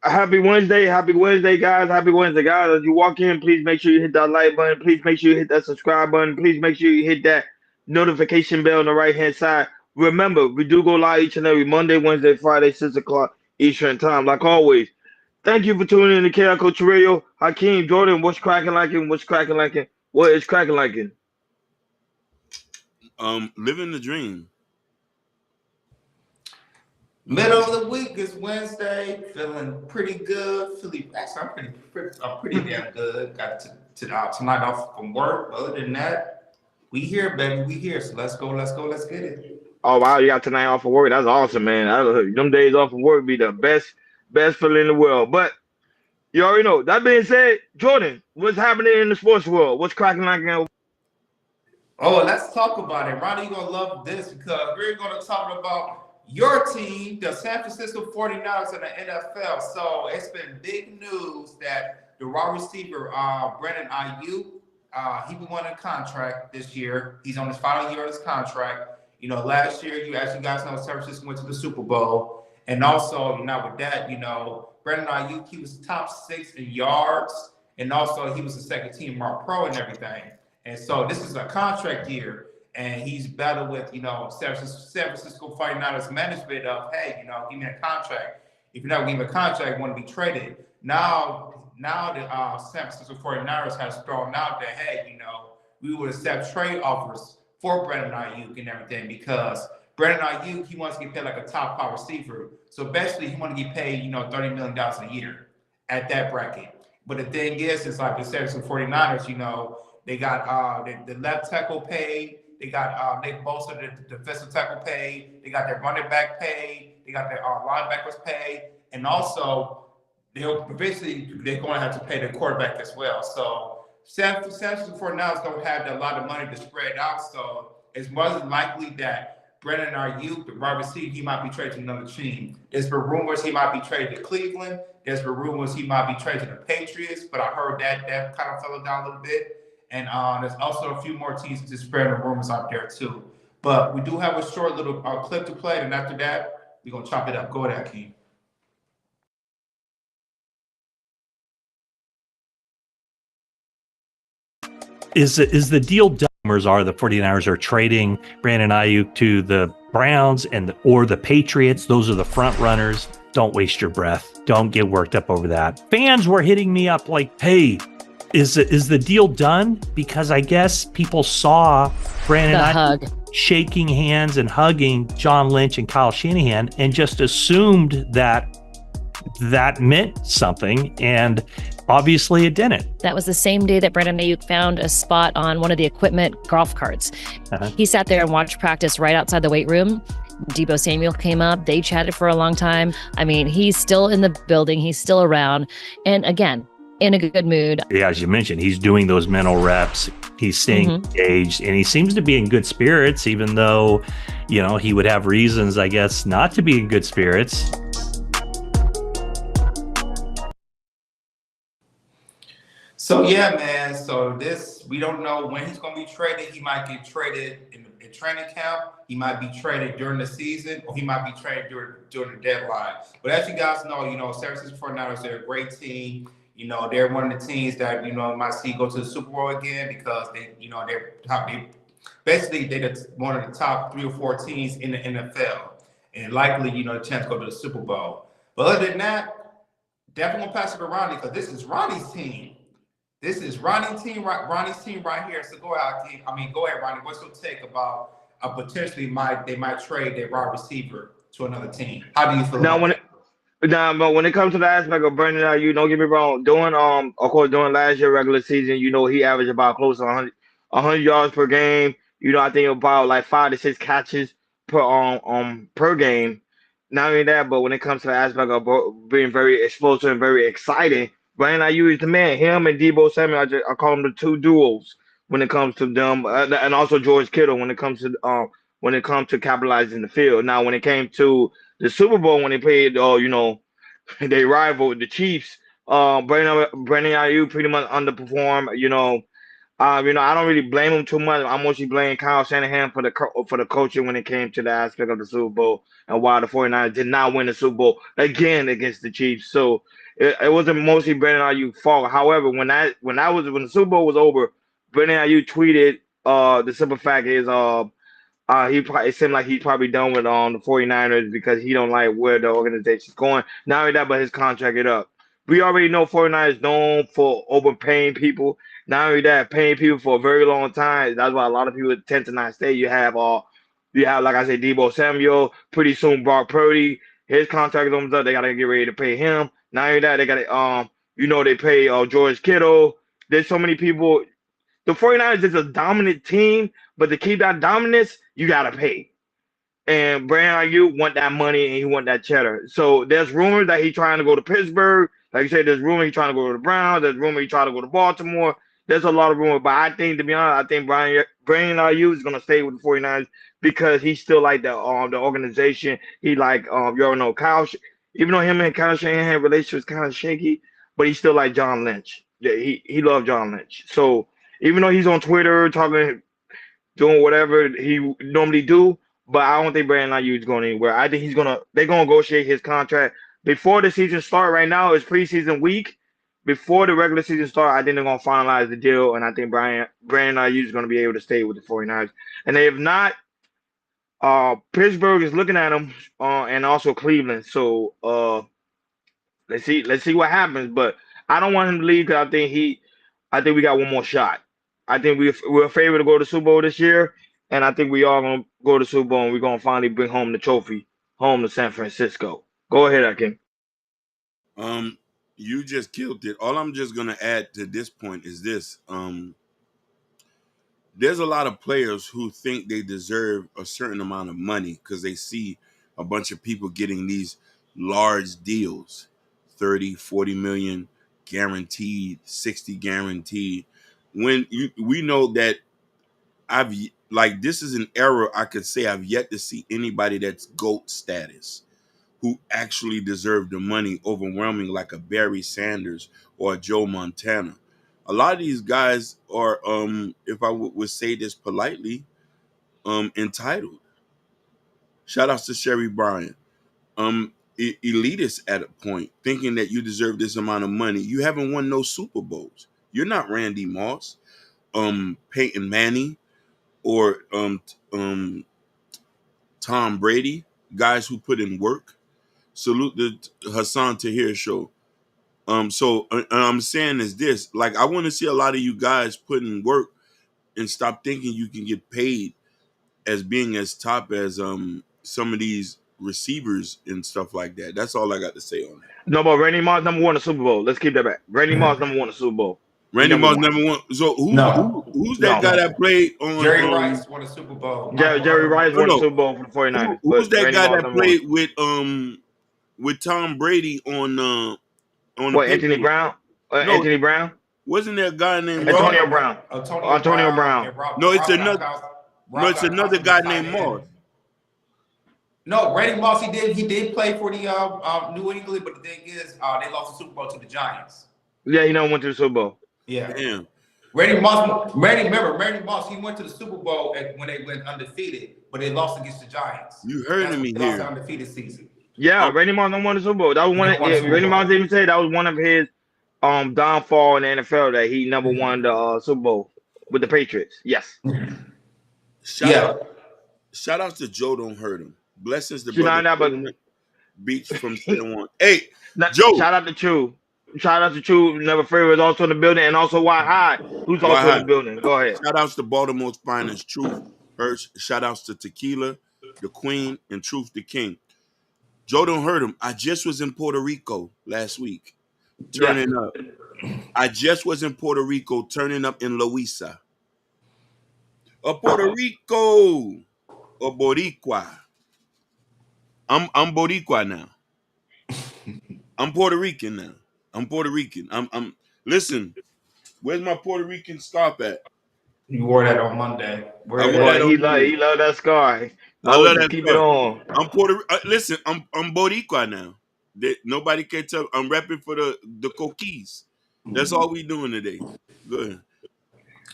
Happy Wednesday, guys. Happy Wednesday, guys. As you walk in, please make sure you hit that like button. Please make sure you hit that subscribe button. Please make sure you hit that notification bell on the right hand side. Remember, we do go live each and every Monday, Wednesday, Friday, 6 o'clock Eastern time. Like always, thank you for tuning in to KR Coach Radio. Hakeem Jordan, what's cracking like it? What's cracking like it? What is cracking like it? Living the dream. Middle of the week is Wednesday. Feeling pretty good. Actually, I'm pretty damn good. Got tonight off from work. Other than that, we here, baby. We here. So let's get it. Oh wow, you got tonight off of work. That's awesome, man. Them days off of work be the best feeling in the world. But you already know. That being said, Jordan, what's happening in the sports world? What's cracking like now? Oh, let's talk about it. Ronnie, you're gonna love this because we're gonna talk about your team, the San Francisco 49ers in the NFL. So it's been big news that the wide receiver, Brandon Ayuk, he won a contract this year. He's on his final year of his contract. You know, last year, as you guys know, San Francisco went to the Super Bowl. And also, with that, Brandon Ayuk, he was top 6 in yards. And also, he was the second team All Pro and everything. And so this is a contract year. And he's battled with, San Francisco 49ers management of, hey, give me a contract. If you're not going to give me a contract, you want to be traded. Now the San Francisco 49ers has thrown out that, hey, we would accept trade offers for Brandon Ayuk and everything because Brandon Ayuk, he wants to get paid like a top 5 receiver. So basically, he wants to get paid, $30 million a year at that bracket. But the thing is like the San Francisco 49ers, they got the left tackle paid. They got Nick Bosa, the defensive tackle paid. They got their running back paid. They got their linebackers paid. And also, they're going to have to pay their quarterback as well. So San Francisco 49ers don't have a lot of money to spread out. So it's more than likely that Brandon Ayuk, the wide receiver, he might be traded to another team. There's been rumors he might be traded to Cleveland. There's been rumors he might be traded to the Patriots, but I heard that kind of fell down a little bit. And there's also a few more teams to spread the rumors out there too. But we do have a short little clip to play, and after that, we're going to chop it up. Go ahead, Keem. Is the deal done? Are the 49ers are trading Brandon Ayuk to the Browns or the Patriots? Those are the front runners. Don't waste your breath. Don't get worked up over that. Fans were hitting me up like, hey, is the deal done? Because I guess people saw Brandon Ayuk shaking hands and hugging John Lynch and Kyle Shanahan and just assumed that meant something, and obviously it didn't. That was the same day that Brandon Ayuk found a spot on one of the equipment golf carts. He sat there and watched practice right outside the weight room. Deebo Samuel came up. They chatted for a long time. I mean, he's still in the building. He's still around. And again, in a good mood. Yeah, as you mentioned, he's doing those mental reps. He's staying engaged, and he seems to be in good spirits, even though, he would have reasons, I guess, not to be in good spirits. So, yeah, man. So we don't know when he's going to be traded. He might get traded in training camp. He might be traded during the season, or he might be traded during the deadline. But as you guys know, San Francisco 49ers, they're a great team. They're one of the teams that, might see go to the Super Bowl again because they're one of the top 3 or 4 teams in the NFL. And likely, the chance to go to the Super Bowl. But other than that, definitely going to pass it to Ronnie because this is Ronnie's team. This is Ronnie's team right here. So go ahead, Ronnie. What's your take about potentially they might trade their wide receiver to another team? How do you feel? But when it comes to the aspect of Brandon Ayuk, don't get me wrong. During last year regular season, he averaged about close to 100 yards per game. I think about like 5 to 6 catches per game. Not only that, but when it comes to the aspect of being very explosive and very exciting, Brandon Ayuk is the man. Him and Deebo Samuel, I call them the 2 duos when it comes to them, and also George Kittle when it comes to capitalizing the field. Now, when it came to the Super Bowl when they played, they rivaled the Chiefs. Brandon Ayuk pretty much underperformed. I don't really blame him too much. I'm mostly blaming Kyle Shanahan for the coaching when it came to the aspect of the Super Bowl and why the 49ers did not win the Super Bowl again against the Chiefs. So it wasn't mostly Brandon Ayuk's fault. However, when the Super Bowl was over, Brandon Ayuk tweeted the simple fact is it seemed like he's probably done with the 49ers because he don't like where the organization's going. Not only that, but his contract it up. We already know 49ers known for overpaying people. Not only that, paying people for a very long time. That's why a lot of people tend to not stay. You have like I said, Debo Samuel. Pretty soon, Brock Purdy. His contract is almost up. They gotta get ready to pay him. Not only that, they gotta they pay George Kittle. There's so many people. The 49ers is a dominant team, but to keep that dominance, you gotta pay. And Brandon Ayuk want that money and he want that cheddar. So there's rumors that he's trying to go to Pittsburgh. Like you said, there's rumor he's trying to go to the Browns. There's rumor he's trying to go to Baltimore. There's a lot of rumor. But I think, to be honest, I think Brandon Ayuk is going to stay with the 49ers because he still like the organization. He like, you already know, even though him and Kyle Shanahan relationship is kind of shaky, but he still like John Lynch. Yeah, he loved John Lynch. So even though he's on Twitter talking, doing whatever he normally do, but I don't think Brandon Ayuk is going anywhere. I think they're gonna negotiate his contract before the season start. Right now, it's preseason week. Before the regular season start, I think they're gonna finalize the deal, and I think Brandon Ayuk is gonna be able to stay with the 49ers. And if not, Pittsburgh is looking at him, and also Cleveland. So let's see what happens. But I don't want him to leave because I think we got one more shot. I think we're favored to go to the Super Bowl this year, and I think we are gonna go to the Super Bowl and we're gonna finally bring home the trophy home to San Francisco. Go ahead, Akin. Um, you just killed it. All I'm just gonna add to this point is this. There's a lot of players who think they deserve a certain amount of money because they see a bunch of people getting these large deals, 30, 40 million guaranteed, 60 guaranteed. We know that this is an era I could say I've yet to see anybody that's GOAT status who actually deserve the money overwhelming like a Barry Sanders or a Joe Montana. A lot of these guys are, if I would say this politely, entitled. Shout outs to Sherry Bryan. Elitist at a point, thinking that you deserve this amount of money. You haven't won no Super Bowls. You're not Randy Moss, Peyton Manning, or Tom Brady, guys who put in work. Salute the Hassan Tahir show. So I'm saying is this, like, I want to see a lot of you guys put in work and stop thinking you can get paid as being as top as some of these receivers and stuff like that. That's all I got to say on that. No, but Randy Moss number one in the Super Bowl. Let's keep that back. Randy Moss number one in the Super Bowl. Randy Moss number one. So who's that guy that played on Jerry Rice won a Super Bowl. Jerry Rice won the Super Bowl for the 49ers. Who's that guy that played with Tom Brady on the Anthony Brown? Anthony Brown? Wasn't there a guy named Antonio Brown? Antonio Brown. No, it's another guy named Moss. No, Randy Moss, he did play for the New England, but the thing is, they lost the Super Bowl to the Giants. Yeah, he never went to the Super Bowl. Yeah. Damn. Randy Moss, he went to the Super Bowl when they went undefeated, but they lost against the Giants. You heard me here. Lost undefeated season. Yeah, Randy Moss don't won the Super Bowl. That was Randy Moss even said that was one of his downfall in the NFL, that he never won the Super Bowl with the Patriots. Yes. Shout out to Joe Don't Hurt Him. Blessings to brother Beach from San Juan. Hey, Joe. Shout out to Chew. Never Free was also in the building, and also Why High, who's also in the building. Go ahead. Shout outs to Baltimore's finest, Truth Hirsch. Shout outs to Tequila, the Queen, and Truth the King. Joe Don't Hurt Him. I just was in Puerto Rico last week, turning up. I just was in Puerto Rico, turning up in Loíza. A Puerto Rico, a Boricua. I'm Boricua now. I'm Puerto Rican now. I'm Puerto Rican. I'm listen. Where's my Puerto Rican scarf at? You wore that on Monday. He love that scar. I love that. Keep it on. I'm listen, I'm Boricua now. Nobody can tell. I'm repping for the Coquis. That's all we doing today. Good.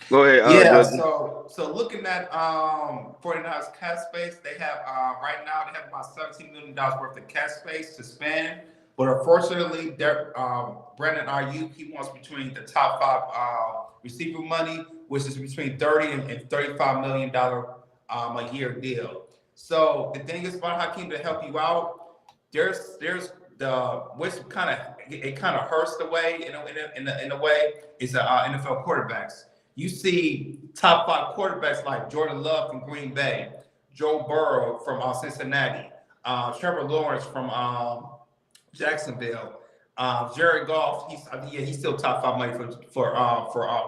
Go ahead, Yeah, Judge. so looking at 49ers cap space, they have right now they have about $17 million worth of cap space to spend. But unfortunately, Brandon Ayuk, he wants between the top five receiver money, which is between 30 and $35 million a year deal. So the thing is about Hakeem to help you out. There's the which kind of hurts the way in a way is the NFL quarterbacks. You see top five quarterbacks like Jordan Love from Green Bay, Joe Burrow from Cincinnati, Trevor Lawrence from Jacksonville, Jared Goff. He's still top five money for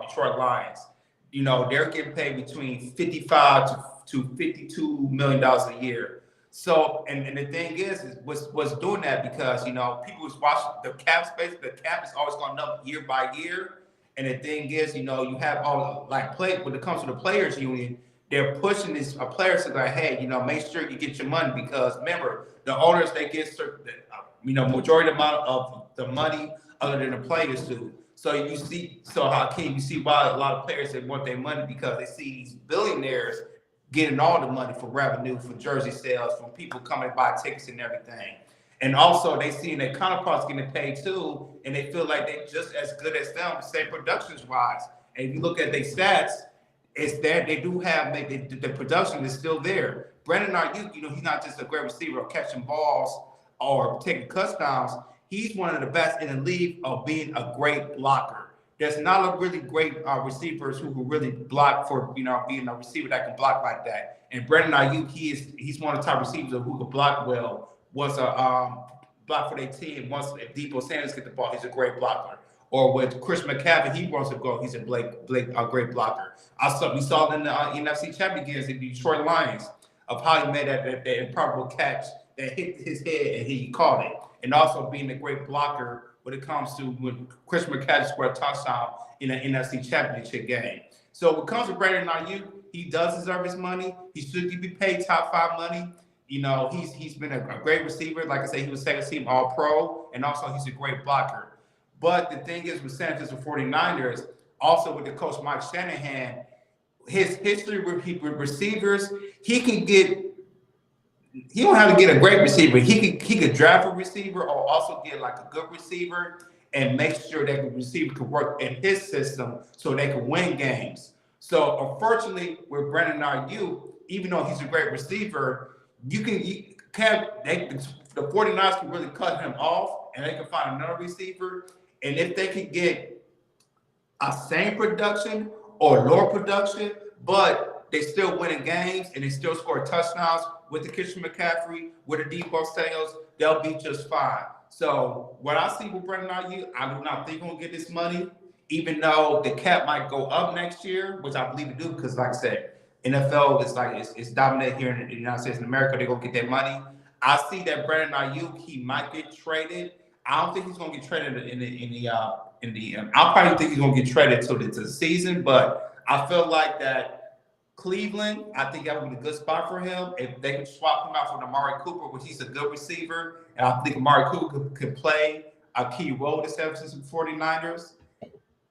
Detroit Lions. You know they're getting paid between 55 to $52 million a year. So and the thing is what's doing that because people was watching the cap space. The cap is always going up year by year. And the thing is, you have all like play when it comes to the players union, they're pushing these players to go, hey, make sure you get your money because remember the owners they get certain, majority amount of the money other than the players do. So you see why a lot of players they want their money because they see these billionaires getting all the money for revenue, for jersey sales, from people coming to buy tickets and everything. And also they seeing their counterparts getting paid too, and they feel like they're just as good as them, say productions wise. And if you look at their stats, it's that they do have the production is still there. Brandon Ayuk, he's not just a great receiver of catching balls or taking touchdowns. He's one of the best in the league of being a great blocker. There's not a really great receivers who really block for being a receiver that can block like that. And Brandon Ayuk, he's one of the top receivers who can block well. Was a block for their team. Once if Debo Sanders get the ball, he's a great blocker. Or with Chris McCaffrey, he wants to go. He's a great blocker. We saw in the NFC Championship games in the Detroit Lions of how he made that improbable catch that hit his head and he caught it. And also being a great blocker when it comes to when Chris McCaffrey scored a touchdown in an NFC Championship game. So when it comes to Brandon Ayuk, he does deserve his money. He should be paid top five money. He's been a great receiver. Like I said, he was second team All Pro, and also he's a great blocker. But the thing is with San Francisco 49ers, also with the coach Mike Shanahan, his history with receivers, he don't have to get a great receiver. He could draft a receiver or also get like a good receiver and make sure that the receiver could work in his system so they can win games. So unfortunately, with Brandon Ayuk, even though he's a great receiver, the 49ers can really cut him off and they can find another receiver. And if they can get a same production or lower production, but they still winning games and they still score touchdowns with the Christian McCaffrey, with the Debo Sanders, they'll be just fine. So what I see with Brandon Ayuk, I do not think he'll get this money, even though the cap might go up next year, which I believe it do, because like I said, NFL is like it's dominant here in the United States and America. They're gonna get their money. I see that Brandon Ayuk, he might get traded. I don't think he's gonna get traded in the. I probably think he's gonna get traded till the season, but I feel like that Cleveland, I think that would be a good spot for him if they can swap him out for Amari Cooper, which he's a good receiver, and I think Amari Cooper could play a key role in the San Francisco 49ers.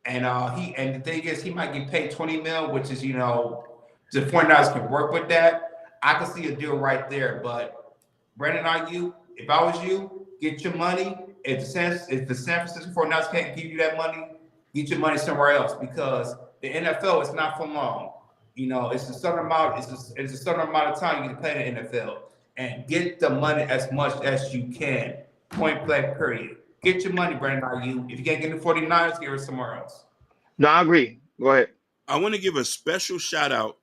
And the thing is, he might get paid $20 million, which is the 49ers can work with that. I can see a deal right there. But Brandon Ayuk, if I was you, get your money. If the San Francisco 49ers can't give you that money, get your money somewhere else because the NFL is not for long. It's a certain amount. It's a certain amount of time you can play in the NFL and get the money as much as you can. Point blank. Period. Get your money, Brandon Ayuk. If you can't get the 49ers, give it somewhere else. No, I agree. Go ahead. I want to give a special shout out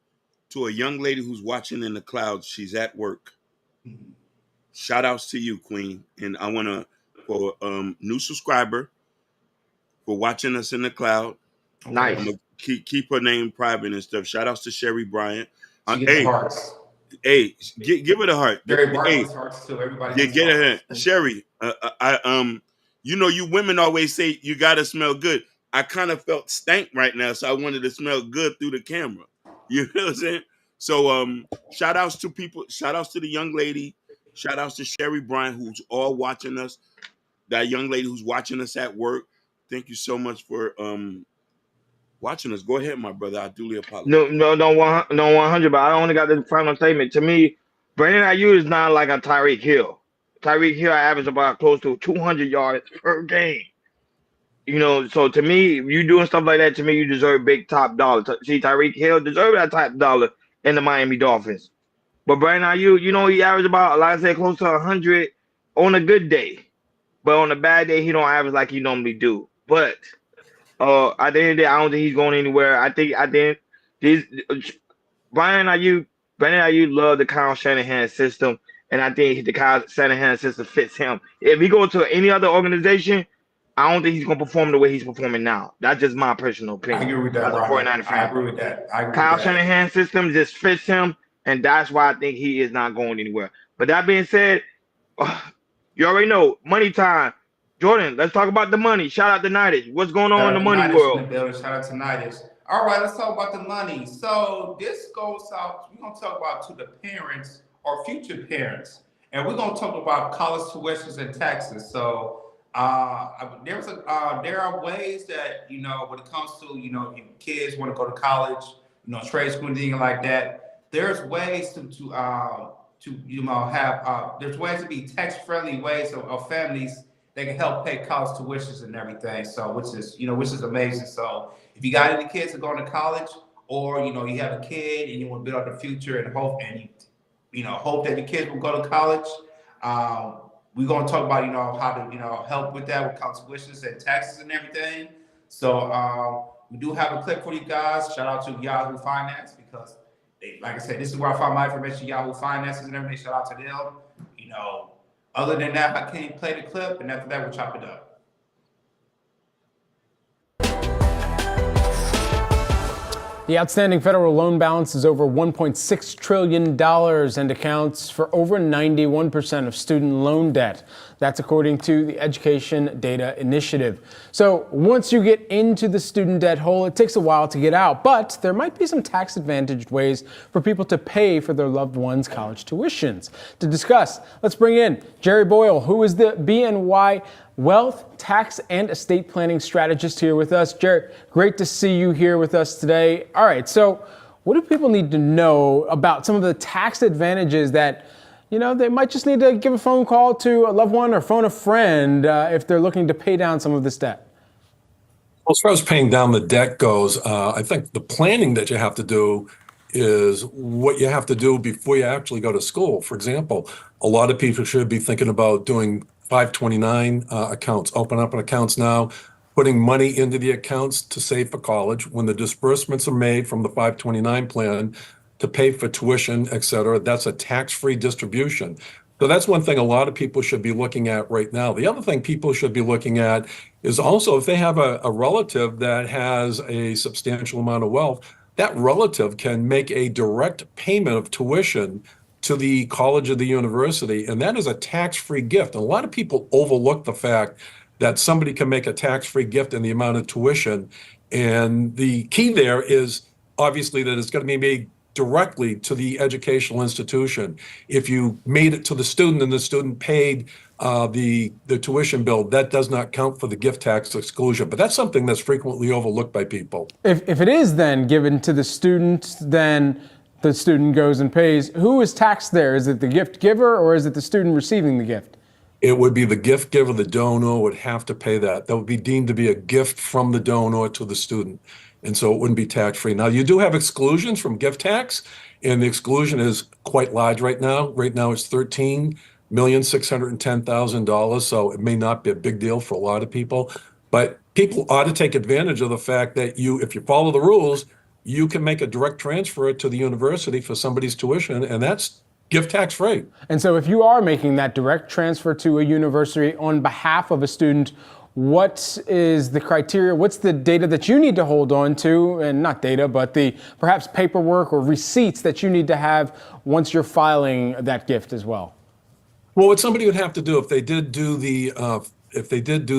to a young lady who's watching in the clouds. She's at work. Shout outs to you, Queen. And I want to, for new subscriber, for watching us in the cloud. Nice. I'm gonna keep her name private and stuff. Shout outs to Sherry Bryant. Hearts. Hey, give it a heart. Sherry Bryant's hearts too. Everybody. Get her. Sherry. You women always say you gotta smell good. I kind of felt stank right now, so I wanted to smell good through the camera. You know what I'm saying? So shout outs to people, shout outs to the young lady, shout outs to Sherry Bryant, who's all watching us, that young lady who's watching us at work. Thank you so much for watching us. Go ahead, my brother. I duly apologize. No, 100. But I only got the final statement. To me, Brandon Ayuk is not like a Tyreek Hill. Tyreek Hill averaged about close to 200 yards per game. So to me, if you doing stuff like that, to me, you deserve big top dollar. See, Tyreek Hill deserve that top dollar in the Miami Dolphins. But Brandon Ayuk, he averaged about, like I said, close to 100 on a good day. But on a bad day, he don't average like he normally do. But at the end of the day, I don't think he's going anywhere. I think this Brandon Ayuk love the Kyle Shanahan system, and I think the Kyle Shanahan system fits him. If he go to any other organization, I don't think he's going to perform the way he's performing now. That's just my personal opinion. I agree with that. I agree with that. Kyle Shanahan system just fits him, and that's why I think he is not going anywhere. But that being said, you already know, money time. Jordan, let's talk about the money. Shout out to Nidus. What's going on in the money world? Shout out to Nidus. All right, let's talk about the money. So this goes out, we're going to talk about to the parents or future parents. And we're going to talk about college tuitions and taxes. So there are ways that, when it comes to, if your kids want to go to college, trade school and things like that, there's ways to there's ways to be tax-friendly ways of families that can help pay college tuitions and everything. So which is amazing. So if you got any kids that are going to college, or you have a kid and you want to build up the future and hope that your kids will go to college, we're going to talk about how to help with that with college tuitions and taxes and everything. So we do have a clip for you guys. Shout out to Yahoo Finance, because like I said, this is where I find my information. Yahoo Finances and everything. Shout out to them. Other than that, I can't play the clip, and after that, we'll chop it up. The outstanding federal loan balance is over $1.6 trillion and accounts for over 91% of student loan debt. That's according to the Education Data Initiative. So once you get into the student debt hole, it takes a while to get out, but there might be some tax-advantaged ways for people to pay for their loved ones' college tuitions. To discuss, let's bring in Jerry Boyle, who is the BNY Wealth, Tax, and Estate Planning Strategist here with us. Jerry, great to see you here with us today. All right, so what do people need to know about some of the tax advantages that, they might just need to give a phone call to a loved one or phone a friend if they're looking to pay down some of this debt? Well, as far as paying down the debt goes, I think the planning that you have to do is what you have to do before you actually go to school. For example, a lot of people should be thinking about doing 529 accounts, open up accounts now, putting money into the accounts to save for college. When the disbursements are made from the 529 plan to pay for tuition, et cetera, that's a tax-free distribution. So that's one thing a lot of people should be looking at right now. The other thing people should be looking at is also if they have a relative that has a substantial amount of wealth, that relative can make a direct payment of tuition to the college or the university, and that is a tax-free gift. And a lot of people overlook the fact that somebody can make a tax-free gift in the amount of tuition. And the key there is obviously that it's going to be made directly to the educational institution. If you made it to the student and the student paid the tuition bill, that does not count for the gift tax exclusion. But that's something that's frequently overlooked by people. If it is then given to the student, then the student goes and pays. Who is taxed there? Is it the gift giver or is it the student receiving the gift? It would be the gift giver. The donor would have to pay that. That would be deemed to be a gift from the donor to the student. And so it wouldn't be tax-free. Now, you do have exclusions from gift tax, and the exclusion is quite large right now. Right now, it's $13,610,000, so it may not be a big deal for a lot of people. But people ought to take advantage of the fact that if you follow the rules, you can make a direct transfer to the university for somebody's tuition, and that's gift tax free. And so if you are making that direct transfer to a university on behalf of a student, what is the criteria? What's the data that you need to hold on to? And not data, but the perhaps paperwork or receipts that you need to have once you're filing that gift as well? Well, what somebody would have to do if they did do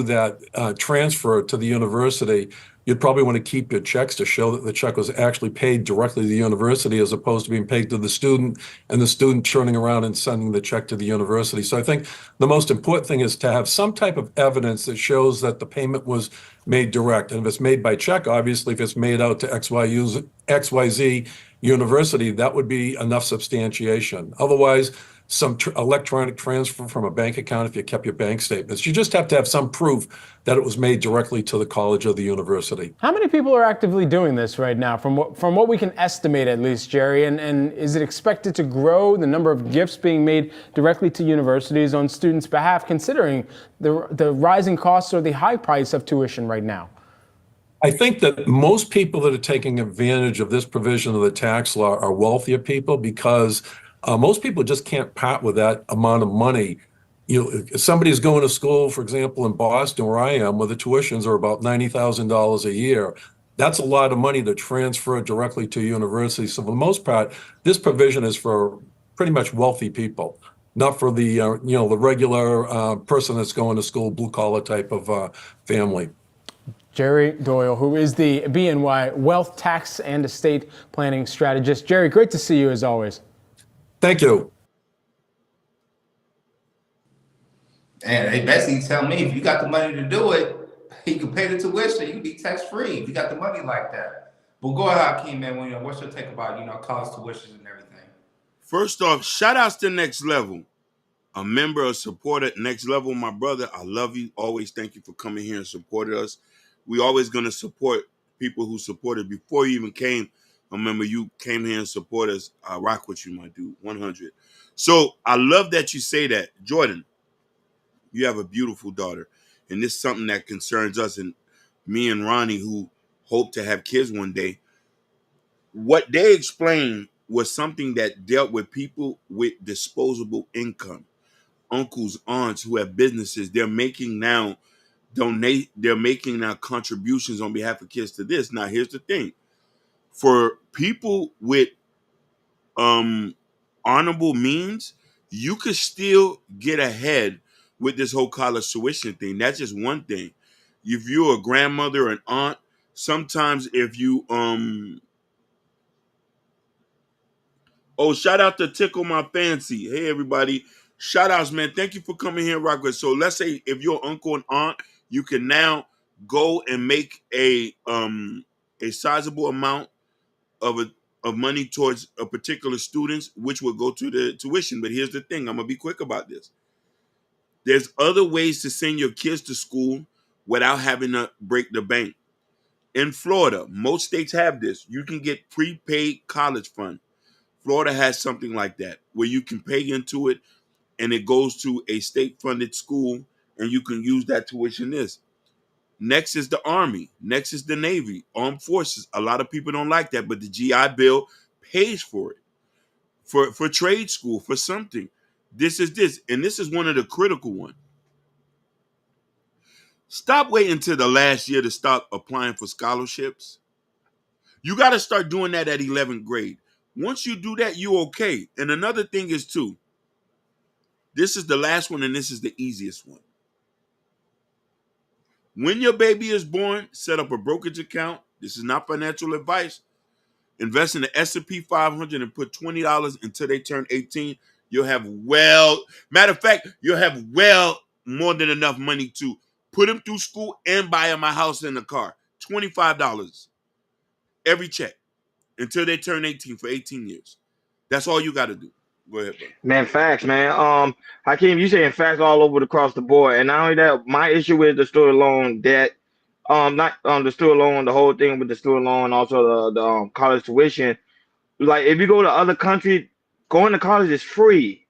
that transfer to the university, you'd probably want to keep your checks to show that the check was actually paid directly to the university as opposed to being paid to the student and the student churning around and sending the check to the university. So I think the most important thing is to have some type of evidence that shows that the payment was made direct. And if it's made by check, obviously, if it's made out to XYZ university, that would be enough substantiation. Otherwise, some electronic transfer from a bank account if you kept your bank statements. You just have to have some proof that it was made directly to the college or the university. How many people are actively doing this right now, from what we can estimate at least, Jerry? And is it expected to grow, the number of gifts being made directly to universities on students' behalf, considering the rising costs or the high price of tuition right now? I think that most people that are taking advantage of this provision of the tax law are wealthier people because most people just can't part with that amount of money. If somebody's going to school, for example, in Boston, where I am, where the tuitions are about $90,000 a year, that's a lot of money to transfer directly to a university. So for the most part, this provision is for pretty much wealthy people, not for the the regular person that's going to school, blue collar type of family. Jerry Doyle, who is the BNY Wealth Tax and Estate Planning Strategist. Jerry, great to see you as always. Thank you. And they basically tell me if you got the money to do it, you can pay the tuition, you can be tax free if you got the money like that. But go ahead, Hakeem, man. What's your take about college tuitions and everything? First off, shout outs to Next Level, a member, a supporter. Next Level, my brother, I love you. Always thank you for coming here and supporting us. We always going to support people who supported before you even came. Remember, you came here and support us. I rock with you, my dude, 100. So I love that you say that. Jordan, you have a beautiful daughter. And this is something that concerns us and me and Ronnie, who hope to have kids one day. What they explained was something that dealt with people with disposable income. Uncles, aunts who have businesses. They're making now contributions on behalf of kids to this. Now, here's the thing. For people with honorable means, you could still get ahead with this whole college tuition thing. That's just one thing. If you're a grandmother or an aunt, sometimes if you shout out to Tickle My Fancy. Hey everybody. Shout outs, man. Thank you for coming here, Rockwood. So let's say if you're uncle and aunt, you can now go and make a sizable amount of money towards a particular students, which will go to the tuition. But here's the thing. I'm gonna be quick about this. There's other ways to send your kids to school without having to break the bank. In Florida, most states have this. You can get prepaid college fund. Florida has something like that where you can pay into it and it goes to a state-funded school and you can use that tuition this. Next is the Army. Next is the Navy, Armed Forces. A lot of people don't like that, but the GI Bill pays for it. For trade school, for something. This, and this is one of the critical ones. Stop waiting till the last year to start applying for scholarships. You got to start doing that at 11th grade. Once you do that, you're okay. And another thing is too, this is the last one and this is the easiest one. When your baby is born, set up a brokerage account. This is not financial advice. Invest in the S&P 500 and put $20 until they turn 18. You'll have matter of fact, you'll have more than enough money to put them through school and buy them a house and a car. $25 every check until they turn 18 for 18 years. That's all you got to do. Go ahead, bro. Man, facts, man. Hakeem, you saying facts all over across the board. And not only that, my issue with the student loan debt, not the student loan, the whole thing with the student loan, also the college tuition. Like, if you go to other countries, going to college is free.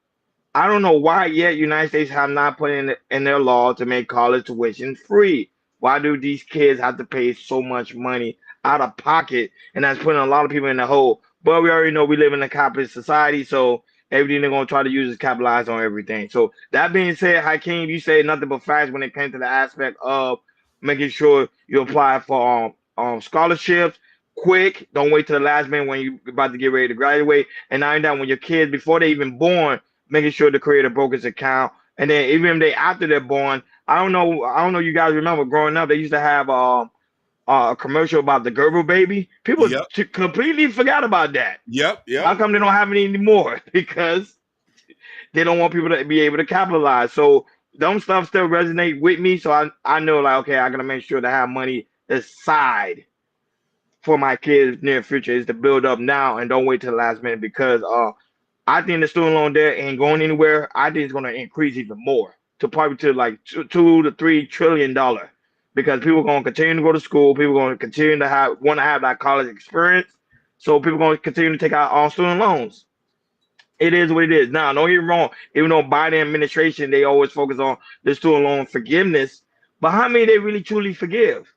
I don't know why yet United States have not put in their law to make college tuition free. Why do these kids have to pay so much money out of pocket? And that's putting a lot of people in the hole. But we already know we live in a capitalist society, so everything they're going to try to use is capitalize on everything. So that being said, Hakeem, you say nothing but facts when it came to the aspect of making sure you apply for scholarships quick. Don't wait till the last minute when you're about to get ready to graduate. And not only that, when your kids, before they even born, making sure to create a brokerage account. And then even if they after they're born, I don't know you guys remember growing up, they used to have a commercial about the Gerber baby. People Yep. completely forgot about that. Yep. How Yep. come they don't have it anymore? Because they don't want people to be able to capitalize. So them stuff still resonate with me. So I know like, okay, I gotta make sure to have money aside for my kids near future is to build up now and don't wait till the last minute because I think the student loan debt ain't going anywhere. I think it's gonna increase even more to probably to like $2 to $3 trillion because people are gonna continue to go to school. People are gonna continue to want to have that college experience. So people are gonna continue to take out all student loans. It is what it is. Now, don't get me wrong. Even though Biden administration, they always focus on the student loan forgiveness, but how many they really truly forgive?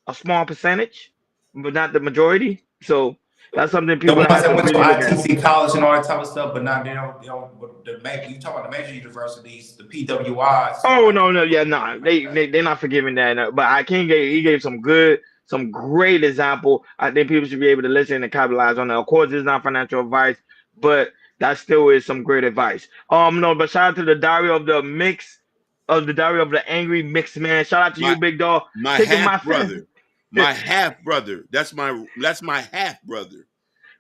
A small percentage, but not the majority. So that's something The people ones have that to went to really look at. ITC college and all that type of stuff, but not they don't. But you talk about the major universities, the PWIs. Oh no, no, yeah, no, they're not forgiving that. No. But I can he gave some great example. I think people should be able to listen and capitalize on that. Of course, it's not financial advice, but that still is some great advice. No, but shout out to the Diary of the Angry Mixed Man. Shout out to you, My big dog. my Taking half my fancy, brother. My half brother. That's my half brother.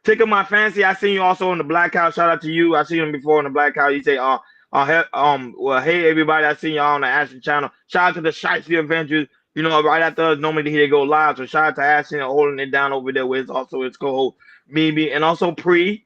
taking my fancy. I seen you also on the Black House. Shout out to you. I seen him before on the Black House. You say, well, hey everybody, I seen y'all on the Ashton channel. Shout out to the Shicey Avengers. You know, right after us, normally they go live. So shout out to Ashton holding it down over there with also his co-host Mimi and also Pre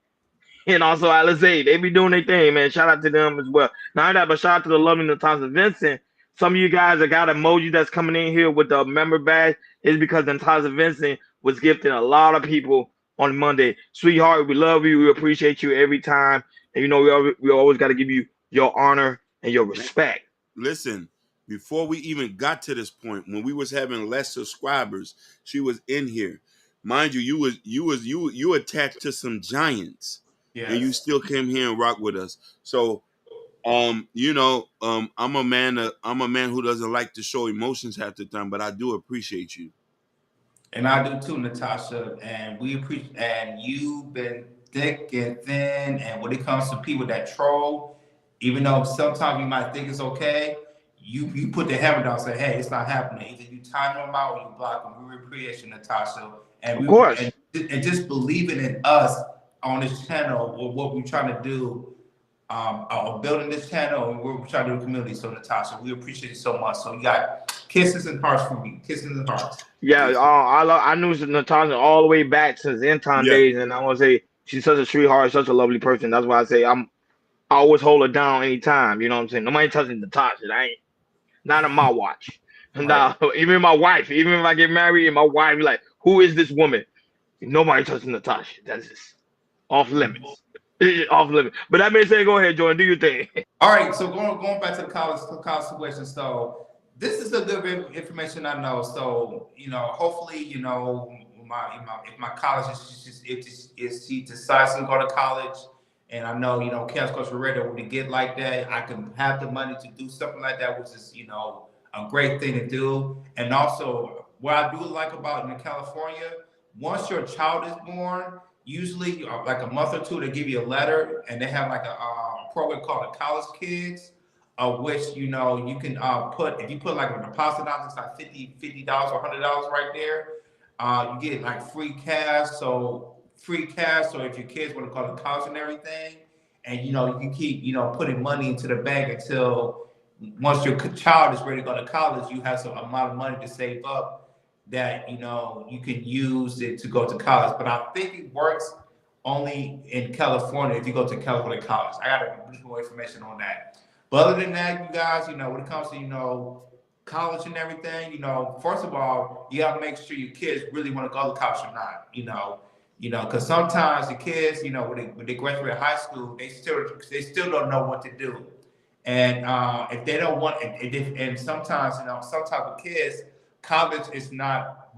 and also Alizé. They be doing their thing, man. Shout out to them as well. Not that, but shout out to the lovely Natasha Vincent. Some of you guys that got emoji that's coming in here with the member badge is because Natasha Vincent was gifting a lot of people on Monday. Sweetheart, we love you. We appreciate you every time. And you know, we always got to give you your honor and your respect. Listen, before we even got to this point, when we was having less subscribers, she was in here. Mind you, you attached to some giants, and you Yes. still came here and rock with us. So, I'm a man who doesn't like to show emotions half the time, but I do appreciate you. And I do too, Natasha. And we appreciate. And you've been thick and thin. And when it comes to people that troll, even though sometimes you might think it's okay, you put the hammer down and say, "Hey, it's not happening." Either you time them out or you block them. We appreciate you, Natasha. And Of course. and just believing in us on this channel or what we're trying to do. Building this channel and we're trying to do a community. So Natasha, we appreciate you so much. So you got kisses and hearts from me. Kisses and hearts. Yeah, I knew Natasha all the way back since Anton Yeah. days, and I want to say she's such a sweetheart, such a lovely person. That's why I say I always hold her down anytime. You know what I'm saying? Nobody touching Natasha. I ain't not on my watch. Now, even my wife, even if I get married, and my wife be like, "Who is this woman?" Nobody touching Natasha. That's just off limits. Off limits. But that being said, go ahead, Jordan. Do your thing. All right, so going back to the college situation. So this is a good bit of information I know. So hopefully, if my college if she decides to go to college, and I know Chaos Coach Loretta, when we get like that, I can have the money to do something like that, which is a great thing to do. And also, what I do like about in California, once your child is born, usually like a month or two, they give you a letter, and they have like a program called the College Kids, of which you can put, if you put like a deposit down, it's like $50 or $100 right there. You get like free cash. So if your kids want to go to college and everything, and you can keep putting money into the bank until once your child is ready to go to college, you have some amount of money to save up that you can use it to go to college. But I think it works only in California if you go to California college. I got a bit more information on that. But other than that, you guys, when it comes to college and everything, first of all, you gotta make sure your kids really want to go to college or not. Because sometimes the kids, when they graduate high school, they still don't know what to do. And if they don't want, and sometimes sometimes with kids, college is not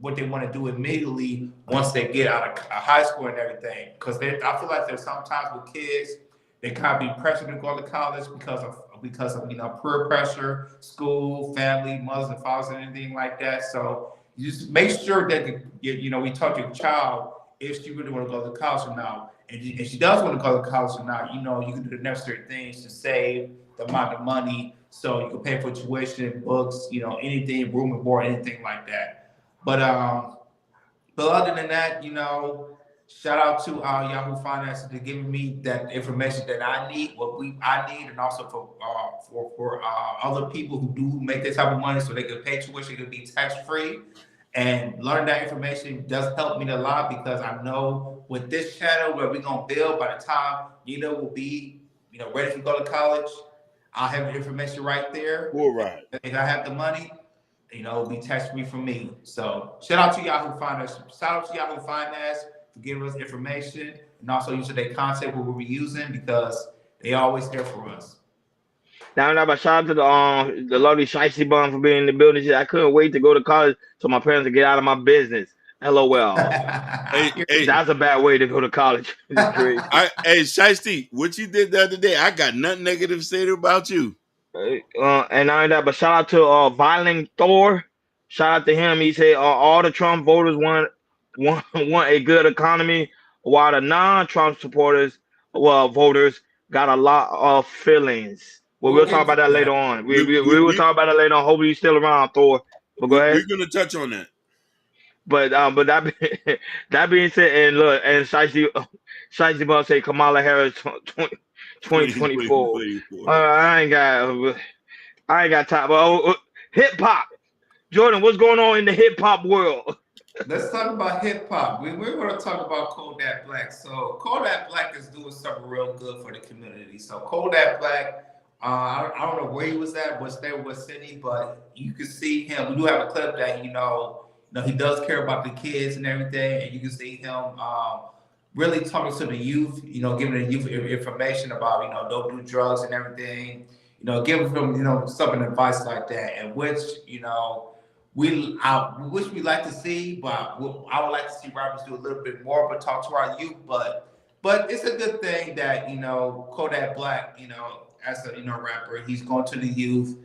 what they want to do immediately once they get out of high school and everything. Because I feel like there's sometimes with kids, they kind of be pressured to go to college because of peer pressure, school, family, mothers and fathers, and anything like that. So you just make sure that we taught your child if she really want to go to college or not. And if she does want to go to college or not, you can do the necessary things to save the amount of money so you can pay for tuition, books, anything, room and board, anything like that. But other than that, shout out to Yahoo Finance for giving me that information that I need, I need, and also for other people who do make this type of money, so they can pay tuition, it can be tax free. And learning that information does help me a lot, because I know with this channel where we're gonna build, by the time will be ready to go to college, I'll have the information right there. All right. If I have the money, it'll be tax free for me. So shout out to Yahoo Finance. Shout out to Yahoo Finance for giving us information, and also using their concept what we're using, because they always there for us. Now, but shout out to the lovely Shicey Bun for being in the building. I couldn't wait to go to college so my parents would get out of my business. LOL. Hey, that's a bad way to go to college. hey, Shiesty, what you did the other day, I got nothing negative to say about you. And not only that, but shout out to Violent Thor. Shout out to him. He said all the Trump voters want a good economy, while the non-Trump supporters, voters, got a lot of feelings. Well, we'll talk about that later on. We will talk about that later on. Hopefully you're still around, Thor. But go ahead. We're gonna touch on that. But that being said, and look, and Shicey Bun say Kamala Harris 2024. I ain't got time. But hip hop, Jordan, what's going on in the hip hop world? Let's talk about hip hop. We're going to talk about Kodak Black. So Kodak Black is doing something real good for the community. So Kodak Black, I don't know where he was at, what city, but you can see him. We do have a clip that he does care about the kids and everything, and you can see him really talking to the youth. Giving the youth information about don't do drugs and everything. Giving them some advice like that, and which which we like to see, but I would like to see rappers do a little bit more, but talk to our youth. But it's a good thing that Kodak Black, as a rapper, he's going to the youth,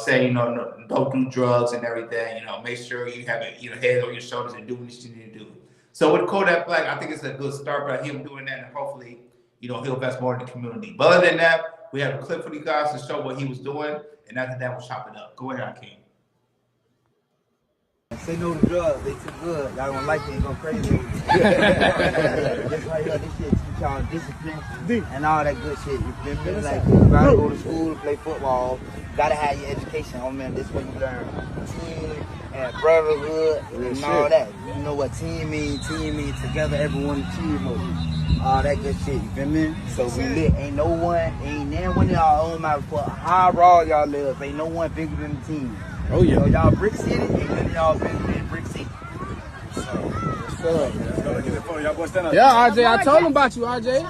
saying no, don't do drugs and everything. Make sure you have it, head on your shoulders and do what you need to do. So with Kodak Black, I think it's a good start by him doing that, and hopefully, he'll invest more in the community. But other than that, we have a clip for you guys to show what he was doing, and after that, we'll chop it up. Go ahead, King. Say no to drugs, they too good. Y'all gonna like it, go crazy. This right here, this shit teach y'all discipline and all that good shit. You feel me? Like, you gotta go to school, play football, you gotta have your education. Oh man, this is what you learn. Team and brotherhood and all that. You know what team means? Team means together, everyone achieve all that good shit. You feel me? So we lit. Ain't no one of y'all own my for how raw y'all live. Ain't no one bigger than the team. Oh yeah. So y'all Brick City, ain't none of y'all bigger than Brick City. Yeah, RJ, I told him about you, RJ.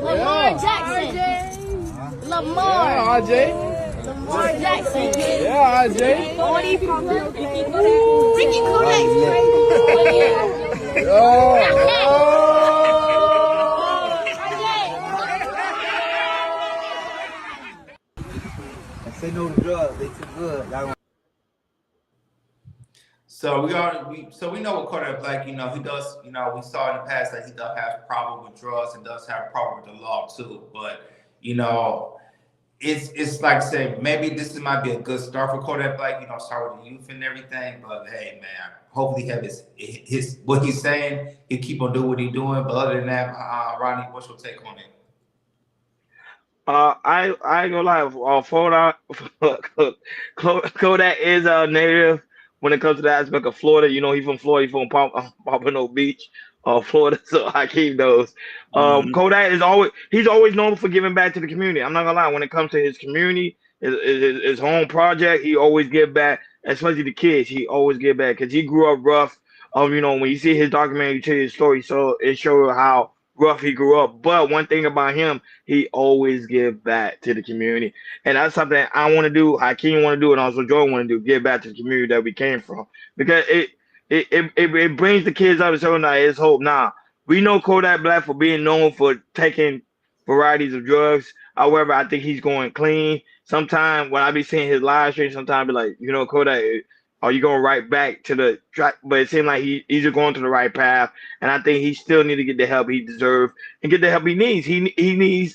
Lamar Jackson. Lamar. Yeah, RJ. Lamar Jackson. Yeah, RJ. Ricky Kodak. Say no to drugs, they too good. Y'all So we know what Kodak Black, he does, we saw in the past that he does have a problem with drugs and does have a problem with the law too. But, it's like I said, maybe this might be a good start for Kodak Black, start with the youth and everything. But hey, man, hopefully he have his what he's saying, he keep on doing what he's doing. But other than that, Ronnie, what's your take on it? I ain't gonna lie. Kodak is a native. When it comes to the aspect of Florida, he's from Florida, he's from Pompano Beach, Florida. So I keep those. Kodak he's always known for giving back to the community. I'm not gonna lie. When it comes to his community, his home project, he always give back, especially the kids. He always give back because he grew up rough. When you see his documentary, you tell his story, so it shows how rough he grew up. But one thing about him, he always give back to the community, and that's something I want to do. Hakeem want to do, and also Jordan want to do. Give back to the community that we came from, because it brings the kids up to show that it's hope. Now we know Kodak Black for being known for taking varieties of drugs. However, I think he's going clean. Sometimes when I be seeing his live stream, sometimes I be like, Kodak, are you going right back to the track? But it seems like he's going to the right path, and I think he still need to get the help he deserves and get the help he needs. He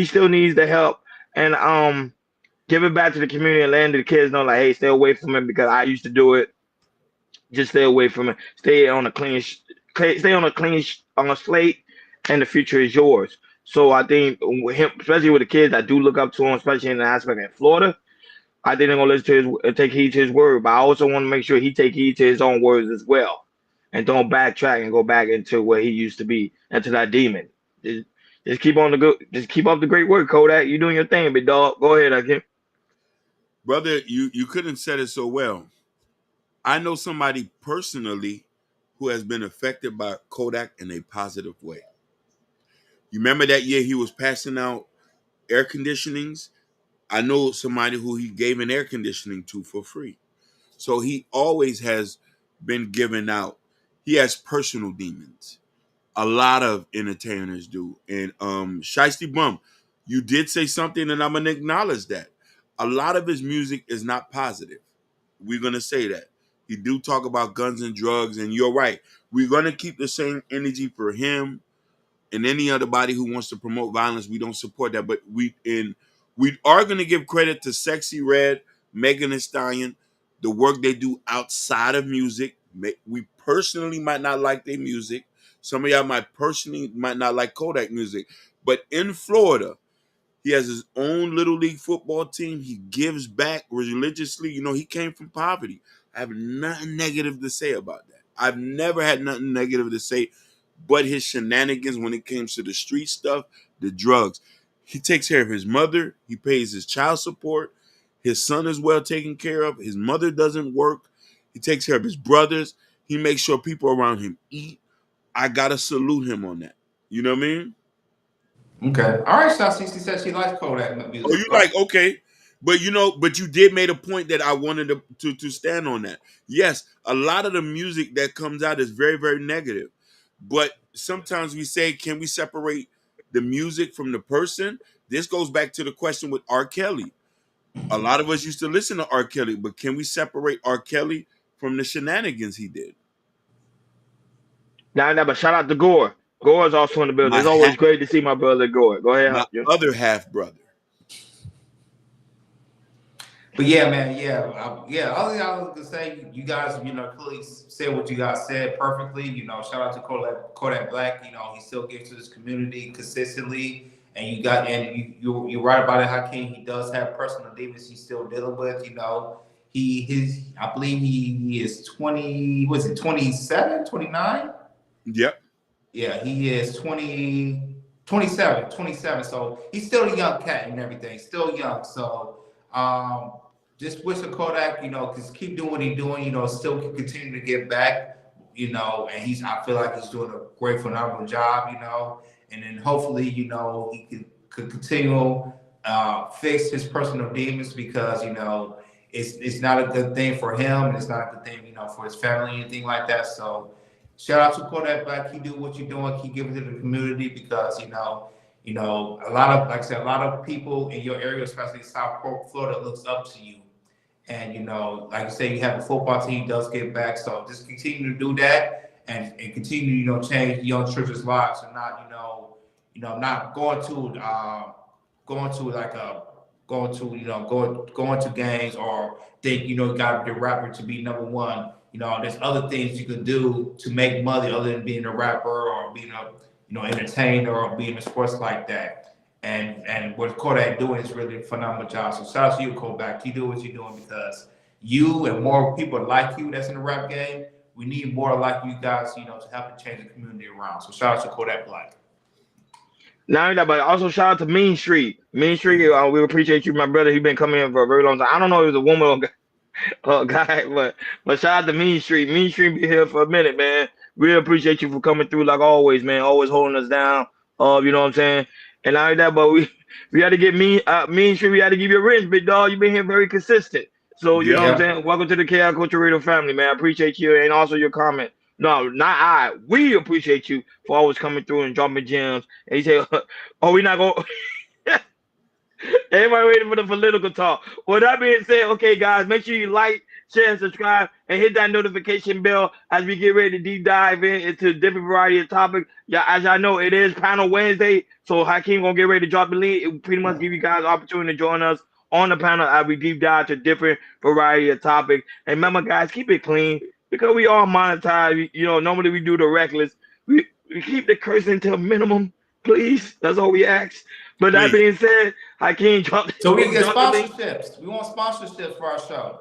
still needs the help and give it back to the community and letting the kids know, like, hey, stay away from it because I used to do it. Just stay away from it. Stay on a stay on a on a slate, and the future is yours. So I think with him, especially with the kids that do look up to him, especially in the aspect in Florida, I think they're gonna listen to his, take heed to his word. But I also want to make sure he take heed to his own words as well, and don't backtrack and go back into where he used to be, into that demon. Just, just keep on the good. Just keep up the great work, Kodak. You doing your thing, big dog. Go ahead, again. Brother, you couldn't said it so well. I know somebody personally who has been affected by Kodak in a positive way. You remember that year he was passing out air conditionings? I know somebody who he gave an air conditioning to for free. So he always has been giving out. He has personal demons. A lot of entertainers do. And Shiesty Bum, you did say something, and I'm gonna acknowledge that. A lot of his music is not positive. We're gonna say that. He do talk about guns and drugs, and you're right. We're gonna keep the same energy for him and any other body who wants to promote violence. We don't support that, but we are going to give credit to Sexy Red, Megan Thee Stallion, the work they do outside of music. We personally might not like their music. Some of y'all might not like Kodak music, but in Florida, he has his own little league football team. He gives back religiously. You know, he came from poverty. I have nothing negative to say about that. I've never had nothing negative to say but his shenanigans when it comes to the street stuff, the drugs. He takes care of his mother. He pays his child support. His son is well taken care of. His mother doesn't work. He takes care of his brothers. He makes sure people around him eat. I got to salute him on that. You know what I mean? Okay. All right, Shasty said she likes Kodak Oh, music. you like, okay. But you did make a point that I wanted to stand on that. Yes, a lot of the music that comes out is very, very negative. But sometimes we say, can we separate the music from the person? This goes back to the question with R. Kelly. A lot of us used to listen to R. Kelly, but can we separate R. Kelly from the shenanigans he did? Now, but shout out to Gore. Gore is also in the building. My It's always great to see my brother Gore. Go ahead. my other half brother. But yeah, man, yeah. All I was gonna say, you guys, clearly said what you guys said perfectly. Shout out to Kodak Black. He still gives to this community consistently, and you're right about it, Hakeem. He does have personal demons he's still dealing with. I believe he is 20. Was it 27, 29? Yep. Yeah, he is 27. So he's still a young cat and everything, still young. So just wish the Kodak, just keep doing what he's doing, still can continue to get back, and I feel like he's doing a great, phenomenal job, and then hopefully, he could continue fix his personal demons because, it's not a good thing for him and it's not a good thing, for his family, anything like that. So shout out to Kodak Black. Keep doing what you're doing. Keep giving to the community because, a lot of, like I said, a lot of people in your area, especially South Florida, looks up to you. And, like you say, you have a football team does get back. So just continue to do that and continue, change young children's lives and not, not going to gangs or think, you got to be a rapper to be number one. There's other things you can do to make money other than being a rapper or being a, entertainer or being a sports like that. And what Kodak doing is really a phenomenal job. So shout out to you, Kodak. Keep doing what you're doing because you and more people like you that's in the rap game. We need more like you guys, to help change the community around. So shout out to Kodak Black. Not that, but also shout out to Mean Street. Mean Street, we appreciate you, my brother. He's been coming in for a very long time. I don't know if it was a woman or guy, but shout out to Mean Street. Mean Street be here for a minute, man. Really appreciate you for coming through like always, man. Always holding us down. You know what I'm saying? And not only that, but we had to get Mean Street. We had to give you a wrench, big dog. You've been here very consistent. So you know what I'm saying? Welcome to the Chaos Culture Radio family, man. I appreciate you and also your comment. No, not I. We appreciate you for always coming through and dropping gems. And you say, "Oh, we not going." Everybody waiting for the political talk. Well, that being said, okay, guys, make sure you like, share, and subscribe, and hit that notification bell as we get ready to deep dive into different variety of topics. Yeah, as y'all know, it is Panel Wednesday, so Hakeem gonna get ready to drop the link. It will pretty much give you guys the opportunity to join us on the panel as we deep dive to different variety of topics. And remember, guys, keep it clean because we all monetize. You know, normally we do the reckless. We keep the cursing to a minimum, please. That's all we ask. But that being said, Hakeem dropped. So we get sponsorships. We want sponsorships for our show.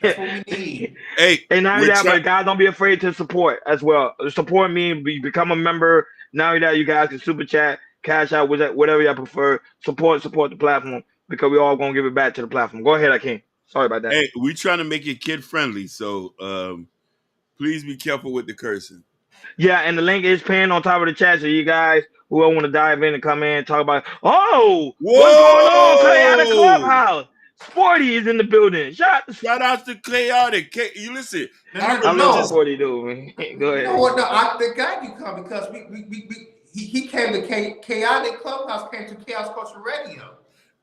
That's what we need. Hey, and not only that, but guys, don't be afraid to support as well. Support me, become a member. Not only that, you guys can super chat, cash out, whatever you prefer. Support the platform because we all gonna give it back to the platform. Go ahead, Hakeem. Sorry about that. Hey, we trying to make it kid friendly, so please be careful with the cursing. Yeah, and the link is pinned on top of the chat, so you guys who want to dive in and come in and talk about, what's going on, Clay, out of Clubhouse? Sporty is in the building. Shout out to Chaotic. You listen. I love Sporty, dude, man. Go ahead. You know what? No, the guy you come because he came to Chaotic Clubhouse, came to Chaos Culture Radio.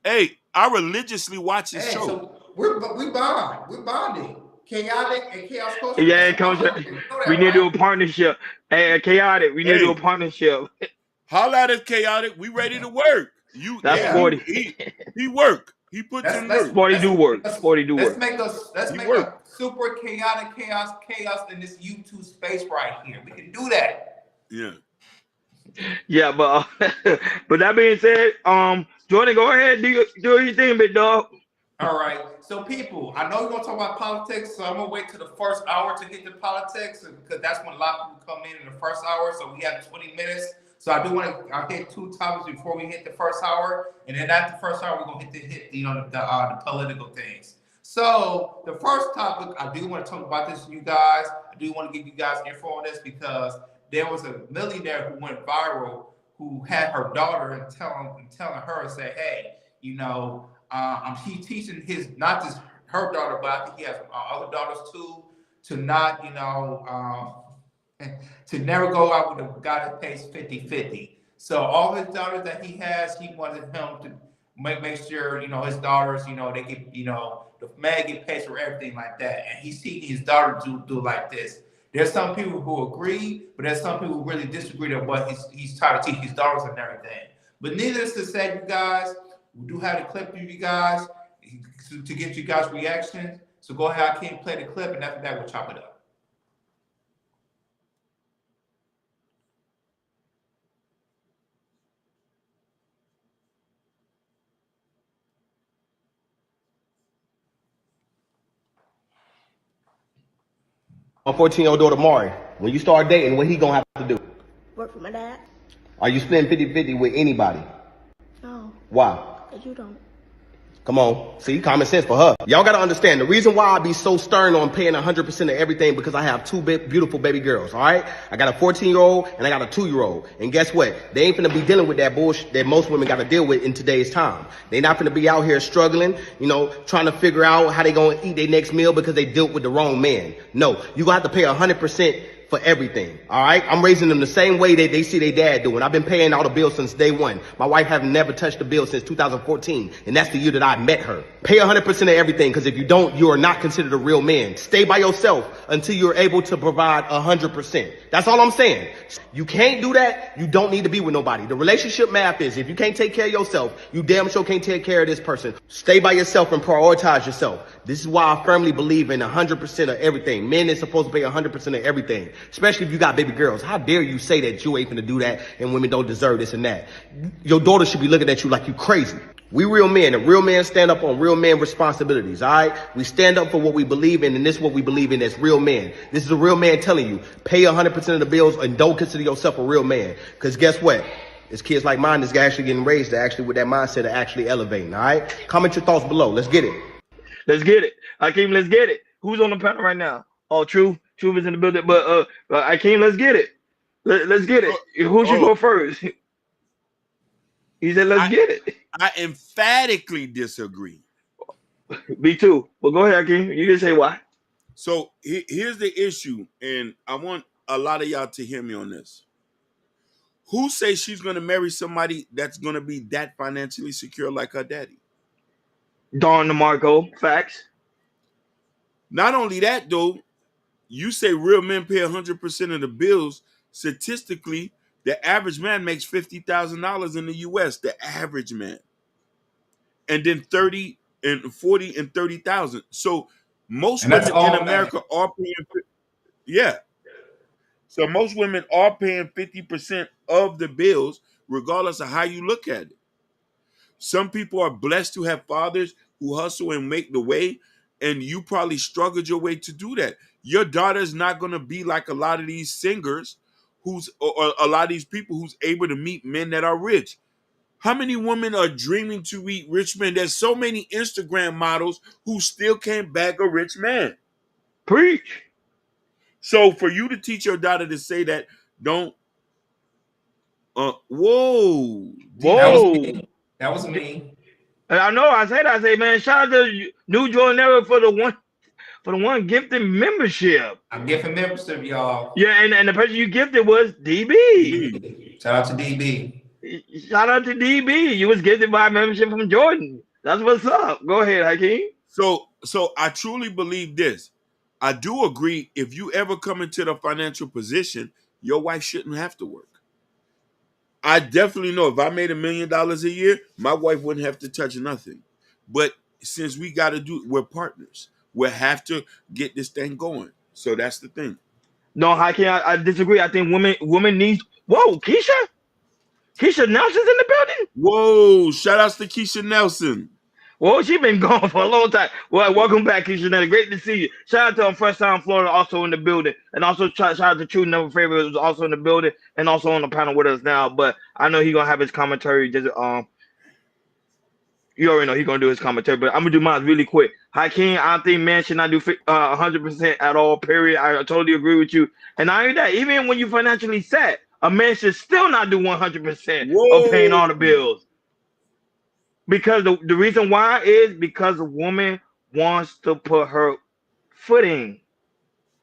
Hey, I religiously watch his show. So we bonding. Chaotic and Chaos Culture. Yeah, we need to do a partnership. Hey, Chaotic, we need to do a partnership. Holla at us, Chaotic. We ready to work. That's Sporty. He work. He puts in work. Sporty do work. Sporty do work. Let's make a super chaotic chaos in this YouTube space right here. We can do that. Yeah. Yeah, but that being said, Jordan, go ahead, do your thing, big dog. All right. So people, I know we're gonna talk about politics, so I'm gonna wait till the first hour to get to politics because that's when a lot of people come in the first hour. So we have 20 minutes. So I do want to hit two topics before we hit the first hour, and then after the first hour, we're gonna hit the political things. So the first topic, I do want to talk about this to you guys. I do want to give you guys info on this because there was a millionaire who went viral who had her daughter and telling her and say, hey, I'm teaching not just her daughter, but I think he has other daughters too, to not, to never go out with a guy that pays 50-50. So all his daughters that he has, he wanted him to make sure, his daughters, they get, the man get paid for everything like that. And he's teaching his daughter to do like this. There's some people who agree, but there's some people who really disagree with what he's trying to teach his daughters and everything. But needless to say, you guys, we do have a clip for you guys to get you guys' reactions. So go ahead, I can't play the clip, and after that, we'll chop it up. My 14-year-old daughter, Mari, when you start dating, what he gonna have to do? Work for my dad. Are you splitting 50-50 with anybody? No. Why? Because you don't. Come on. See, common sense for her. Y'all gotta understand, the reason why I be so stern on paying 100% of everything because I have two beautiful baby girls, all right? I got a 14-year-old and I got a 2-year-old. And guess what? They ain't finna be dealing with that bullshit that most women gotta deal with in today's time. They not finna be out here struggling, trying to figure out how they gonna eat their next meal because they dealt with the wrong man. No, you gonna have to pay 100% for everything, all right? I'm raising them the same way that they see their dad doing. I've been paying all the bills since day one. My wife haven't never touched a bill since 2014, and that's the year that I met her. Pay 100% of everything, because if you don't, you are not considered a real man. Stay by yourself until you're able to provide 100%. That's all I'm saying. You can't do that, you don't need to be with nobody. The relationship math is, if you can't take care of yourself, you damn sure can't take care of this person. Stay by yourself and prioritize yourself. This is why I firmly believe in 100% of everything. Men is supposed to pay 100% of everything. Especially if you got baby girls. How dare you say that you ain't gonna do that and women don't deserve this and that? Your daughter should be looking at you like you crazy. We real men, and real men stand up on real men responsibilities, all right? We stand up for what we believe in, and this is what we believe in as real men. This is a real man telling you, pay 100% of the bills and don't consider yourself a real man. Because guess what? It's kids like mine that's actually getting raised actually with that mindset of actually elevating, all right? Comment your thoughts below. Let's get it. Let's get it. Hakeem, let's get it. Who's on the panel right now? Oh, Truth is in the building, but Hakeem, let's get it. Let's get it. Who should go first? He said, let's get it. I emphatically disagree. Me too. But go ahead, Hakeem. You can say why. So here's the issue, and I want a lot of y'all to hear me on this. Who says she's going to marry somebody that's going to be that financially secure like her daddy? Dawn DeMarco. Facts. Not only that, though, you say real men pay 100% of the bills. Statistically, the average man makes $50,000 in the U.S. The average man, and then 30 and 40 and 30,000. So most And that's women in all man. America are paying. Yeah. So most women are paying 50% of the bills, regardless of how you look at it. Some people are blessed to have fathers who hustle and make the way, and you probably struggled your way to do that. Your daughter's not going to be like a lot of these singers or a lot of these people who's able to meet men that are rich. How many women are dreaming to meet rich men? There's so many Instagram models who still can't bag a rich man. Preach. So for you to teach your daughter to say that, don't whoa. That was DB. Whoa. me. That was me. And I know I say, man, shout out to New Jordan Era for the one gifted membership. I'm giving membership, y'all. Yeah, and the person you gifted was DB. Shout out to DB. Shout out to DB. You was gifted by a membership from Jordan. That's what's up. Go ahead, Hakeem. So I truly believe this. I do agree, if you ever come into the financial position, your wife shouldn't have to work. I definitely know if I made $1 million a year, my wife wouldn't have to touch nothing. But since we're partners. We have to get this thing going. So that's the thing. No, Hakeem, I disagree. I think women need. Whoa, Keisha Nelson's in the building. Whoa! Shout outs to Keisha Nelson. Well, she been gone for a long time. Well, welcome back, Keisha Nelson. Great to see you. Shout out to First Time Florida, also in the building, and also shout out to True Never Favorite, who's also in the building and also on the panel with us now. But I know he's gonna have his commentary. Just you already know he's gonna do his commentary, but I'm gonna do mine really quick. Hakeem, I think men should not do 100% at all. Period. I totally agree with you. And not only that, even when you financially set, a man should still not do 100% of paying all the bills. Because the reason why is because a woman wants to put her footing.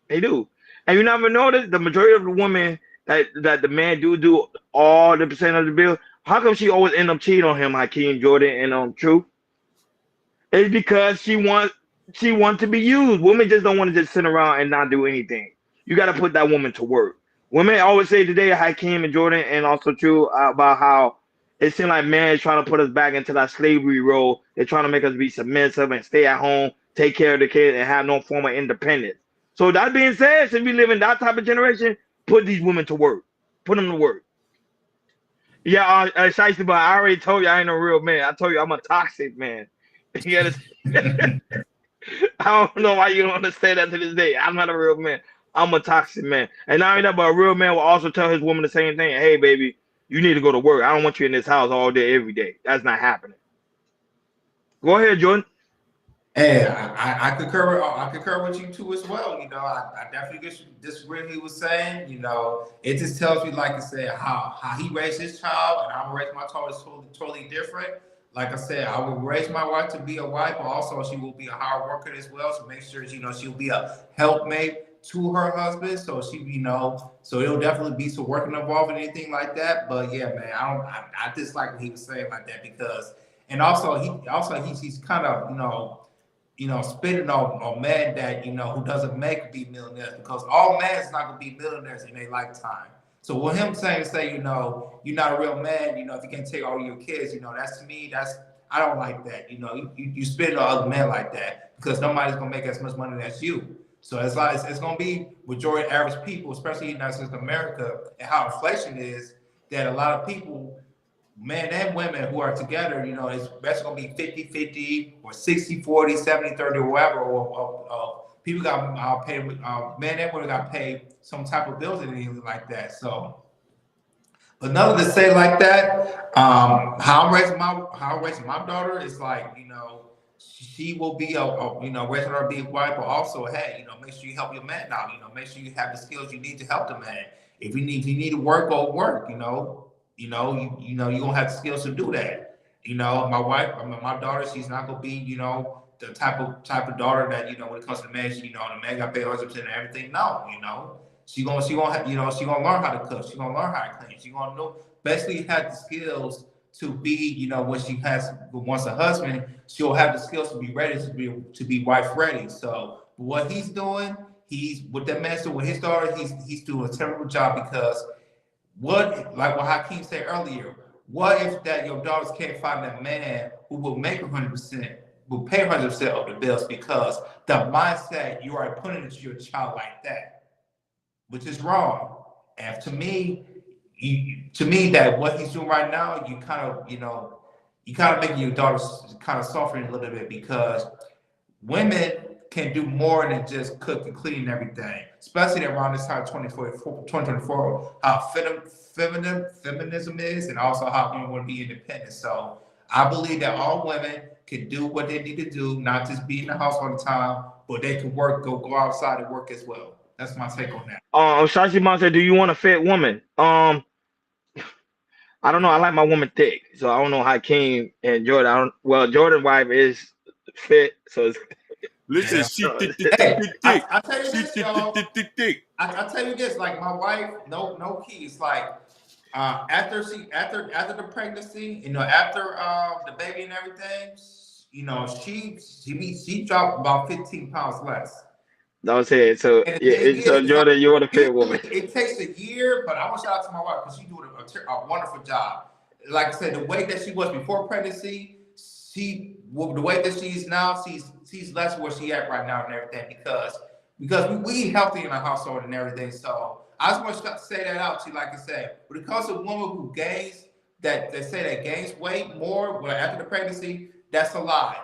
They do. And you never notice the majority of the women that the man do all the percent of the bill. How come she always end up cheating on him, Hakeem, Jordan, and Truth? It's because she wants to be used. Women just don't want to just sit around and not do anything. You got to put that woman to work. Women always say today, Hakeem and Jordan, and also True, about how it seems like men is trying to put us back into that slavery role. They're trying to make us be submissive and stay at home, take care of the kids, and have no form of independence. So that being said, since we live in that type of generation, put these women to work. Put them to work. Yeah, Shiesty, but I already told you I ain't a real man. I told you I'm a toxic man. You understand? I don't know why you don't understand that to this day. I'm not a real man. I'm a toxic man. And not only that, but a real man will also tell his woman the same thing. Hey, baby, you need to go to work. I don't want you in this house all day, every day. That's not happening. Go ahead, Jordan. Hey, I concur with you too as well. You know, I definitely disagree with what he was saying. You know, it just tells me, like I said, how he raised his child, and I'm raising my child is totally different. Like I said, I will raise my wife to be a wife, but also she will be a hard worker as well. So make sure, you know, she'll be a helpmate to her husband. So she, you know, so it'll definitely be some working involved in anything like that. But yeah, man, I dislike what he was saying like that because, and also he's kind of, spitting on men that, you know, who doesn't make be millionaires, because all men is not gonna be millionaires in their lifetime. So with him say, you know, you're not a real man, you know, if you can't take all your kids, you know, that's to me, I don't like that. You know, you spend on other men like that because nobody's gonna make as much money as you. So it's gonna be majority average people, especially in United States of America, and how inflation is, that a lot of people, men and women who are together, you know, it's gonna be 50-50 or 60-40, 70-30 or whatever, or people got paid, men and women got paid some type of bills and anything like that. So, but nothing to say like that. How I'm raising my daughter is like, you know, she will be raising her to be a wife, but also, hey, you know, make sure you help your man out. You know, make sure you have the skills you need to help the man. If you need to work, go work. You know, you're gonna have the skills to do that. You know, my daughter, she's not gonna be, you know, the type of daughter that, you know, when it comes to the man, the man got paid 100% and everything. No, you know, she gonna learn how to cook. She gonna learn how to clean. She gonna know, basically have the skills to be, you know, when she wants a husband, she'll have the skills to be ready to be wife ready. So what he's doing, he's with that man. So with his daughter, he's doing a terrible job because like what Hakeem said earlier, what if that your daughters can't find a man who will make 100%, will pay 100% of the bills because the mindset you are putting into your child like that, which is wrong. And to me, that what he's doing right now, you kind of making your daughters kind of suffering a little bit because women can do more than just cook and clean and everything, especially around this time, 2024, how feminism is, and also how women want to be independent. So I believe that all women can do what they need to do, not just be in the house all the time, but they can work, go outside and work as well. That's my take on that. Shashi Mom said, "Do you want a fit woman?" I don't know. I like my woman thick, so I don't know Hakeem and Jordan. Jordan's wife is fit, so it's. Listen, she thick. I tell you this, y'all. I tell you this, like my wife, no kids. Like after the pregnancy, after the baby and everything, she dropped about 15 pounds less. That was it. So so Jordan, you want a fit woman? It takes a year, but I want to shout out to my wife because she's doing a wonderful job. Like I said, the way that she was before pregnancy, the way that she is now, she's less where she at right now and everything because we eat healthy in our household and everything. So I just want to say that out to you, like I said, when it comes to a woman who gains gains weight more after the pregnancy, that's a lie.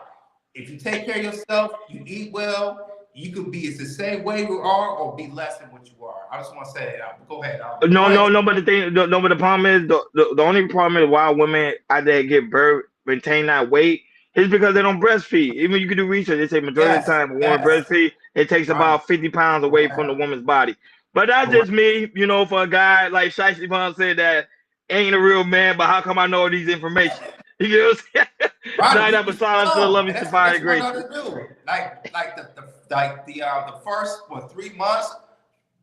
If you take care of yourself, you eat well, you could be the same way you are or be less than what you are. I just want to say that out. But go ahead. No. But the problem is the only problem is why women out there get birth maintain that weight is because they don't breastfeed. Even you can do research. They say majority of the time, when women breastfeed, it takes about 50 pounds away from the woman's body. But that's just me, for a guy like Shiesty Bond said that ain't a real man, but how come I know these information? You know what I'm saying? Night up silence to the loving Sapphire Grace. The first 3 months,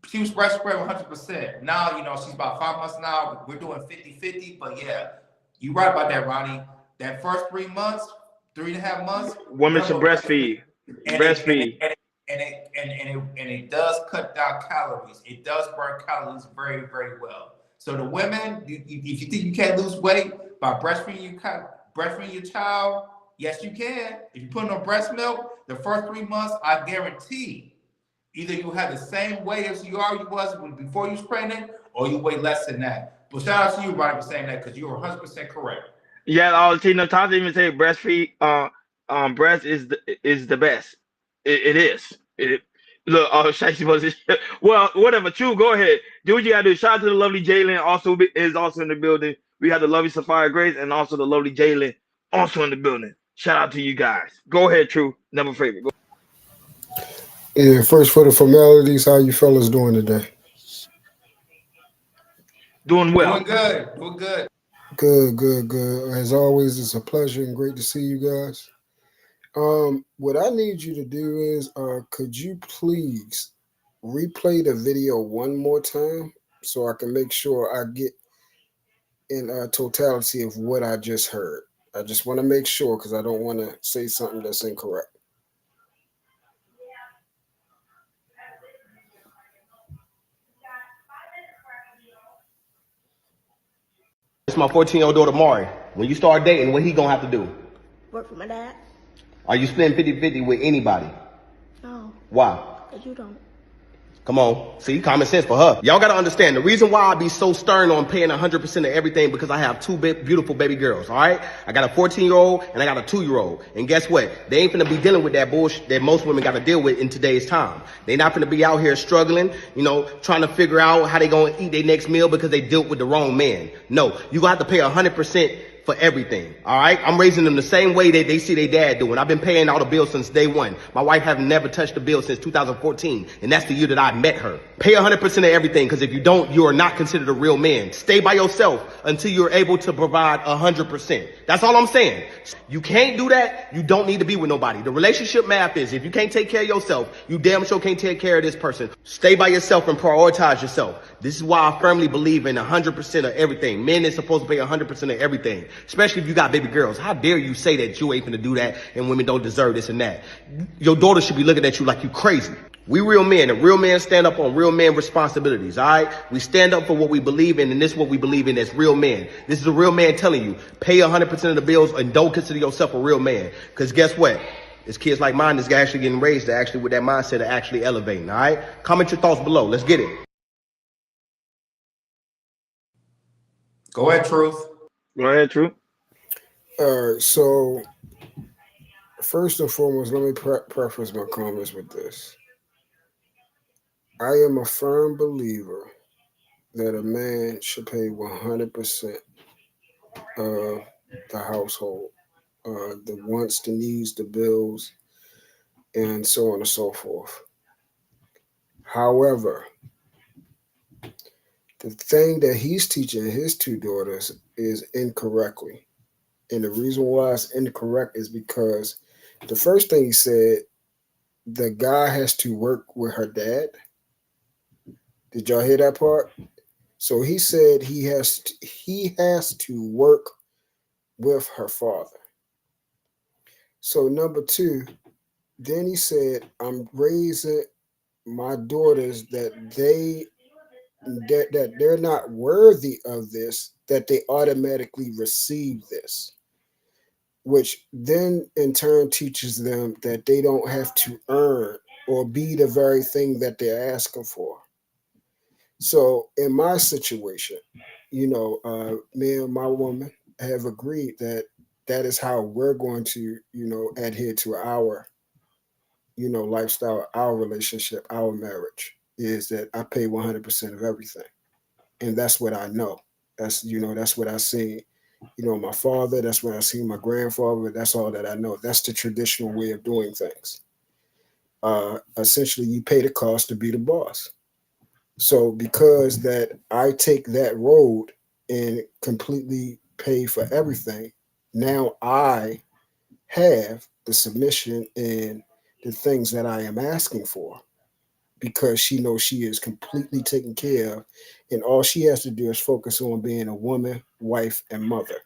she was breastfed 100%. Now, she's about 5 months now. We're doing 50-50. But yeah, you're right about that, Ronnie. That first 3 months, 3.5 months, women should breastfeed. And it does cut down calories. It does burn calories very, very well. So the women, if you think you can't lose weight by breastfeeding your child, yes, you can. If you put on breast milk, the first 3 months, I guarantee, either you have the same weight as you was before you was pregnant, or you weigh less than that. But shout out to you, Ronnie, for saying that because you're 100% correct. Yeah, Tina Thompson even say breastfeed. Breast is the best. It is. Look, well, whatever. True, go ahead. Do what you gotta do. Shout out to the lovely Jalen. Also is also in the building. We have the lovely Sapphire Grace and also the lovely Jalen also in the building. Shout out to you guys. Go ahead, True. Never favorite. Go. Yeah, first for the formalities, how you fellas doing today? Doing well. Doing good. Good. As always, it's a pleasure and great to see you guys. What I need you to do is, could you please replay the video one more time so I can make sure I get in totality of what I just heard. I just want to make sure because I don't want to say something that's incorrect. It's my 14-year-old daughter, Mari. When you start dating, what he gonna have to do? Work for my dad. Are you splitting 50-50 with anybody? No. Why? Because you don't. Come on. See, common sense for her. Y'all got to understand, the reason why I be so stern on paying 100% of everything because I have two beautiful baby girls, all right? I got a 14-year-old and I got a 2-year-old. And guess what? They ain't finna be dealing with that bullshit that most women got to deal with in today's time. They not finna be out here struggling, trying to figure out how they gonna eat their next meal because they dealt with the wrong man. No, you gonna have to pay 100% for everything, all right? I'm raising them the same way that they see their dad doing. I've been paying all the bills since day one. My wife have never touched a bill since 2014, and that's the year that I met her. Pay 100% of everything, because if you don't, you are not considered a real man. Stay by yourself until you're able to provide 100%. That's all I'm saying. You can't do that, you don't need to be with nobody. The relationship math is, if you can't take care of yourself, you damn sure can't take care of this person. Stay by yourself and prioritize yourself. This is why I firmly believe in 100% of everything. Men is supposed to pay 100% of everything. especially if you got baby girls. How dare you say that you ain't finna do that and women don't deserve this and that? Your daughter should be looking at you like you crazy. We real men, and real men stand up on real men responsibilities, all right? We stand up for what we believe in, and this is what we believe in as real men. This is a real man telling you, pay 100% of the bills and don't consider yourself a real man. Because guess what? It's kids like mine that's actually getting raised to actually with that mindset of actually elevating, all right? Comment your thoughts below. Let's get it. Go ahead, Truth. Go ahead, True. All right, so first and foremost, let me preface my comments with this. I am a firm believer that a man should pay 100% of the household, the wants, the needs, the bills, and so on and so forth. However, the thing that he's teaching his two daughters is incorrectly. And the reason why it's incorrect is because the first thing he said, the guy has to work with her dad. Did y'all hear that part? So he said he has to work with her father. So number two, then he said, I'm raising my daughters that they're not worthy of this, that they automatically receive this, which then in turn teaches them that they don't have to earn or be the very thing that they're asking for. So in my situation, me and my woman have agreed that that is how we're going to, adhere to our, lifestyle, our relationship, our marriage, is that I pay 100% of everything. And that's what I know. That's what I see. My father, that's what I see my grandfather. That's all that I know. That's the traditional way of doing things. Essentially, you pay the cost to be the boss. So because that I take that road and completely pay for everything, now I have the submission and the things that I am asking for, because she knows she is completely taken care of, and all she has to do is focus on being a woman, wife, and mother.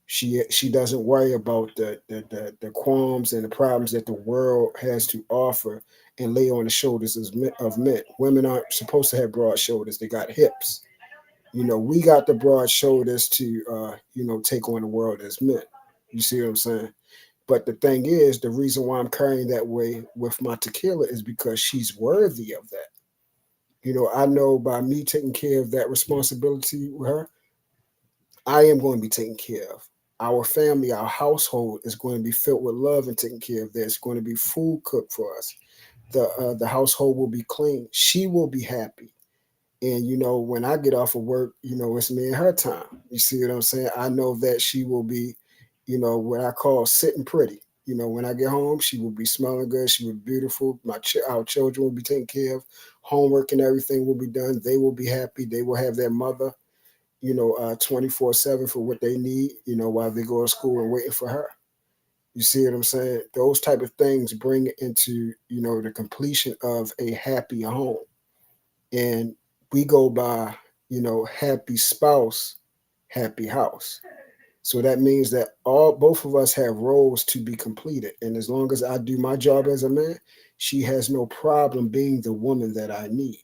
She doesn't worry about the qualms and the problems that the world has to offer and lay on the shoulders of men. Women aren't supposed to have broad shoulders; they got hips. We got the broad shoulders to take on the world as men. You see what I'm saying? But the thing is, the reason why I'm carrying that way with my tequila is because she's worthy of that. I know by me taking care of that responsibility with her, I am going to be taken care of. Our family, our household is going to be filled with love and taken care of. There's going to be food cooked for us. The household will be clean. She will be happy. And when I get off of work, it's me and her time. You see what I'm saying? I know that she will be, what I call sitting pretty. When I get home, she will be smelling good. She will be beautiful. Our children will be taken care of. Homework and everything will be done. They will be happy. They will have their mother 24/7 for what they need, while they go to school and waiting for her. You see what I'm saying? Those type of things bring it into, the completion of a happy home. And we go by, happy spouse, happy house. So that means that both of us have roles to be completed. And as long as I do my job as a man, she has no problem being the woman that I need.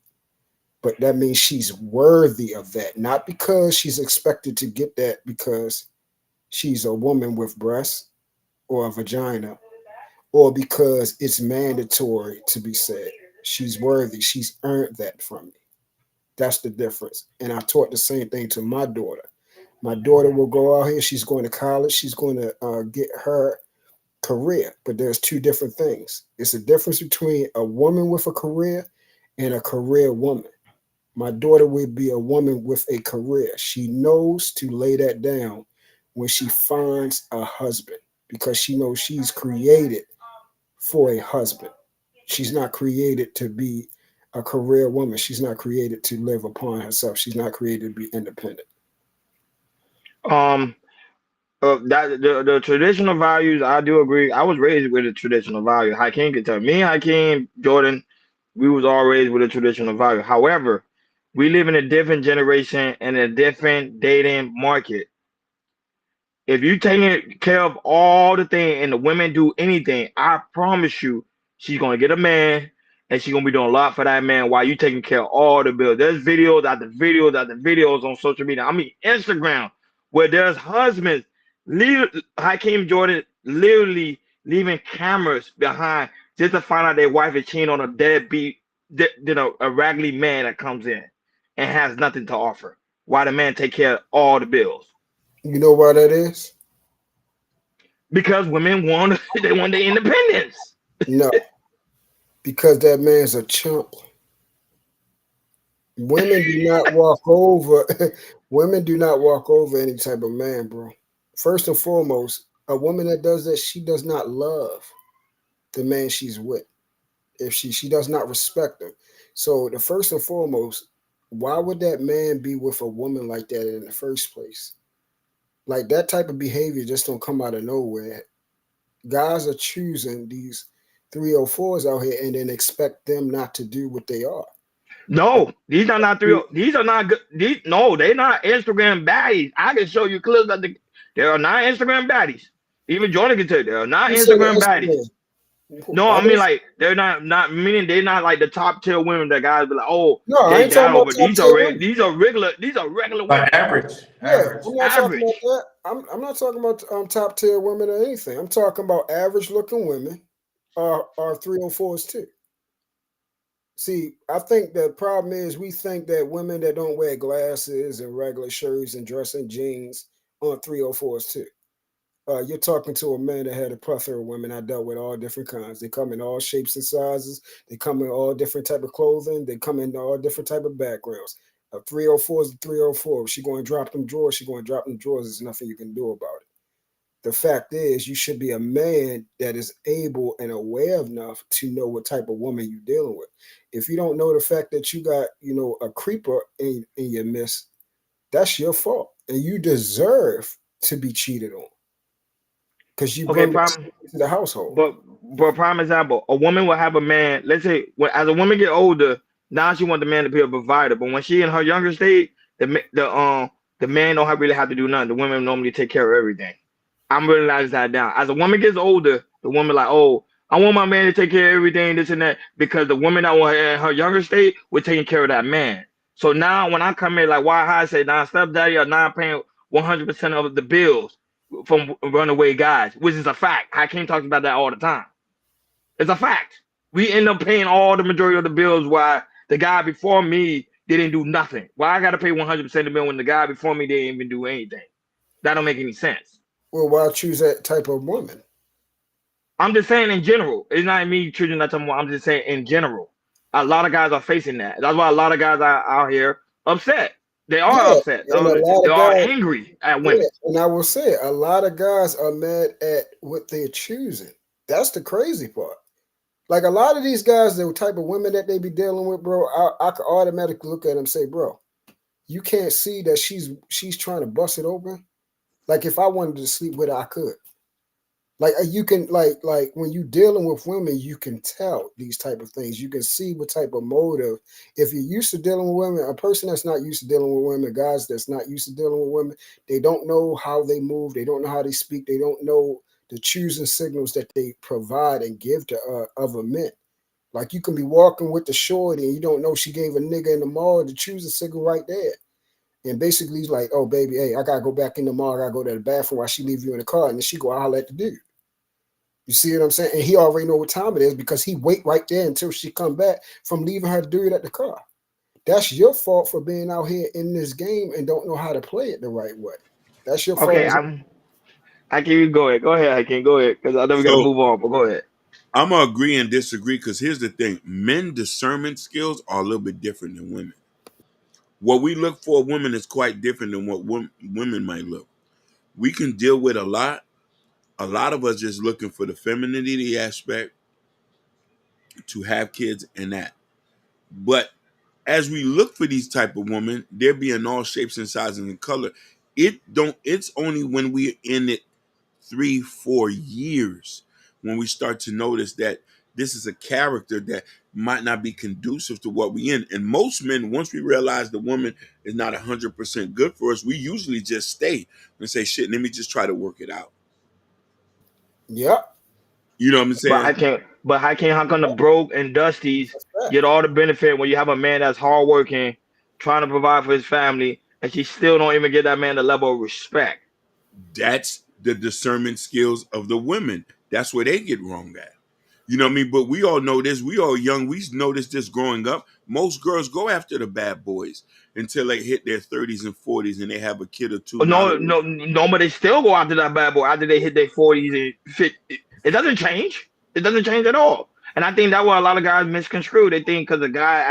But that means she's worthy of that, not because she's expected to get that because she's a woman with breasts or a vagina, or because it's mandatory to be said. She's worthy. She's earned that from me. That's the difference. And I taught the same thing to my daughter. My daughter will go out here. She's going to college. She's going to get her career. But there's two different things. It's a difference between a woman with a career and a career woman. My daughter will be a woman with a career. She knows to lay that down when she finds a husband, because she knows she's created for a husband. She's not created to be a career woman. She's not created to live upon herself. She's not created to be independent. Um, that the traditional values, I do agree. I was raised with a traditional value. Hakeem can tell me, Hakeem, Jordan, we was all raised with a traditional value. However, we live in a different generation and a different dating market. If you taking care of all the thing and the women do anything, I promise you, she's gonna get a man and she's gonna be doing a lot for that man while you taking care of all the bills. There's videos after videos after videos on social media. I mean Instagram, where there's husbands, Hakeem Jordan literally leaving cameras behind just to find out their wife is cheating on a deadbeat, a raggedy man that comes in and has nothing to offer. While the man take care of all the bills. You know why that is? Because women want they want their independence. No, because that man's a chump. Women do not walk over. Women do not walk over any type of man, bro. First and foremost, a woman that does that, she does not love the man she's with. If she does not respect him. So the first and foremost, why would that man be with a woman like that in the first place? Like that type of behavior just don't come out of nowhere. Guys are choosing these 304s out here and then expect them not to do what they are. No, these are not these are not good. They're not Instagram baddies. I can show you clips that there are not Instagram baddies. Even Jordan can tell you there are not Instagram baddies. No, I mean like they're not meaning they're not like the top tier women that guys be like, oh, no, I ain't talking about these are regular women. But average. Yeah, I'm not talking about that. I'm not talking about top tier women or anything. I'm talking about average looking women are 304s too. See, I think the problem is we think that women that don't wear glasses and regular shirts and dress in jeans are 304s too. You're talking to a man that had a plethora of women. I dealt with all different kinds. They come in all shapes and sizes. They come in all different type of clothing. They come in all different type of backgrounds. A 304 is a 304. If she's going to drop them drawers, she's going to drop them drawers. There's nothing you can do about it. The fact is, you should be a man that is able and aware enough to know what type of woman you're dealing with. If you don't know the fact that you got, a creeper in your midst, that's your fault. And you deserve to be cheated on. Because you bring it to the household. But prime example, a woman will have a man. Let's say, as a woman get older, now she want the man to be a provider. But when she in her younger state, the man don't really have to do nothing. The women normally take care of everything. I'm realizing that now. As a woman gets older, the woman like, oh, I want my man to take care of everything, this and that, because the woman that was in her younger state was taking care of that man. So now when I come in, like why I say now stepdaddy are not paying 100% of the bills from runaway guys, which is a fact. Hakeem talks about that all the time. It's a fact. We end up paying all the majority of the bills while the guy before me didn't do nothing. Why I got to pay 100% of the bill when the guy before me didn't even do anything? That don't make any sense. Well, why choose that type of woman? I'm just saying in general. It's not me choosing that type of woman. I'm just saying in general. A lot of guys are facing that. That's why a lot of guys are out here upset. They are upset. They are angry at women. Yeah, and I will say, a lot of guys are mad at what they're choosing. That's the crazy part. Like a lot of these guys, the type of women that they be dealing with, bro, I could automatically look at them and say, bro, you can't see that she's trying to bust it open. Like if I wanted to sleep with her, I could. Like you can like when you dealing with women, you can tell these type of things. You can see what type of motive. If you're used to dealing with women, a person that's not used to dealing with women, guys that's not used to dealing with women, they don't know how they move. They don't know how they speak. They don't know the choosing signals that they provide and give to other men. Like you can be walking with the shorty and you don't know she gave a nigga in the mall the choosing signal right there. And basically he's like, oh, baby, hey, I got to go back in the mall. I got to go to the bathroom while she leave you in the car. And then she go holler at the dude. You see what I'm saying? And he already know what time it is because he wait right there until she come back from leaving her dude at the car. That's your fault for being out here in this game and don't know how to play it the right way. That's your fault. Okay, I can go ahead. Go ahead, I can go ahead because I know we got to move on, but go ahead. I'm going to agree and disagree because here's the thing. Men discernment skills are a little bit different than women. What we look for women is quite different than what women might look. We can deal with a lot. A lot of us just looking for the femininity aspect to have kids and that. But as we look for these type of women, they're being all shapes and sizes and color. It's only when we're in it 3-4 years when we start to notice that this is a character that might not be conducive to what we in. And most men, once we realize the woman is not 100% good for us, we usually just stay and say, shit, let me just try to work it out. Yep. You know what I'm saying? How come the broke and dusties get all the benefit when you have a man that's hardworking, trying to provide for his family, and she still don't even get that man the level of respect? That's the discernment skills of the women. That's where they get wrong at. You know what I mean? But we all know this. We all young. We noticed this growing up. Most girls go after the bad boys until they hit their 30s and 40s and they have a kid or two. No, but they still go after that bad boy after they hit their 40s and 50s. It doesn't change. It doesn't change at all. And I think that's what a lot of guys misconstrue. They think because the guy,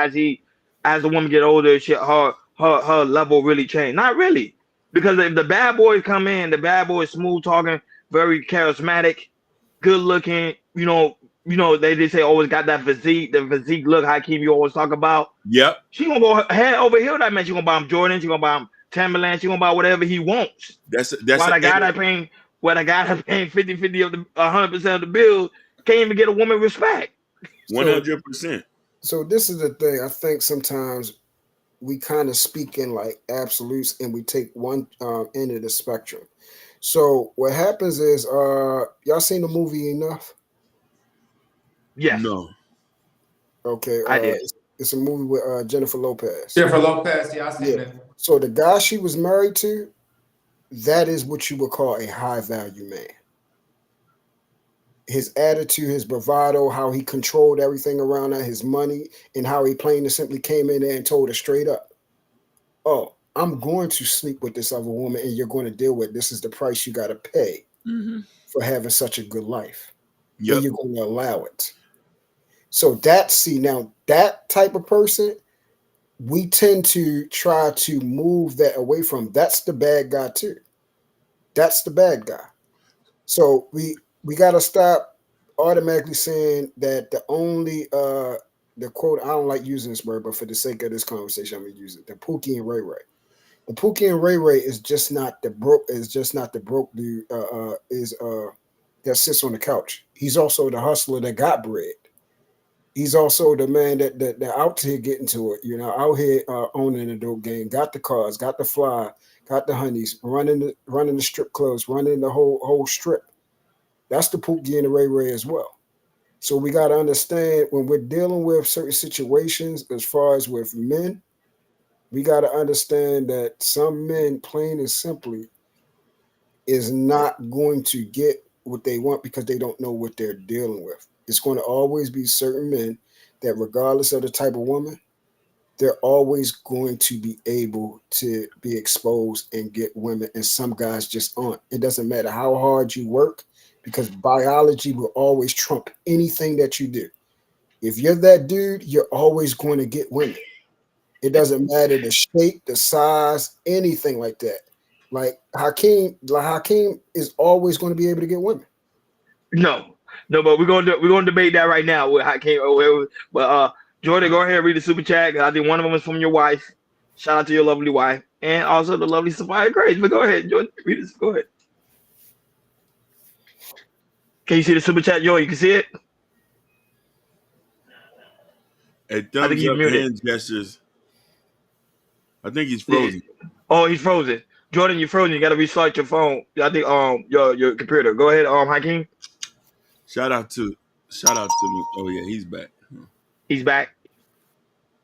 as the woman get older, her level really change. Not really. Because if the bad boys come in, the bad boys smooth talking, very charismatic, good looking, they say always got that physique, the physique look, Hakeem, you always talk about. Yep. She gonna go head over here that man. She gonna buy him Jordan, she gonna buy him Timberland, she gonna buy whatever he wants. That's why the guy that paying 50-50 of the 100% of the bill can't even get a woman respect. 100%. So this is the thing. I think sometimes we kind of speak in like absolutes and we take one end of the spectrum. So what happens is, y'all seen the movie Enough? Yes. No. Okay. I did. It's a movie with Jennifer Lopez. Jennifer Lopez, yeah, I seen it. So the guy she was married to, that is what you would call a high value man. His attitude, his bravado, how he controlled everything around that, his money, and how he plain and simply came in there and told her straight up, oh, I'm going to sleep with this other woman and you're going to deal with it. This is the price you got to pay for having such a good life. Yep. And you're going to allow it. So now that type of person, we tend to try to move that away from. That's the bad guy too. That's the bad guy. So we got to stop automatically saying that the only the quote, I don't like using this word, but for the sake of this conversation, I'm gonna use it. The Pookie and Ray Ray. The Pookie and Ray Ray is just not the broke dude that sits on the couch. He's also the hustler that got bread. He's also the man that out here getting to it, out here owning a dope game, got the cars, got the fly, got the honeys, running the strip clubs, running the whole strip. That's the Pookie and the Ray Ray as well. So we got to understand when we're dealing with certain situations, as far as with men, we got to understand that some men, plain and simply, is not going to get what they want because they don't know what they're dealing with. It's going to always be certain men that, regardless of the type of woman, they're always going to be able to be exposed and get women. And some guys just aren't. It doesn't matter how hard you work, because biology will always trump anything that you do. If you're that dude, you're always going to get women. It doesn't matter the shape, the size, anything like that. Like Hakeem is always going to be able to get women. No, but we're gonna debate that right now with Hakeem. But Jordan, go ahead and read the super chat. I think one of them is from your wife. Shout out to your lovely wife, and also the lovely Sophia Grace. But go ahead, Jordan, read this. Go ahead. Can you see the super chat, Jordan? You can see it. A thumbs up, hand gestures. I think he's frozen. Oh, he's frozen. Jordan, you're frozen. You got to restart your phone. I think your computer. Go ahead, Hakeem. Shout out to me. Oh yeah, he's back. He's back.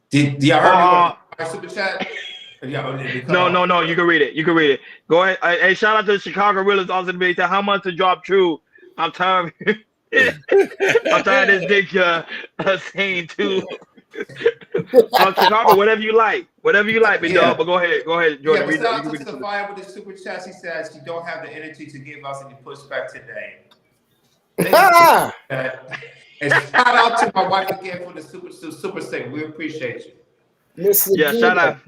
Did y'all heard me super chat? No. You can read it. Go ahead. Hey, shout out to the Chicago Realers. Also, to how much to drop true. I'm tired. I'm tired of this dick saying too. Chicago, whatever you like, big dog. But go ahead, Jordan. Yeah, read that. With the super chat, she says you don't have the energy to give us any pushback today. And shout out to my wife again for the super segment. We appreciate you. Shout out.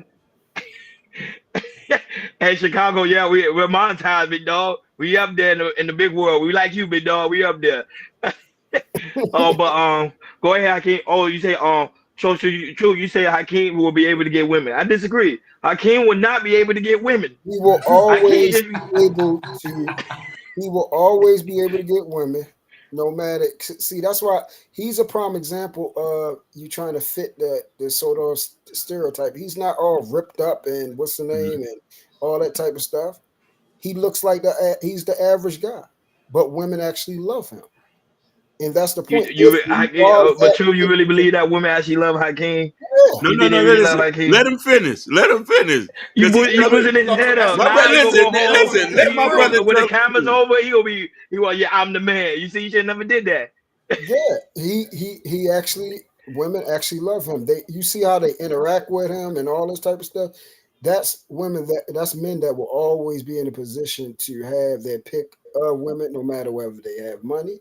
Hey, Chicago, yeah, we're monetized, big dog. We up there in the big world. We like you, big dog. We up there. But go ahead, Hakeem. Oh, you say true. You say Hakeem will be able to get women. I disagree. Hakeem will not be able to get women. He will always be able to. He will always be able to get women. No matter, see, that's why he's a prime example of you trying to fit the sort of stereotype. He's not all ripped up and what's the name and all that type of stuff. He looks like he's the average guy, but women actually love him, and that's the point. If we all But had, true, you really believe that women actually love Hakeem? yeah, No, You no, think no. they really love Listen, Hakeem? let him finish. Let him finish. You Because he's you coming. boozing his head up. My Now brother, he gonna listen, go home. listen. Let my brother When the tell. camera's over, he gonna yeah, I'm the man. You see, you should never did that. yeah, he actually women actually love him. You see how they interact with him and all this type of stuff. That's that's men that will always be in a position to have their pick of women, no matter whether they have money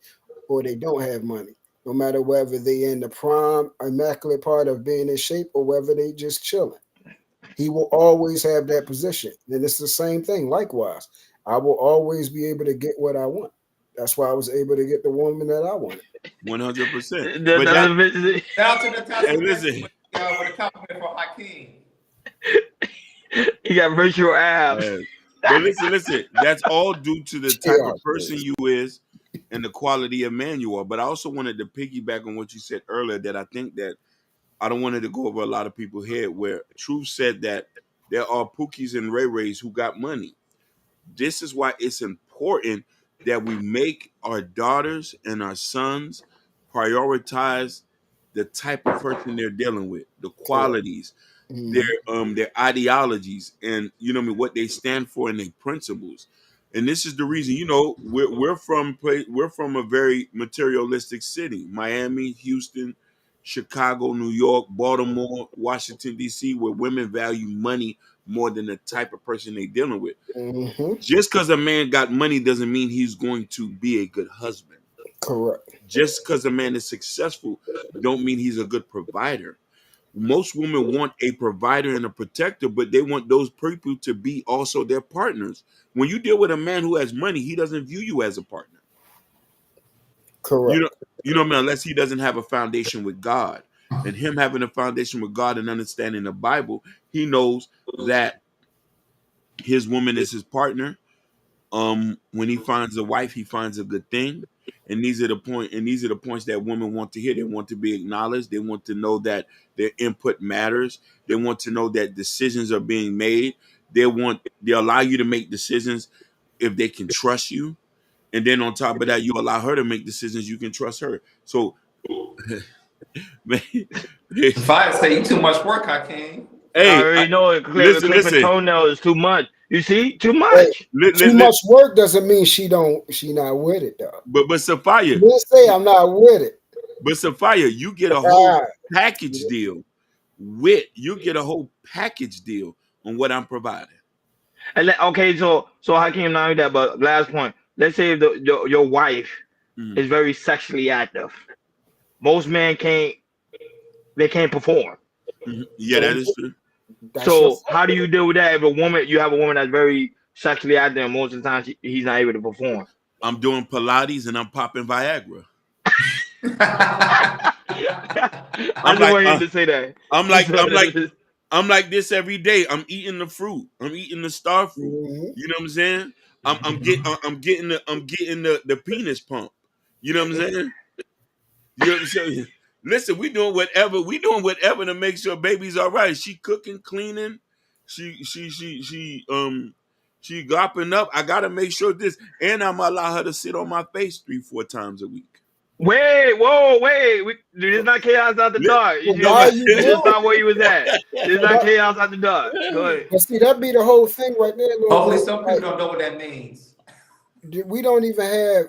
or they don't have money, no matter whether they in the prime immaculate part of being in shape or whether they just chilling. He will always have that position. And it's the same thing. Likewise, I will always be able to get what I want. That's why I was able to get the woman that I wanted. 100%. But that, Down to the hey, test listen. with a compliment for Hakeem. He got virtual abs. But listen. That's all due to the type Yeah, of person you is and the quality of man you are. But I also wanted to piggyback on what you said earlier that I think that I don't want it to go over a lot of people's head where Truth said that there are Pookies and Ray Rays who got money. This is why it's important that we make our daughters and our sons prioritize the type of person they're dealing with, the qualities, their ideologies, and you know what I mean, what they stand for and their principles. And this is the reason, you know, we're from a very materialistic city, Miami, Houston, Chicago, New York, Baltimore, Washington D.C., where women value money more than the type of person they're dealing with. Just because a man got money doesn't mean he's going to be a good husband. Correct. Just because a man is successful don't mean he's a good provider. Most women want a provider and a protector, but they want those people to be also their partners. When you deal with a man who has money, he doesn't view you as a partner. Correct. You know, man, unless he doesn't have a foundation with God. And him having a foundation with God and understanding the Bible, he knows that his woman is his partner. When he finds a wife, he finds a good thing. And these are the points that women want to hear. They want to be acknowledged. They want to know that their input matters. They want to know that decisions are being made. They allow you to make decisions if they can trust you. And then on top of that, you allow her to make decisions you can trust her. So man, If I say you too much work, Hakeem. I hey, already know it. Clipping listen. toenail is too much. You see, too Hey, much. too much work doesn't mean she not with it though. But Sophia, She didn't say I'm not with it. But Sophia, you get a whole package deal. You get a whole package deal on what I'm providing. And okay, so Hakeem, not only that, but last point. Let's say if your wife is very sexually active. Most men can't perform. Yeah, that is true. So how do you deal with that if you have a woman that's very sexually active and most of the time he's not able to perform? I'm doing Pilates and I'm popping Viagra. I just want you to say that. I'm like this every day. I'm eating the fruit. I'm eating the star fruit. You know what I'm saying? I'm getting the penis pump. You know what I'm saying? You know what I'm saying? Listen, we doing whatever to make sure baby's all right. She cooking, cleaning, she gopping up. I gotta make sure this, and I'm allow her to sit on my face 3-4 times a week. Wait, dude, this is not chaos out the dark. This is not where you was at. This is not chaos out the dark. Go ahead. But see, that be the whole thing right there. Hopefully, some people don't know what that means. We don't even have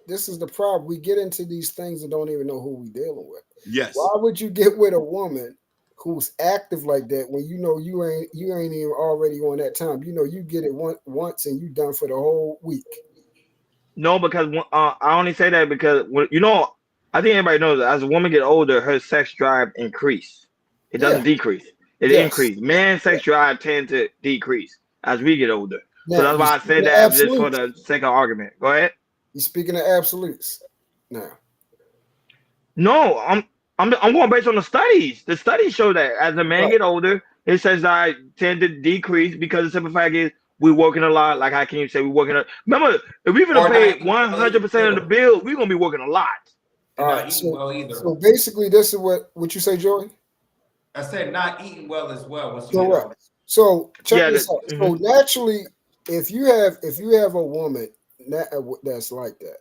this is the problem. We get into these things and don't even know who we dealing with. Yes. Why would you get with a woman who's active like that when you know you ain't even already on that time? You know you get it once and you done for the whole week. No, because I only say that because I think everybody knows that as a woman get older, her sex drive increase. It doesn't decrease. It increases. Man's sex drive tend to decrease as we get older. Now, so that's why I said that just for the sake of argument. Go ahead. You speaking of absolutes now? No, I'm going based on the studies. The studies show that as a man get older, his sex drive tend to decrease because the simple fact is We working a lot. Like I can't say we working. Remember, if we gonna Or pay not eating well 100% of the either. bills, we gonna be working a lot. And All not right. eating So well either. so basically, this is what you say, Joey. I said not eating well as well, which Correct. So check Yeah. this out. So naturally, if you have a woman that's like that,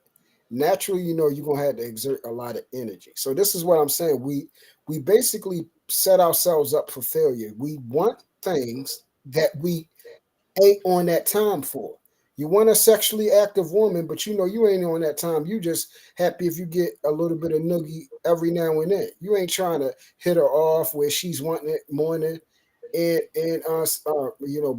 naturally, you're gonna have to exert a lot of energy. So this is what I'm saying. We basically set ourselves up for failure. We want things that we ain't on that time for. You want a sexually active woman, but you ain't on that time. You just happy if you get a little bit of noogie every now and then. You ain't trying to hit her off where she's wanting it morning and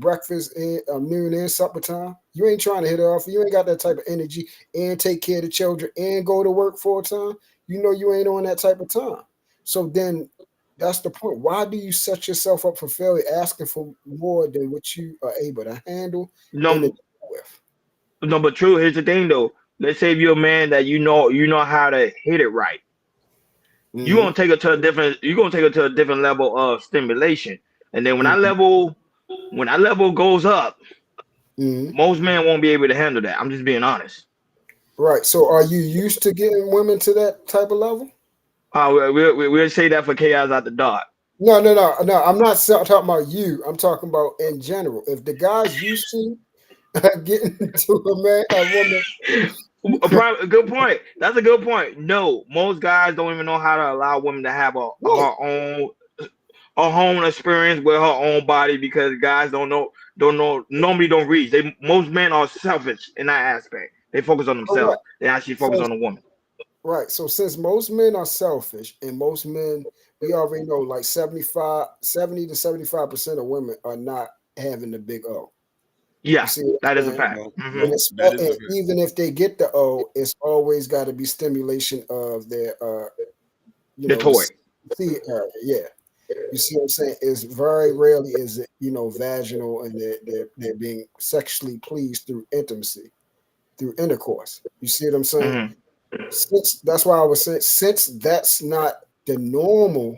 breakfast and noon and supper time. You ain't trying to hit her off. You ain't got that type of energy and take care of the children and go to work full time. You ain't on that type of time. So then that's the point. Why do you set yourself up for failure asking for more than what you are able to handle and to No, deal with? no, but true. Here's the thing, though. Let's say if you're a man that you know how to hit it right. You Mm-hmm. gonna take it to a different. You gonna take it to a different level of stimulation, and then when that Mm-hmm. level goes up, Mm-hmm. most men won't be able to handle that. I'm just being honest. Right. So are you used to getting women to that type of level? We'll say that for chaos at the dark. No, no, no, no. I'm not talking about you. I'm talking about in general. If the guy's used to getting to a woman, A good point. That's a good point. No, most guys don't even know how to allow women to have right? her own experience with her own body because guys don't know normally don't reach. Most men are selfish in that aspect. They focus on themselves. Correct. They actually focus So on the woman. right. So since most men are selfish and most men, we already know like 70 to 75% of women are not having the big O. You Yeah, see what that I'm is a saying? fact. No, Hmm. no, And, that is a and fact. even if they get the O, it's always got to be stimulation of their, The the toy. C area. Yeah. You see what I'm saying? It's very rarely is it, vaginal and they're being sexually pleased through intimacy, through intercourse. You see what I'm saying? Hmm. Since that's why I was saying, since that's not the normal,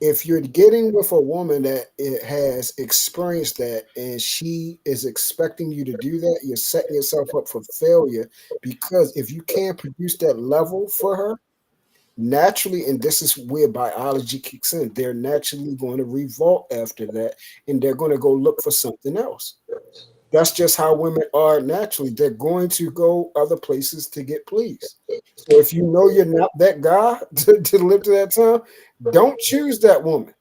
if you're getting with a woman that it has experienced that and she is expecting you to do that, you're setting yourself up for failure because if you can't produce that level for her, naturally, and this is where biology kicks in, they're naturally going to revolt after that and they're going to go look for something else. That's just how women are naturally. They're going to go other places to get pleased. So if you know you're not that guy to live to that time, don't choose that woman.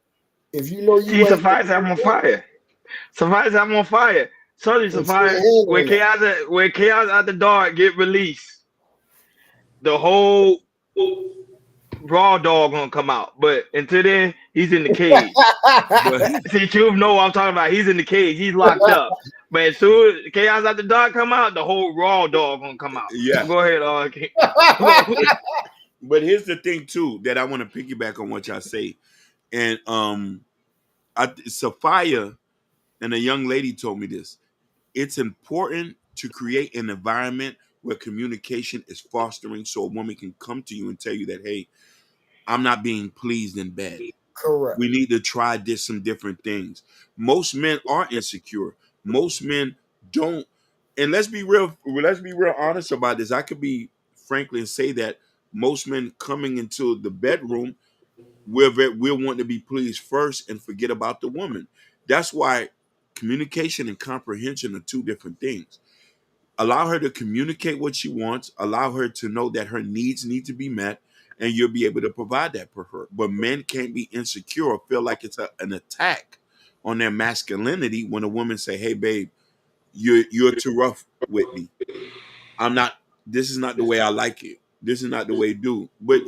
If you know See, you ain't, Suffice, I'm on fire. Suffice, I'm on fire. Sorry, and she ain't Suffice. handling that. When chaos at the dark get released, the whole raw dog gonna come out. But until then, he's in the cage. But See, Truth know what I'm talking about. He's in the cage. He's locked up. But as soon as chaos at the dark come out, the whole raw dog gonna come out. yeah, Go ahead, go. but here's the thing too that I want to piggyback on what y'all say, and Sophia and a young lady told me this. It's important to create an environment where communication is fostering, so a woman can come to you and tell you that, hey, I'm not being pleased in bed. Correct. We need to try some different things. Most men are insecure. Most men don't. And let's be real honest about this. I could be frankly and say that most men coming into the bedroom, we'll want to be pleased first and forget about the woman. That's why communication and comprehension are two different things. Allow her to communicate what she wants, allow her to know that her needs need to be met, and you'll be able to provide that for her. But men can't be insecure or feel like it's an attack on their masculinity when a woman say, hey babe, you're too rough with me. I'm not, this is not the way I like it. This is not the way to do. But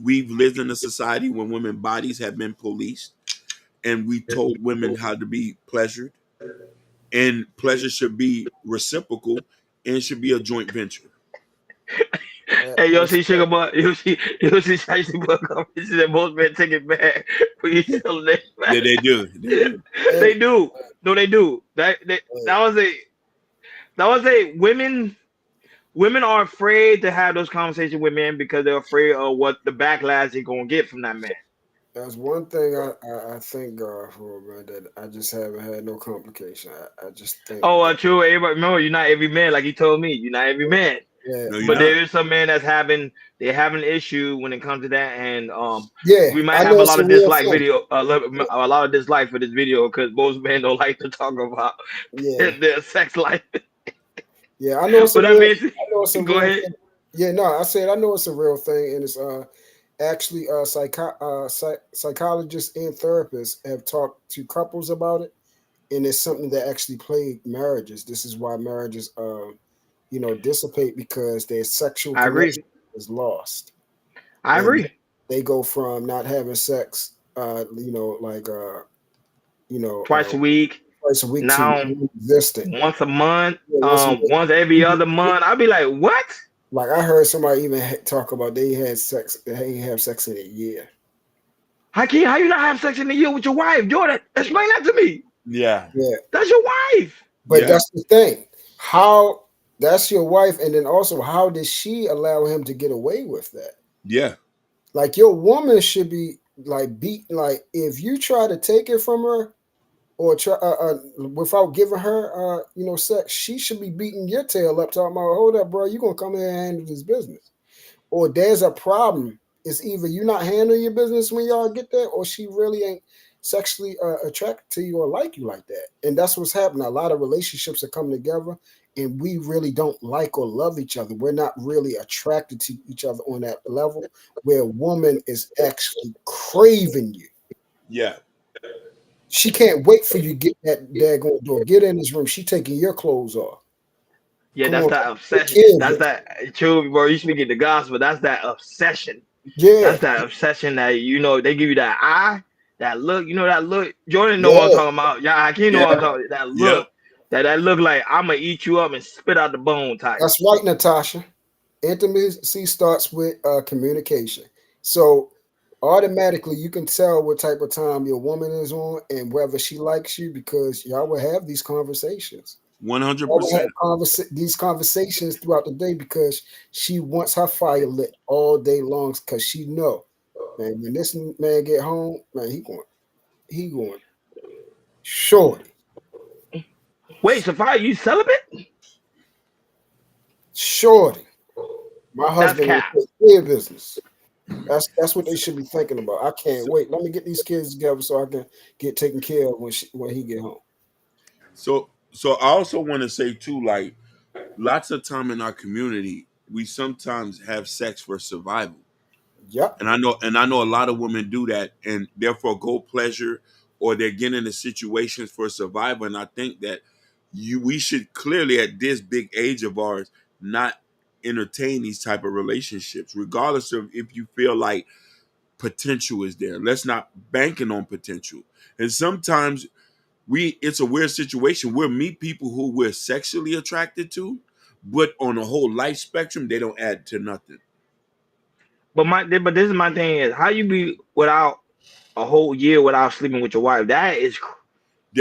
we've lived in a society where women bodies have been policed and we told women how to be pleasured, and pleasure should be reciprocal and should be a joint venture. Hey, yo, That's see sugar butt, you see spicy butt come. He said most men take it back, but you still live back. Yeah, they do. They do. hey, They do. No, they do. That was a women are afraid to have those conversations with men because they're afraid of what the backlash they're gonna get from that man. That's one thing I thank God for, man. That I just haven't had no complication. I just think, Oh, true. Everybody, remember, you're not every man, like he told me. You're not every man. yeah, No, you're But not. there is some men that's they're having an issue when it comes to that, and yeah. we might I have know a it's lot a of real dislike thing. video, a lot of dislike for this video because most men don't like to talk about Yeah, their sex life. yeah. I know it's a But that real. means, I know it's a go real ahead. thing. Yeah, no, I said I know it's a real thing, and it's actually psychologists and therapists have talked to couples about it, and it's something that actually plague marriages. This is why marriages dissipate because their sexual I agree. connection is lost, I and agree. they go from not having sex, like Twice a week, twice a week to now non-existent. once a month, Yeah, once a once every other month. I'd be like, what? like I heard somebody even talk about they have sex in a year. How you not have sex in a year with your wife, Jordan? Explain that to me. Yeah. Yeah, That's your wife. but Yeah. that's the thing. How that's your wife, and then also how did she allow him to get away with that? Yeah. Like your woman should be like beat. Like if you try to take it from her or try without giving her sex, she should be beating your tail up, talking about, hold up, bro, you gonna come here and handle this business. Or there's a problem. It's either you not handling your business when y'all get there, or she really ain't sexually attracted to you or like you like that. And that's what's happening. A lot of relationships are coming together, and we really don't like or love each other. We're not really attracted to each other on that level, where a woman is actually craving you. Yeah. She can't wait for you to get that daggone door. Get in this room. She taking your clothes off. Yeah, Come that's on, that take obsession. care of That's it. that true, bro. You speaking the gospel. That's that obsession. Yeah, That's that obsession that they give you that eye, that look. You know that look. Jordan know what I'm yeah. talking about. Yeah, I can't know what I'm Yeah. talking. That Yeah. look. That look like I'm gonna eat you up and spit out the bone type. That's right, Natasha. Intimacy starts with communication. So automatically you can tell what type of time your woman is on and whether she likes you because y'all will have these conversations. Y'all will 100%. have these conversations throughout the day because she wants her fire lit all day long because she know, man, when this man get home, man, he going shorty. Wait, Sophia, you celibate? Shorty. My That's husband will cap. take care of business. That's what they should be thinking about. I can't wait. Let me get these kids together so I can get taken care of when he get home. So I also want to say too, like lots of time in our community, we sometimes have sex for survival. Yep. And I know a lot of women do that and therefore go pleasure or they're getting into situations for survival. And I think that we should clearly at this big age of ours not entertain these type of relationships, regardless of if you feel like potential is there. Let's not banking on potential. And sometimes it's a weird situation. We'll meet people who we're sexually attracted to, but on a whole life spectrum, they don't add to nothing. But this is my thing is how you be without a whole year without sleeping with your wife. They're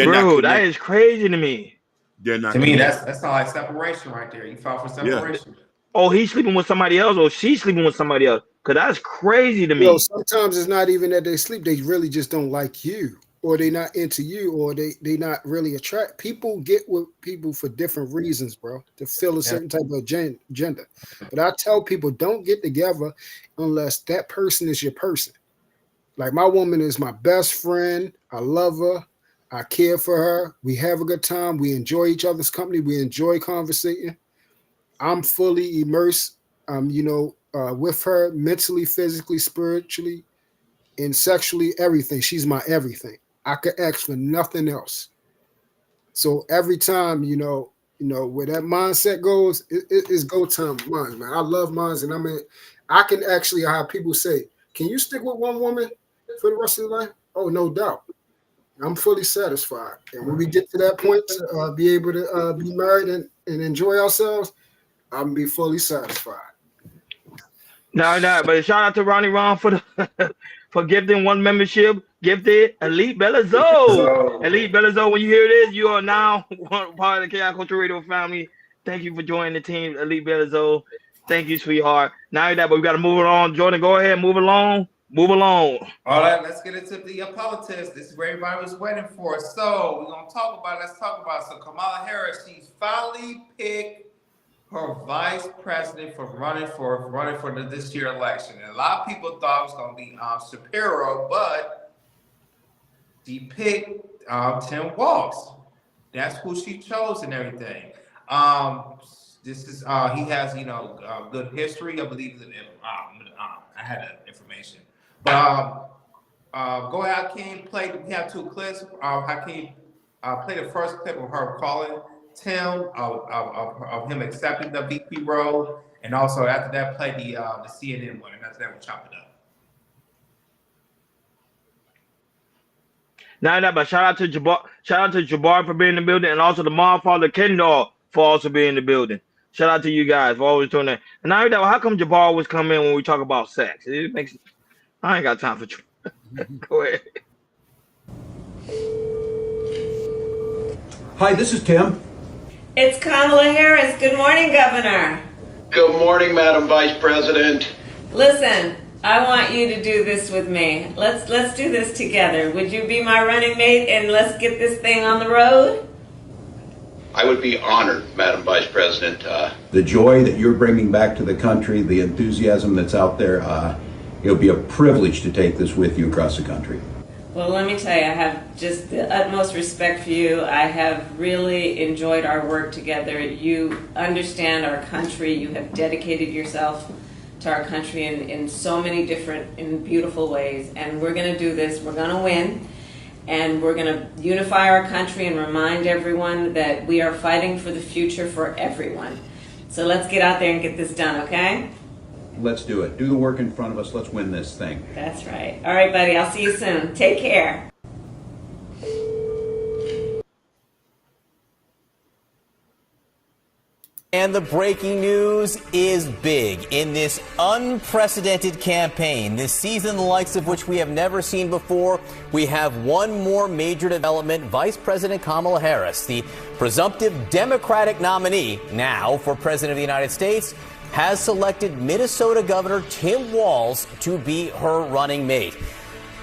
not Bro, that connected. is crazy to me. They're To not me, connected. that's not like separation right there. You fought for Yeah. separation. Oh, he's sleeping with somebody else, or she's sleeping with somebody else. Cause that's crazy to Yo, me. sometimes it's not even that they sleep; they really just don't like you, or they not into you, or they not really attract. People get with people for different reasons, bro, to fill a Yeah. certain type of agenda. But I tell people, don't get together unless that person is your person. Like my woman is my best friend. I love her. I care for her. We have a good time. We enjoy each other's company. We enjoy conversating. I'm fully immersed, with her mentally, physically, spiritually, and sexually, everything. She's my everything. I could ask for nothing else. So every time, where that mindset goes, it's go time of mine, man. I love mines, and I can actually have people say, "Can you stick with one woman for the rest of your life?" Oh, no doubt. I'm fully satisfied. And when we get to that point to be able to be married and enjoy ourselves, I'm gonna be fully satisfied. No, but shout out to Ronnie Ron for the for gifting one membership, gifted Elite Bellizo. So Elite Bellizo, when you hear this, you are now one part of the Chaos Culture Radio family. Thank you for joining the team, Elite Bellizo. Thank you, sweetheart. Now that, but we got to move it on. Jordan, go ahead, move along. Move along. All right, let's get into the politics. This is where everybody was waiting for. So we're gonna talk about. Let's talk about. So Kamala Harris, she's finally picked her vice president for running for this year election. And a lot of people thought it was gonna be Shapiro, but she picked Tim Walz. That's who she chose and everything. This is he has good history. I believe that I had that information. But go ahead, Hakeem. We have two clips. Hakeem, play the first clip of her calling Tim of him accepting the VP role, and also after that, play the CNN one, and after that, we'll chop it up. But shout out to Jabbar for being in the building, and also the mom father Kendall for also being in the building. Shout out to you guys for always doing that. And now that, how come Jabbar always come in when we talk about sex? It makes I ain't got time for Go ahead. Hi, this is Tim. It's Kamala Harris. Good morning, Governor. Good morning, Madam Vice President. Listen, I want you to do this with me. Let's do this together. Would you be my running mate and let's get this thing on the road? I would be honored, Madam Vice President. The joy that you're bringing back to the country, the enthusiasm that's out there, it'll be a privilege to take this with you across the country. Well, let me tell you, I have just the utmost respect for you. I have really enjoyed our work together. You understand our country. You have dedicated yourself to our country in so many different and beautiful ways. And we're going to do this. We're going to win. And we're going to unify our country and remind everyone that we are fighting for the future for everyone. So let's get out there and get this done, okay? Let's do it. Do the work in front of us. Let's win this thing. That's right. All right, buddy. I'll see you soon. Take care. And the breaking news is big in this unprecedented campaign, this season the likes of which we have never seen before. We have one more major development. Vice President Kamala Harris, the presumptive Democratic nominee now for President of the United States, has selected Minnesota Governor Tim Walz to be her running mate.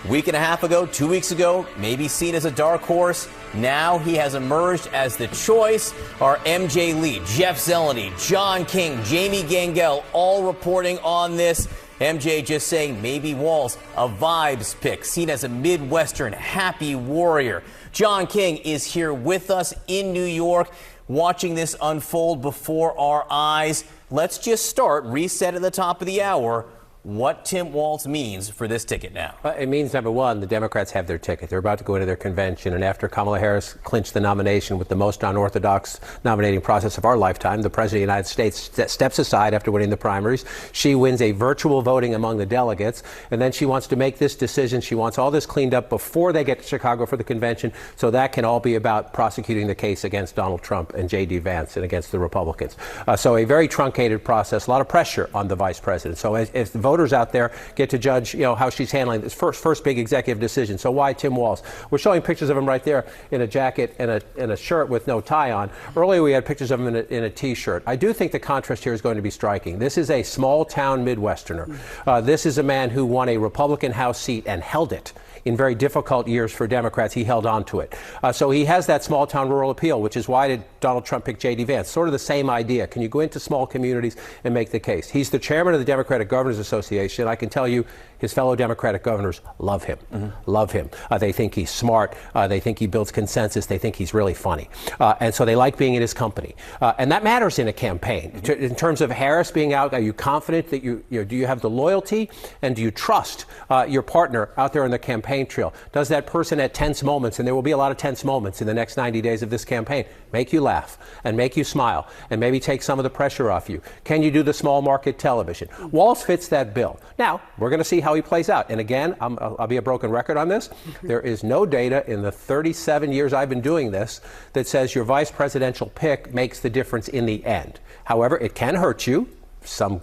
Week and a half ago, 2 weeks ago, maybe seen as a dark horse. Now he has emerged as the choice. Our MJ Lee, Jeff Zeleny, John King, Jamie Gangel, all reporting on this. MJ just saying maybe Walz, a vibes pick, seen as a Midwestern happy warrior. John King is here with us in New York, watching this unfold before our eyes. Let's just start, reset at the top of the hour, what Tim Walz means for this ticket now. It means, number one, the Democrats have their ticket. They're about to go into their convention, and after Kamala Harris clinched the nomination with the most unorthodox nominating process of our lifetime, the President of the United States steps aside after winning the primaries. She wins a virtual voting among the delegates, and then she wants to make this decision. She wants all this cleaned up before they get to Chicago for the convention, so that can all be about prosecuting the case against Donald Trump and J.D. Vance and against the Republicans. So a very truncated process, a lot of pressure on the vice president. So as the voters out there get to judge, how she's handling this first big executive decision. So why Tim Walz? We're showing pictures of him right there in a jacket and a shirt with no tie on. Earlier we had pictures of him in a T-shirt. I do think the contrast here is going to be striking. This is a small town Midwesterner. This is a man who won a Republican House seat and held it. In very difficult years for Democrats, he held on to it. So he has that small town rural appeal, which is why did Donald Trump pick J.D. Vance? Sort of the same idea. Can you go into small communities and make the case? He's the chairman of the Democratic Governors Association. I can tell you his fellow Democratic governors love him, love him. They think he's smart. They think he builds consensus. They think he's really funny. And so they like being in his company. And that matters in a campaign. In terms of Harris being out, are you confident that do you have the loyalty and do you trust your partner out there in the campaign trail? Does that person at tense moments, and there will be a lot of tense moments in the next 90 days of this campaign, make you laugh and make you smile and maybe take some of the pressure off you? Can you do the small market television? Walz fits that bill. Now, we're going to see how he plays out. And again, I'll be a broken record on this. There is no data in the 37 years I've been doing this that says your vice presidential pick makes the difference in the end. However, it can hurt you. Some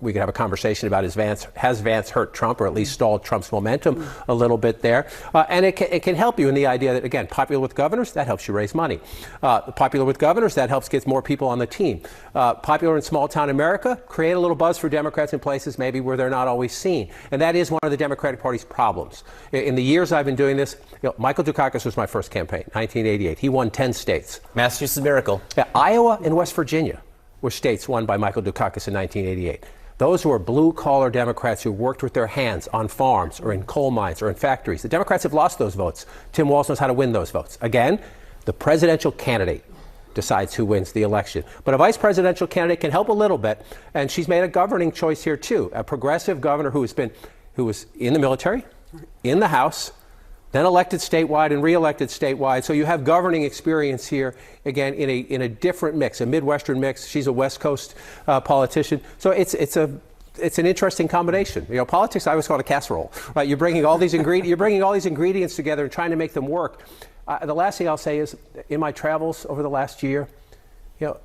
we could have a conversation about has Vance hurt Trump or at least stalled Trump's momentum a little bit there. And it can help you in the idea that, again, popular with governors, that helps you raise money. Popular with governors, that helps get more people on the team. Popular in small town America, create a little buzz for Democrats in places maybe where they're not always seen. And that is one of the Democratic Party's problems. In the years I've been doing this, Michael Dukakis was my first campaign, 1988. He won 10 states. Massachusetts miracle. Yeah, Iowa and West Virginia were states won by Michael Dukakis in 1988. Those who are blue-collar Democrats who worked with their hands on farms or in coal mines or in factories. The Democrats have lost those votes. Tim Walz knows how to win those votes. Again, the presidential candidate decides who wins the election. But a vice presidential candidate can help a little bit, and she's made a governing choice here too. A progressive governor who was in the military, in the House, then elected statewide and re-elected statewide. So you have governing experience here, again, in a different mix, a Midwestern mix. She's a West Coast politician. So it's an interesting combination. Politics, I always call it a casserole, right? You're bringing all these ingredients together and trying to make them work. The last thing I'll say is, in my travels over the last year,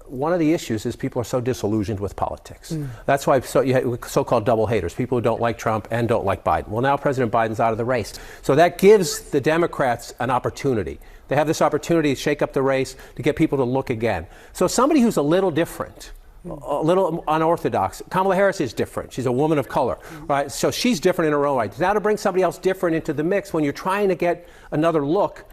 one of the issues is people are so disillusioned with politics. That's why you have so-called double haters, people who don't like Trump and don't like Biden. Well, now President Biden's out of the race. So that gives the Democrats an opportunity. They have this opportunity to shake up the race, to get people to look again. So somebody who's a little different, a little unorthodox. Kamala Harris is different. She's a woman of color, right? So she's different in her own right. Now to bring somebody else different into the mix when you're trying to get another look,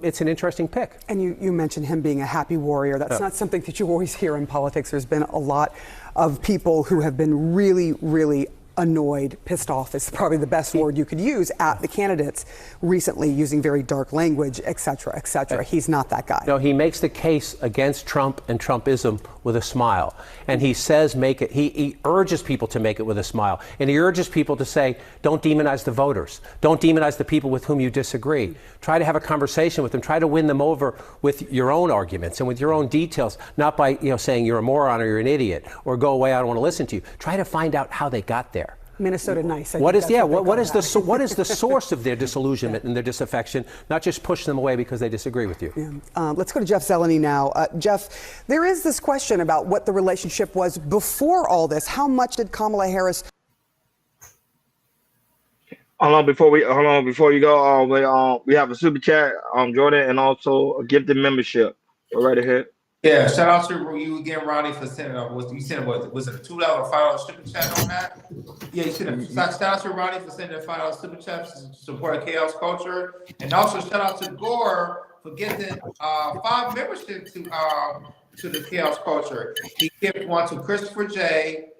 it's an interesting pick. And you mentioned him being a happy warrior. That's not something that you always hear in politics. There's been a lot of people who have been really, really annoyed, pissed off is probably the best word you could use at the candidates recently, using very dark language, et cetera, et cetera. He's not that guy. No, he makes the case against Trump and Trumpism with a smile. And he says he urges people to make it with a smile. And he urges people to say, don't demonize the voters. Don't demonize the people with whom you disagree. Try to have a conversation with them. Try to win them over with your own arguments and with your own details, not by saying you're a moron or you're an idiot or go away, I don't want to listen to you. Try to find out how they got there. Minnesota nice. What is the source of their disillusionment and their disaffection? Not just push them away because they disagree with you. Yeah. Let's go to Jeff Zeleny now. Jeff, there is this question about what the relationship was before all this. How much did Kamala Harris? Hold on, before you go, we have a super chat, Jordan, and also a gifted membership. Go right ahead. Yeah, shout out to you again, Ronnie, for sending up. Was it a $2 $5 super chat on that? Yeah, you should have. Shout out to Ronnie for sending a $5 super chat to support chaos culture, and also shout out to Gore for getting 5 membership to the chaos culture. He gave one to Christopher J,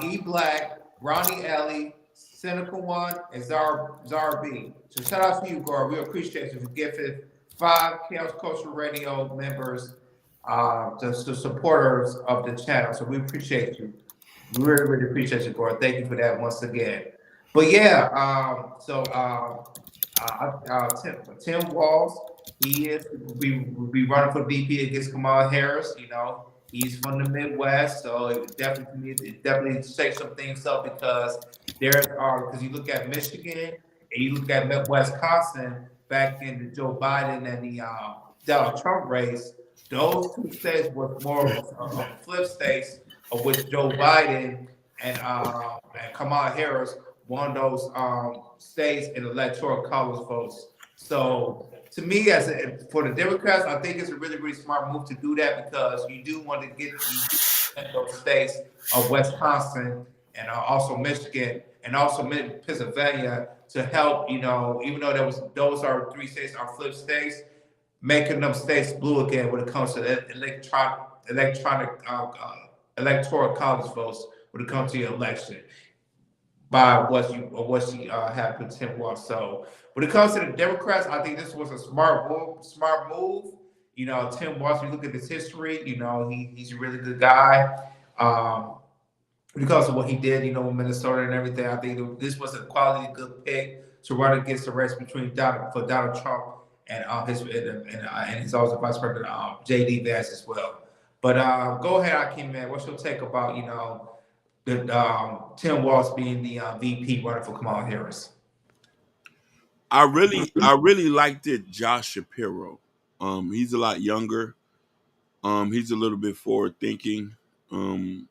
E Black, Ronnie Ellie, Cynical One, and Zara B. So shout out to you, Gore. We appreciate you for giving 5 chaos culture radio members. The supporters of the channel. So we appreciate you. We really, really appreciate you, Gordon. Thank you for that once again. But yeah, Tim Walz, he be running for VP against Kamala Harris. He's from the Midwest, so it definitely shakes some things up because because you look at Michigan and you look at Wisconsin back in the Joe Biden and the Donald Trump race. Those 2 states were more of flip states, of which Joe Biden and Kamala Harris won those states in electoral college votes. So, to me, for the Democrats, I think it's a really, really smart move to do that because you do want to get those states of Wisconsin and also Michigan and also Pennsylvania to help. Even though those are 3 states are flip states. Making them states blue again when it comes to electoral college votes when it comes to the election by what you have with Tim Walz. So when it comes to the Democrats, I think this was a smart move. Tim Walz, when you look at his history, he's a really good guy. Because of what he did, with Minnesota and everything, I think this was a quality good pick to run against the race between Donald Trump and his also vice president J.D. Vance as well. But go ahead, Akeem, man. What's your take about Tim Walz being the VP running for Kamala Harris? I really liked it. Josh Shapiro. He's a lot younger. He's a little bit forward thinking. And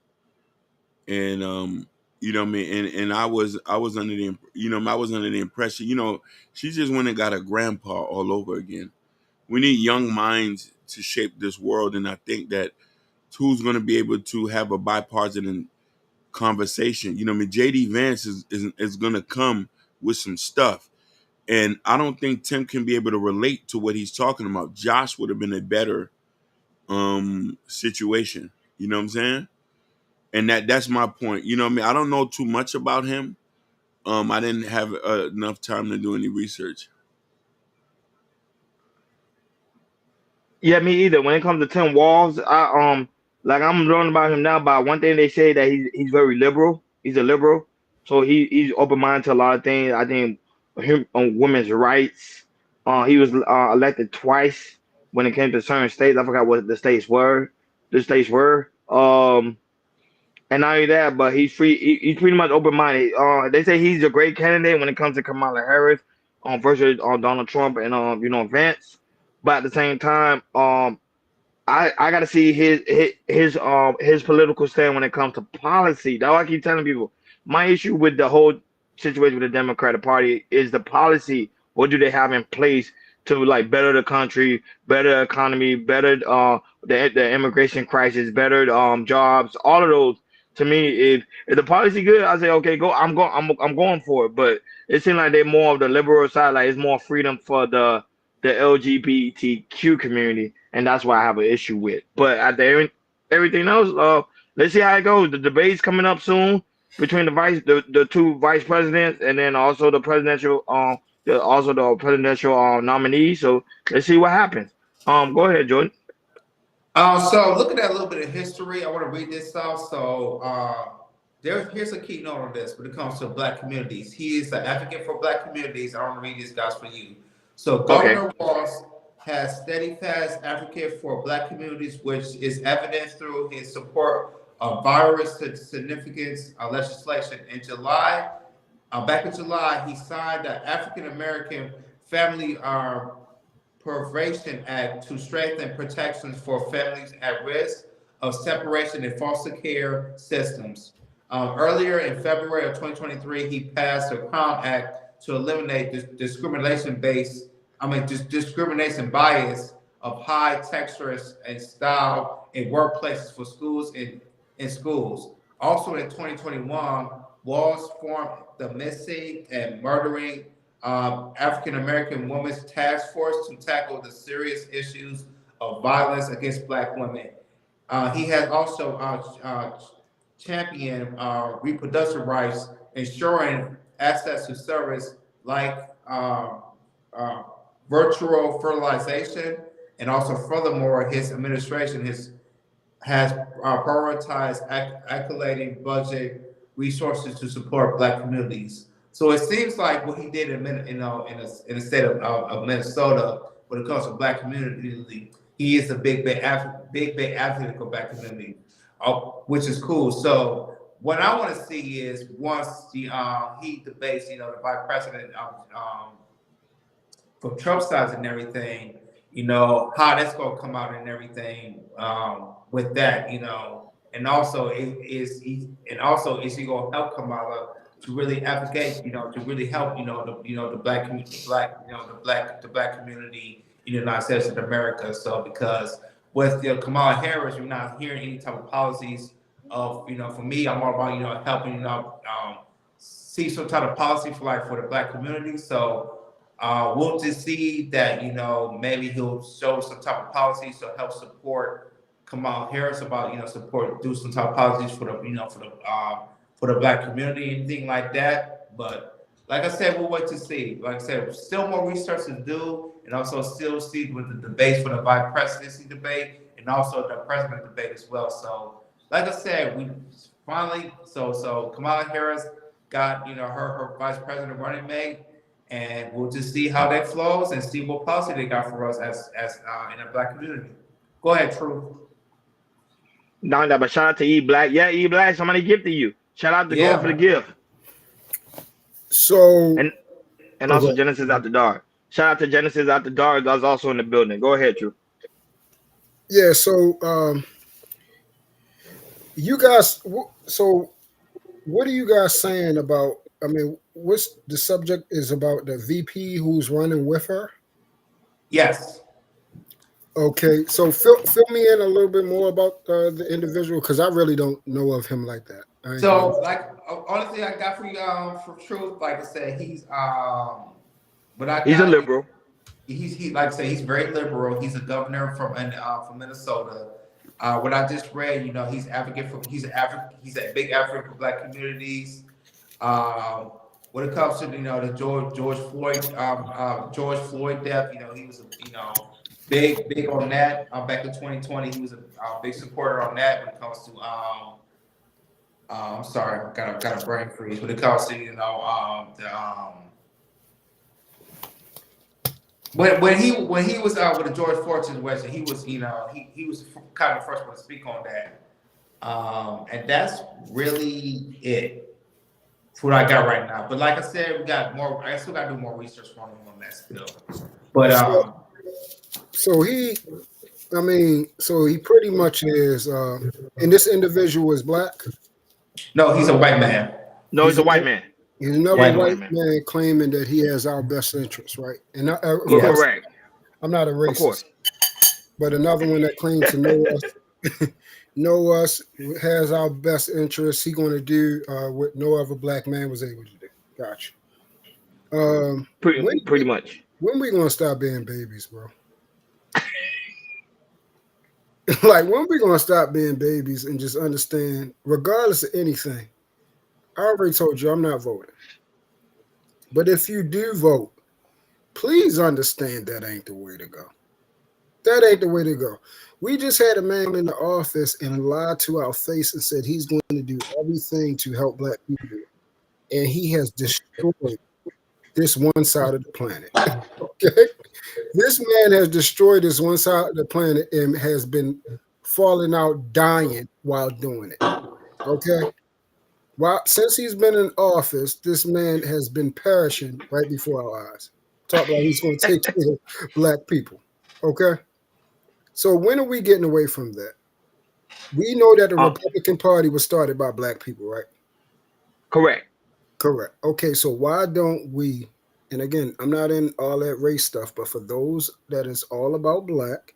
and you know what I mean, and I was under the I was under the impression, she just went and got a grandpa all over again. We need young minds to shape this world, and I think that who's going to be able to have a bipartisan conversation. JD Vance is going to come with some stuff, and I don't think Tim can be able to relate to what he's talking about. Josh would have been a better situation. You know what I'm saying? And that's my point. You know what I mean? I don't know too much about him. I didn't have enough time to do any research. Yeah, me either. When it comes to Tim Walz, I'm learning about him now. By one thing they say that he's very liberal. He's a liberal, so he's open minded to a lot of things. I think him on women's rights. He was elected twice when it came to certain states. I forgot what the states were. The states were. And not only that, but he's free. He's pretty much open minded. They say he's a great candidate when it comes to Kamala Harris, versus Donald Trump and Vance. But at the same time, I got to see his political stand when it comes to policy. That's why I keep telling people. My issue with the whole situation with the Democratic Party is the policy. What do they have in place to like better the country, better the economy, better the immigration crisis, better jobs, all of those. To me, if the policy good, I say okay, go. I'm going for it. But it seems like they're more of the liberal side. Like it's more freedom for the LGBTQ community, and that's why I have an issue with. But at everything else, let's see how it goes. The debate's coming up soon between the two vice presidents, and then also the presidential nominee. So let's see what happens. Go ahead, Jordan. So looking at a little bit of history, I want to read this out. So here's a key note on this when it comes to Black communities. He is the advocate for Black communities. I want to read these guys for you. So Governor Walz has steadfast advocate for Black communities, which is evident through his support of virus significance legislation. In July, back in July, he signed the African American Family Preservation Act to strengthen protections for families at risk of separation in foster care systems. Earlier in February of 2023, he passed the Crown Act to eliminate discrimination bias of high texture and style in workplaces for schools in schools. Also in 2021, Walz formed the Missing and Murdering African American Women's Task Force to tackle the serious issues of violence against Black women. He has also championed reproductive rights, ensuring access to service like virtual fertilization, and also furthermore, his administration has prioritized allocating budget resources to support Black communities. So it seems like what he did in the state of Minnesota when it comes to Black community, he is a big advocate for Black community, which is cool. So what I want to see is once he debates, the vice president from Trump sides and everything, how that's going to come out and everything with that, and also is he going to help Kamala to really advocate, to really help, the Black community, the Black community in the United States of America. So because with Kamala Harris, you're not hearing any type of policies of, for me, I'm all about, helping, see some type of policy for the Black community. So we'll just see that, maybe he'll show some type of policies to help support Kamala Harris about, do some type of policies for the Black community, anything like that. But like I said, we'll wait to see. Like I said, still more research to do, and also still see with the debates for the vice presidency debate and also the president debate as well. So like I said, we finally, so Kamala Harris got, her vice president running mate, and we'll just see how that flows and see what policy they got for us as in a Black community. Go ahead, True. No, but shout out to E Black. Yeah, E Black, somebody gifted you. Shout out to Go for the gift. So and also Genesis After Dark. Shout out to Genesis After Dark. That's also in the building. Go ahead, True. Yeah, so you guys, so what are you guys saying about? I mean, what's the subject is about the VP who's running with her? Yes. Okay, so fill me in a little bit more about the individual because I really don't know of him like that. I ain't gonna- So, like, only thing I got for you for truth, like I said, but I He's a got liberal. he like I said, he's very liberal. He's a governor from Minnesota. What I just read, he's he's a big advocate for Black communities. When it comes to the George Floyd death, he was big on that. Back in 2020, he was a big supporter on that. When it comes to I'm sorry, got a brain freeze. When it comes to when he was with the George Floyd situation, he was he was kind of the first one to speak on that. And that's really it for what I got right now. But like I said, we got more. I still got to do more research on him on that still. But so he pretty much is, and this individual is Black. No, he's a white man. No, he's a white man. He's another white man claiming that he has our best interests, right? And of course, Correct. I'm not a Of course. racist, but another one that claims to know us, has our best interests. He going to do what no other Black man was able to do. Gotcha. Pretty much. When we gonna stop being babies, bro? Like, when we gonna stop being babies and just understand, regardless of anything? I already told you I'm not voting. But if you do vote, please understand that ain't the way to go. That ain't the way to go. We just had a man in the office and lied to our face and said he's going to do everything to help Black people. And he has destroyed this one side of the planet. Okay? This man has destroyed this one side of the planet and has been falling out dying while doing it. Okay? Well, since he's been in office, this man has been perishing right before our eyes. Talk about he's going to take care of Black people. Okay? So when are we getting away from that? We know that the Republican Party was started by Black people, right? Correct. Correct. Okay, so why don't we, and again, I'm not in all that race stuff, but for those that is all about Black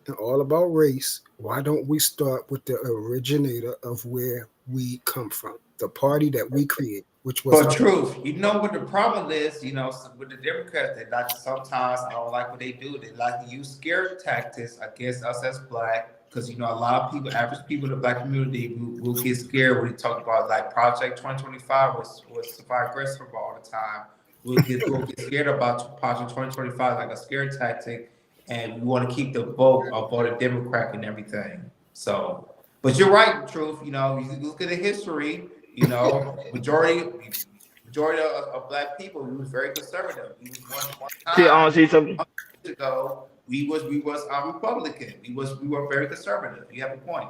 and all about race, why don't we start with the originator of where we come from? The party that we created, which was... But truth, what the problem is, with the Democrats, they like sometimes, I don't like what they do. They like to use scare tactics against us as Black, because a lot of people, average people in the Black community, will get scared when they talk about like Project 2025 was Safari Grissom all the time. We'll get scared about Project 2025 like a scare tactic, and we want to keep the vote for the Democrat and everything. So, but you're right, truth. You look at the history. Majority of Black people, we was very conservative. We was one time. See something Years ago, we was Republican. We were very conservative. You have a point.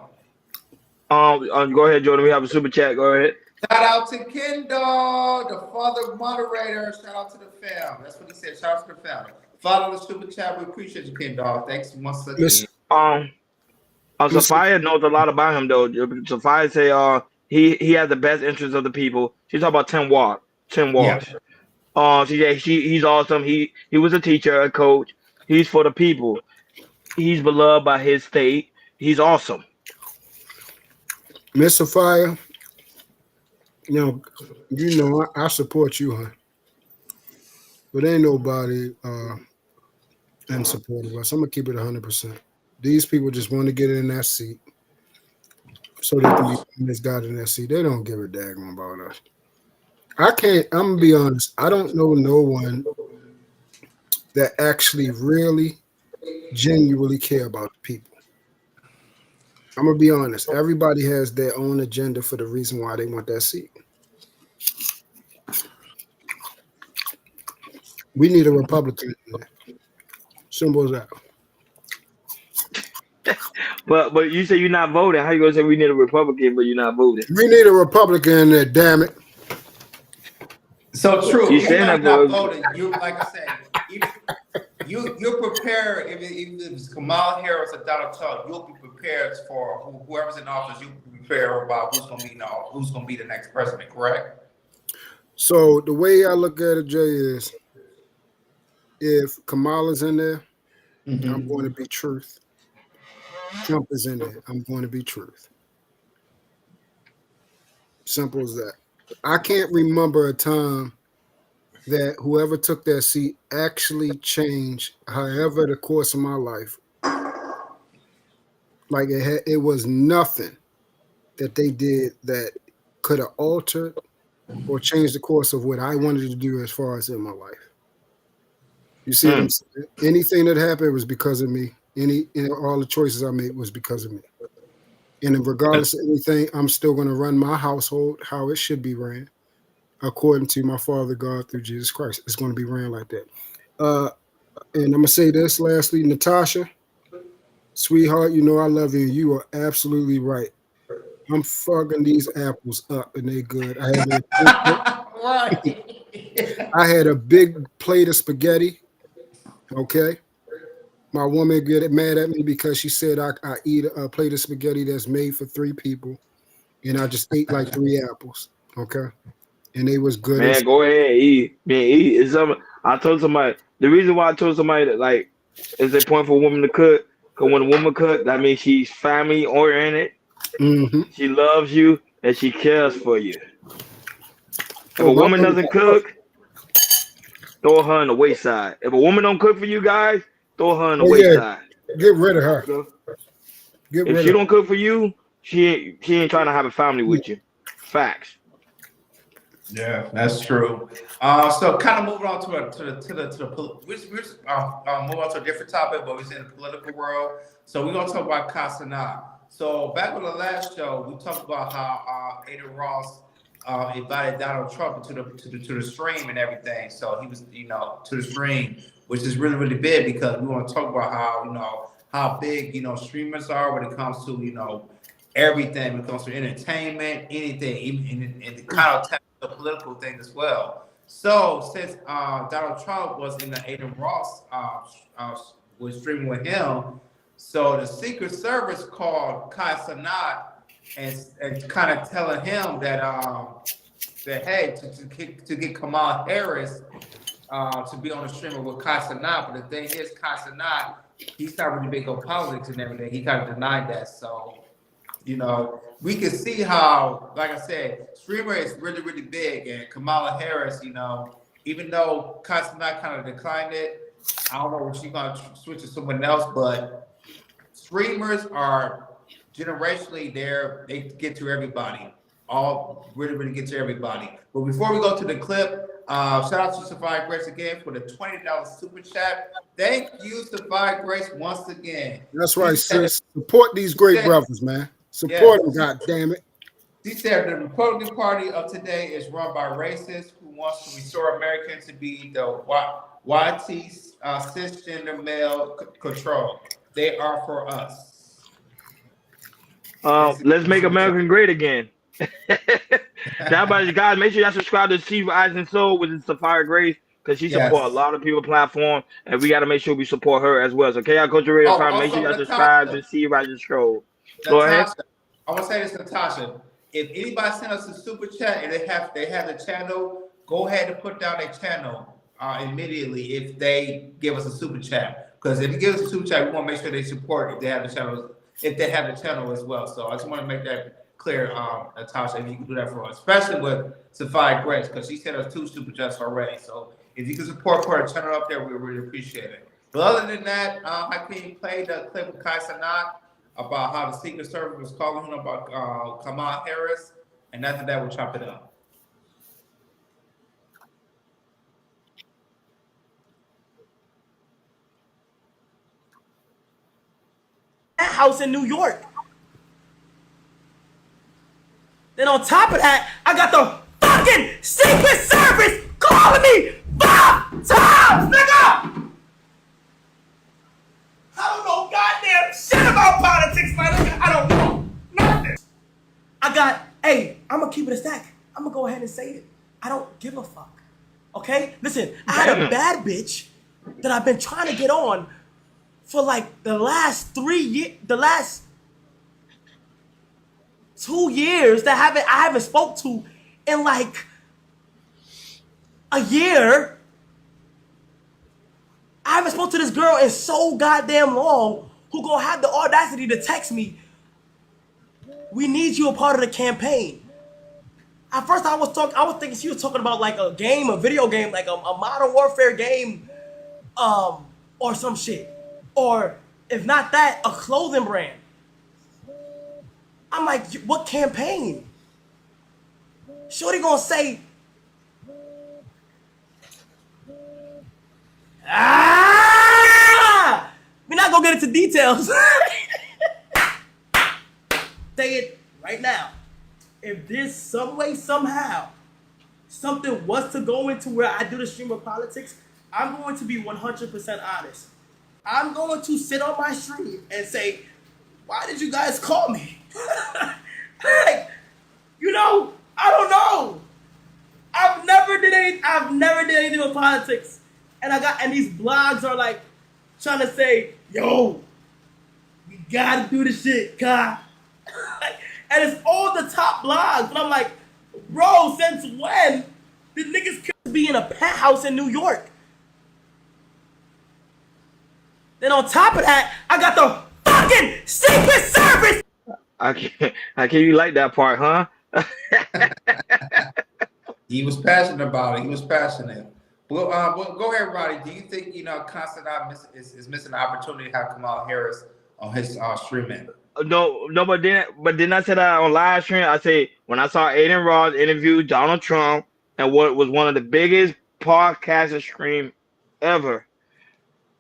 Go ahead, Jordan. We have a super chat. Go ahead. Shout out to Kendall, the father moderator. Shout out to the fam. That's what he said. Shout out to the fam. Follow the super chat. We appreciate you, Kendall. Thanks once again. Sophia knows a lot about him though. Sophia say he has the best interest of the people. She's talking about Tim Walz. Yeah. He's awesome. He was a teacher, a coach. He's for the people. He's beloved by his state. He's awesome. Miss Sophia, I support you, huh? But ain't nobody in support of us. I'm gonna keep it 100%. These people just want to get in that seat so they can be misguided in that seat. They don't give a daggone about us. I'm gonna be honest. I don't know no one that actually really genuinely care about the people. I'm gonna be honest. Everybody has their own agenda for the reason why they want that seat. We need a Republican. Simple as that. But you say you're not voting. How you gonna say we need a Republican, but you're not voting? We need a Republican there, damn it. So true. You saying that, not voting. You, like I said, you're prepared. If it's Kamala Harris or Donald Trump, you'll be prepared for whoever's in office. You'll be fair about who's going to be, who's going to be the next president, correct? So the way I look at it, Jay, is if Kamala's in there, I'm going to be truth. Trump is in there, I'm going to be truth. Simple as that. I can't remember a time that whoever took that seat actually changed, however, the course of my life. Like it was nothing that they did that could have altered or changed the course of what I wanted to do as far as in my life. You see what I'm saying? Anything that happened was because of me. All the choices I made was because of me. And regardless of anything, I'm still going to run my household how it should be ran, according to my Father God through Jesus Christ. It's going to be ran like that. And I'm going to say this lastly, Natasha, sweetheart, you know I love you. You are absolutely right. I'm fucking these apples up and they good. I had a big plate of spaghetti. Okay. My woman get mad at me because she said I eat a plate of spaghetti that's made for 3 people, and I just ate like 3 apples. Okay, and they was good. Man, go ahead, eat. Man, eat. It's I told somebody the reason why I told somebody that like it's important for a woman to cook. Because when a woman cook, that means she's family oriented. She loves you and she cares for you. If a woman doesn't cook, throw her on the wayside. If a woman don't cook for you guys, throw her on the wayside. Get rid of her. If she don't cook for you, she ain't trying to have a family with you. Facts. Yeah, that's true. So kind of moving on move on to a different topic, but we're in the political world. So we're gonna talk about Kasana. So back on the last show, we talked about how Adin Ross invited Donald Trump to the stream and everything. So he was, to the stream, which is really, really big because we want to talk about how big, streamers are when it comes to, everything, when it comes to entertainment, anything, even in the kind of the political thing as well. So since Donald Trump was in the Adin Ross was streaming with him, so the Secret Service called Kai Cenat and kind of telling him that hey, to get Kamala Harris to be on the streamer with Kai Cenat. But the thing is, Kai Cenat, he's not really big on politics and everything. He kind of denied that. So, we can see how, like I said, streamer is really, really big. And Kamala Harris, even though Kai Cenat kind of declined it, I don't know if she's going to switch to someone else, but streamers are generationally they get to everybody. All really, really get to everybody. But before we go to the clip, shout out to Savia Grace again for the $20 super chat. Thank you, Savia Grace, once again. That's right, sis. Support these great brothers, man. Support them, God damn it. She said the Republican Party of today is run by racists who wants to restore Americans to be the YT cisgender male control. They are for us. Let's make America great again. Everybody, guys, make sure y'all subscribe to Steve Eyes and Soul, which is Savia Grace, because she supports a lot of people platform, and we got to make sure we support her as well. So, okay, y'all go to Radio Time. Make sure y'all subscribe to Steve Eyes and Soul. Go ahead. I want to say this, Natasha. If anybody send us a super chat and they have the channel, go ahead and put down their channel immediately if they give us a super chat. Because if you give us a super chat, we want to make sure they support if they have the channel. If they have the channel as well. So I just want to make that clear, Natasha, if you can do that for us, especially with Savia Grace, because she sent us 2 super chats already. So if you can support her and channel up there, we really appreciate it. But other than that, I can play the clip with Kai Cenat about how the Secret Service was calling him about Kamala Harris, and after that, we'll chop it up. House in New York. Then on top of that, I got the fucking Secret Service calling me 5 times, nigga! I don't know goddamn shit about politics, my nigga. I don't know nothing. I'm gonna keep it a stack. I'm gonna go ahead and say it. I don't give a fuck. Okay? Listen, I had a bad bitch that I've been trying to get on for like the last 3 years, the last 2 years that I haven't spoke to in like a year. I haven't spoke to this girl in so goddamn long who gonna have the audacity to text me, "We need you a part of the campaign." At first I was thinking she was talking about like a game, a video game, like a Modern Warfare game, or some shit. Or if not that, a clothing brand. I'm like, what campaign? Shorty gonna say, we're not gonna get into details. Say it right now. If there's some way, somehow, something was to go into where I do the stream of politics, I'm going to be 100% honest. I'm going to sit on my stream and say, why did you guys call me? Like, I don't know. I've never did anything with politics. And these blogs are like trying to say, yo, we gotta do this shit, God. And it's all the top blogs. But I'm like, bro, since when did niggas be in a penthouse in New York? Then on top of that, I got the fucking Secret Service. I can't you like that part, huh? He was passionate about it. He was passionate. Well, go ahead, Roddy. Do you think Constantine is missing the opportunity to have Kamala Harris on his streaming? No, but then I said that on live stream. I say when I saw Aiden Ross interview Donald Trump and what was one of the biggest podcast stream ever.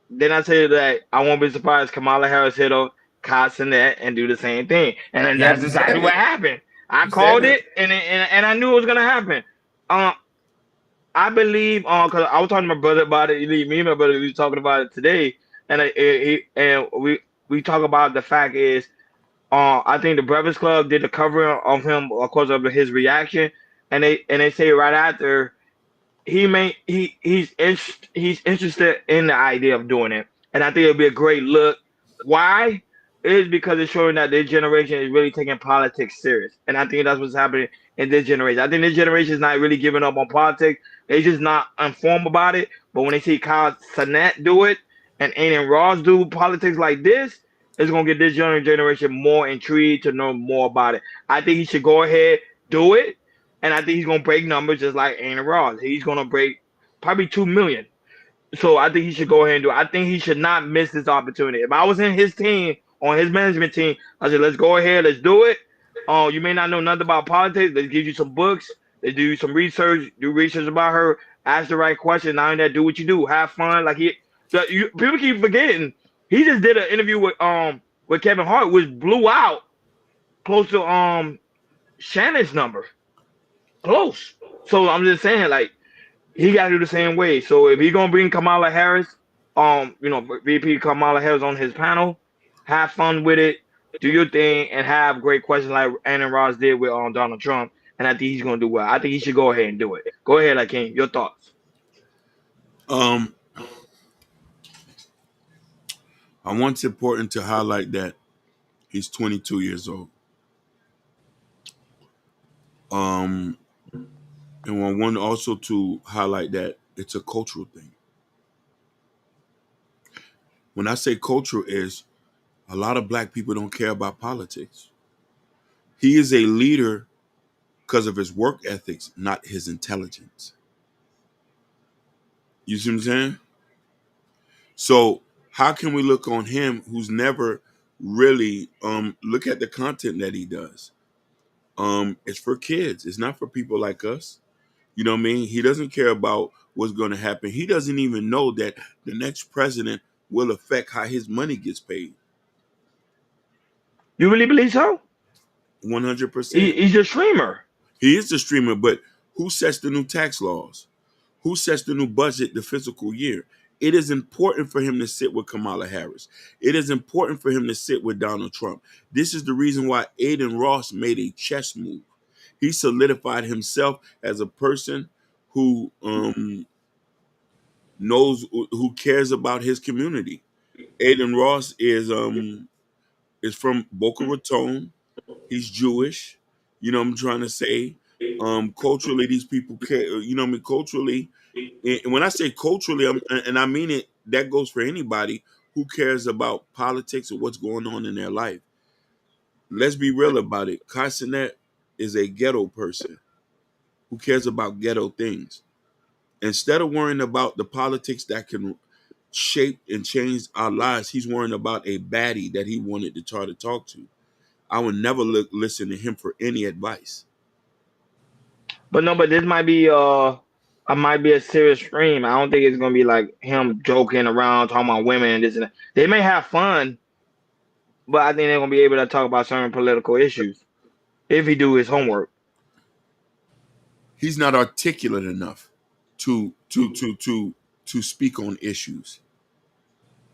Then I said that I won't be surprised Kamala Harris hit up Castanet and do the same thing, and then that's exactly what happened. I called it, and I knew it was gonna happen. I believe because I was talking to my brother about it. Me and my brother we were talking about it today, and we talk about the fact is, I think the Breakfast Club did the cover of him because of his reaction, and they say right after he's interested in the idea of doing it, and I think it'll be a great look. Why? It is because it's showing that this generation is really taking politics serious, and I think that's what's happening in this generation. I think this generation is not really giving up on politics; they just not informed about it. But when they see Kyle Sinet do it and Aiden Ross do politics like this, it's gonna get this younger generation more intrigued to know more about it. I think he should go ahead, do it, and I think he's gonna break numbers just like Aiden Ross. He's gonna break probably 2 million. So I think he should go ahead and do it. I think he should not miss this opportunity. If I was in his team, on his management team, I said, let's go ahead, let's do it. You may not know nothing about politics. Let's give you some books. Let's do some research, do research about her, ask the right question. Not only that, do what you do, have fun. People keep forgetting. He just did an interview with Kevin Hart, which blew out close to Shannon's number. Close. So I'm just saying, like, he got to do the same way. So if he's gonna bring Kamala Harris, VP Kamala Harris on his panel, have fun with it, do your thing, and have great questions like Aaron Ross did with Donald Trump. And I think he's gonna do well. I think he should go ahead and do it. Go ahead, Akeem. Your thoughts? I want it's important to highlight that he's 22 years old. And I want also to highlight that it's a cultural thing. When I say cultural is a lot of black people don't care about politics. He is a leader because of his work ethics, not his intelligence. You see what I'm saying? So how can we look on him who's never really look at the content that he does? It's for kids. It's not for people like us. You know what I mean? He doesn't care about what's going to happen. He doesn't even know that the next president will affect how his money gets paid. You really believe so? 100%. He's a streamer. He is the streamer, but who sets the new tax laws? Who sets the new budget the fiscal year? It is important for him to sit with Kamala Harris. It is important for him to sit with Donald Trump. This is the reason why Aiden Ross made a chess move. He solidified himself as a person who knows, who cares about his community. Aiden Ross is from Boca Raton. He's Jewish. You know what I'm trying to say? Culturally, these people care. You know what I mean? Culturally, and when I say culturally, and I mean it, that goes for anybody who cares about politics or what's going on in their life. Let's be real about it. Casanet is a ghetto person who cares about ghetto things. Instead of worrying about the politics that can shape and change our lives, he's worrying about a baddie that he wanted to try to talk to. I would never listen to him for any advice. But no, but this might be I might be a serious stream. I don't think it's gonna be like him joking around talking about women and this and that. They may have fun, but I think they're gonna be able to talk about certain political issues if he do his homework. He's not articulate enough to speak on issues.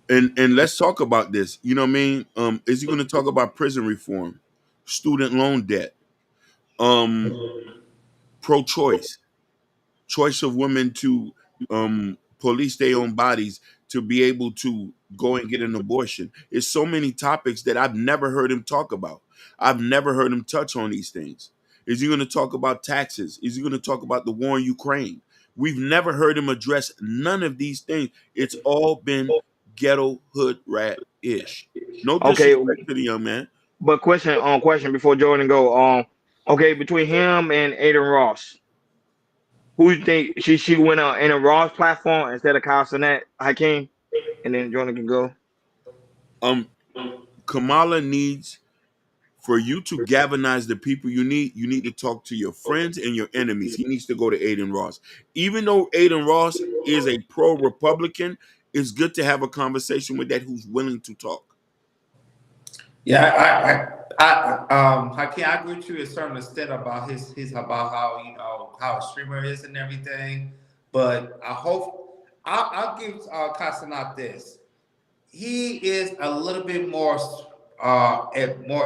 And let's talk about this. You know what I mean? Is he going to talk about prison reform, student loan debt, um, pro-choice, choice of women to police their own bodies to be able to go and get an abortion? It's so many topics that I've never heard him talk about. I've never heard him touch on these things. Is he going to talk about taxes? Is he going to talk about the war in Ukraine? We've never heard him address none of these things. It's all been ghetto hood rat ish. No Okay, disrespect to the young man. but question before Jordan go. Okay, between him and Aiden Ross, who you think she went on Aiden Ross platform instead of Kyle Sinet, Hakeem, and then Jordan can go. Kamala needs for you to galvanize the people you need to talk to your friends and your enemies. He needs to go to Aiden Ross. Even though Aiden Ross is a pro-Republican, it's good to have a conversation with that who's willing to talk. Yeah, Hakeem, I agree with you to a certain extent about his about how a streamer is and everything. But I hope I'll give Casanat this. He is a little bit more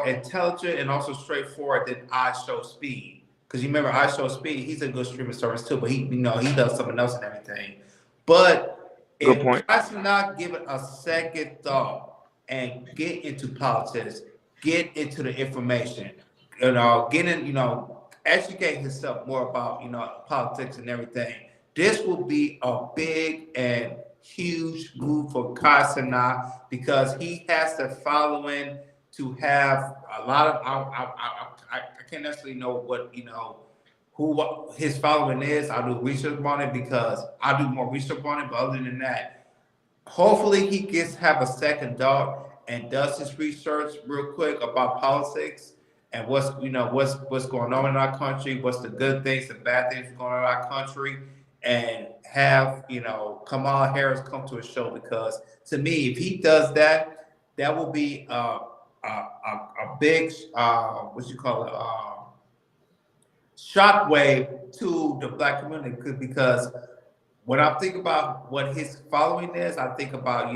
intelligent and also straightforward than I Show Speed. Because you remember I Show Speed, he's a good streaming service too, but he does something else and everything. But Good point. if Casanat give it a second thought and get into politics, get into the information, get in, educate himself more about, politics and everything. This will be a big and huge move for Casanat because he has the following to have a lot of, I can't necessarily know what his following is. I'll do research on it because I do more research on it, but other than that, hopefully he have a second thought and does his research real quick about politics and what's going on in our country, what's the good things and bad things going on in our country, and have Kamala Harris come to a show. Because to me, if he does that, that will be a big shockwave to the Black community. Because when I think about what his following is, I think about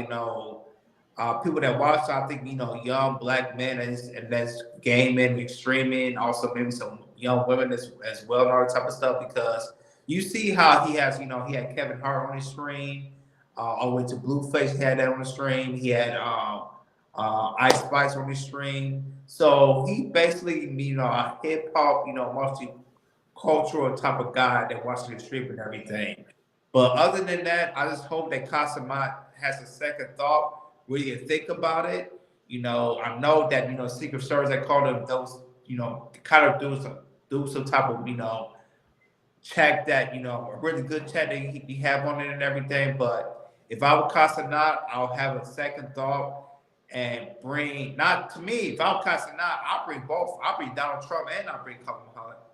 people that watch. I think young Black men and that's gaming, streaming, also maybe some young women as well, and all that type of stuff. Because you see how he has, he had Kevin Hart on his stream, all the way to Blueface, he had that on the stream. He had Ice Spice on his stream. So he basically, a hip hop, multicultural type of guy that watches the stream and everything. But other than that, I just hope that Casamant has a second thought, really think about it. I know that Secret Service, they call them those, kind of do some type of check that a really good check that he have on it and everything. But if I were Casanat, I'll have a second thought and bring, not to me, if I'm Casanat, I'll bring both. I'll bring Donald Trump and I'll bring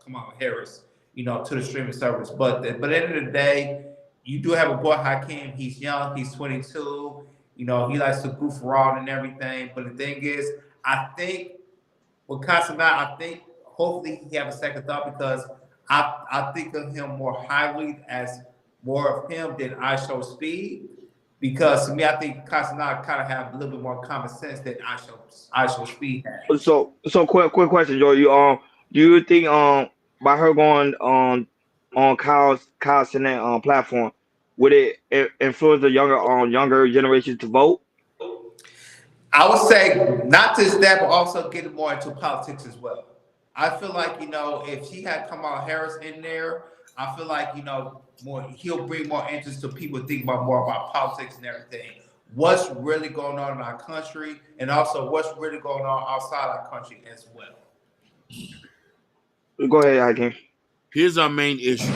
Kamala Harris, to the streaming service. But at the end of the day, you do have a boy Hakeem. He's young. He's 22. He likes to goof around and everything. But the thing is, I think with Casanat, hopefully he have a second thought, because I think of him more highly as more of him than I Show Speed. Because to me, I think Casanat kind of have a little bit more common sense than I Show Speed has. So quick question, Joe. Do you think by her going on Kyle's Sinet platform, would it influence the younger generations to vote? I would say not just that, but also getting more into politics as well. I feel like, if she had Kamala Harris in there, I feel like, he'll bring more interest to people thinking about more about politics and everything. What's really going on in our country, and also what's really going on outside our country as well. Go ahead, Hakeem. Here's our main issue,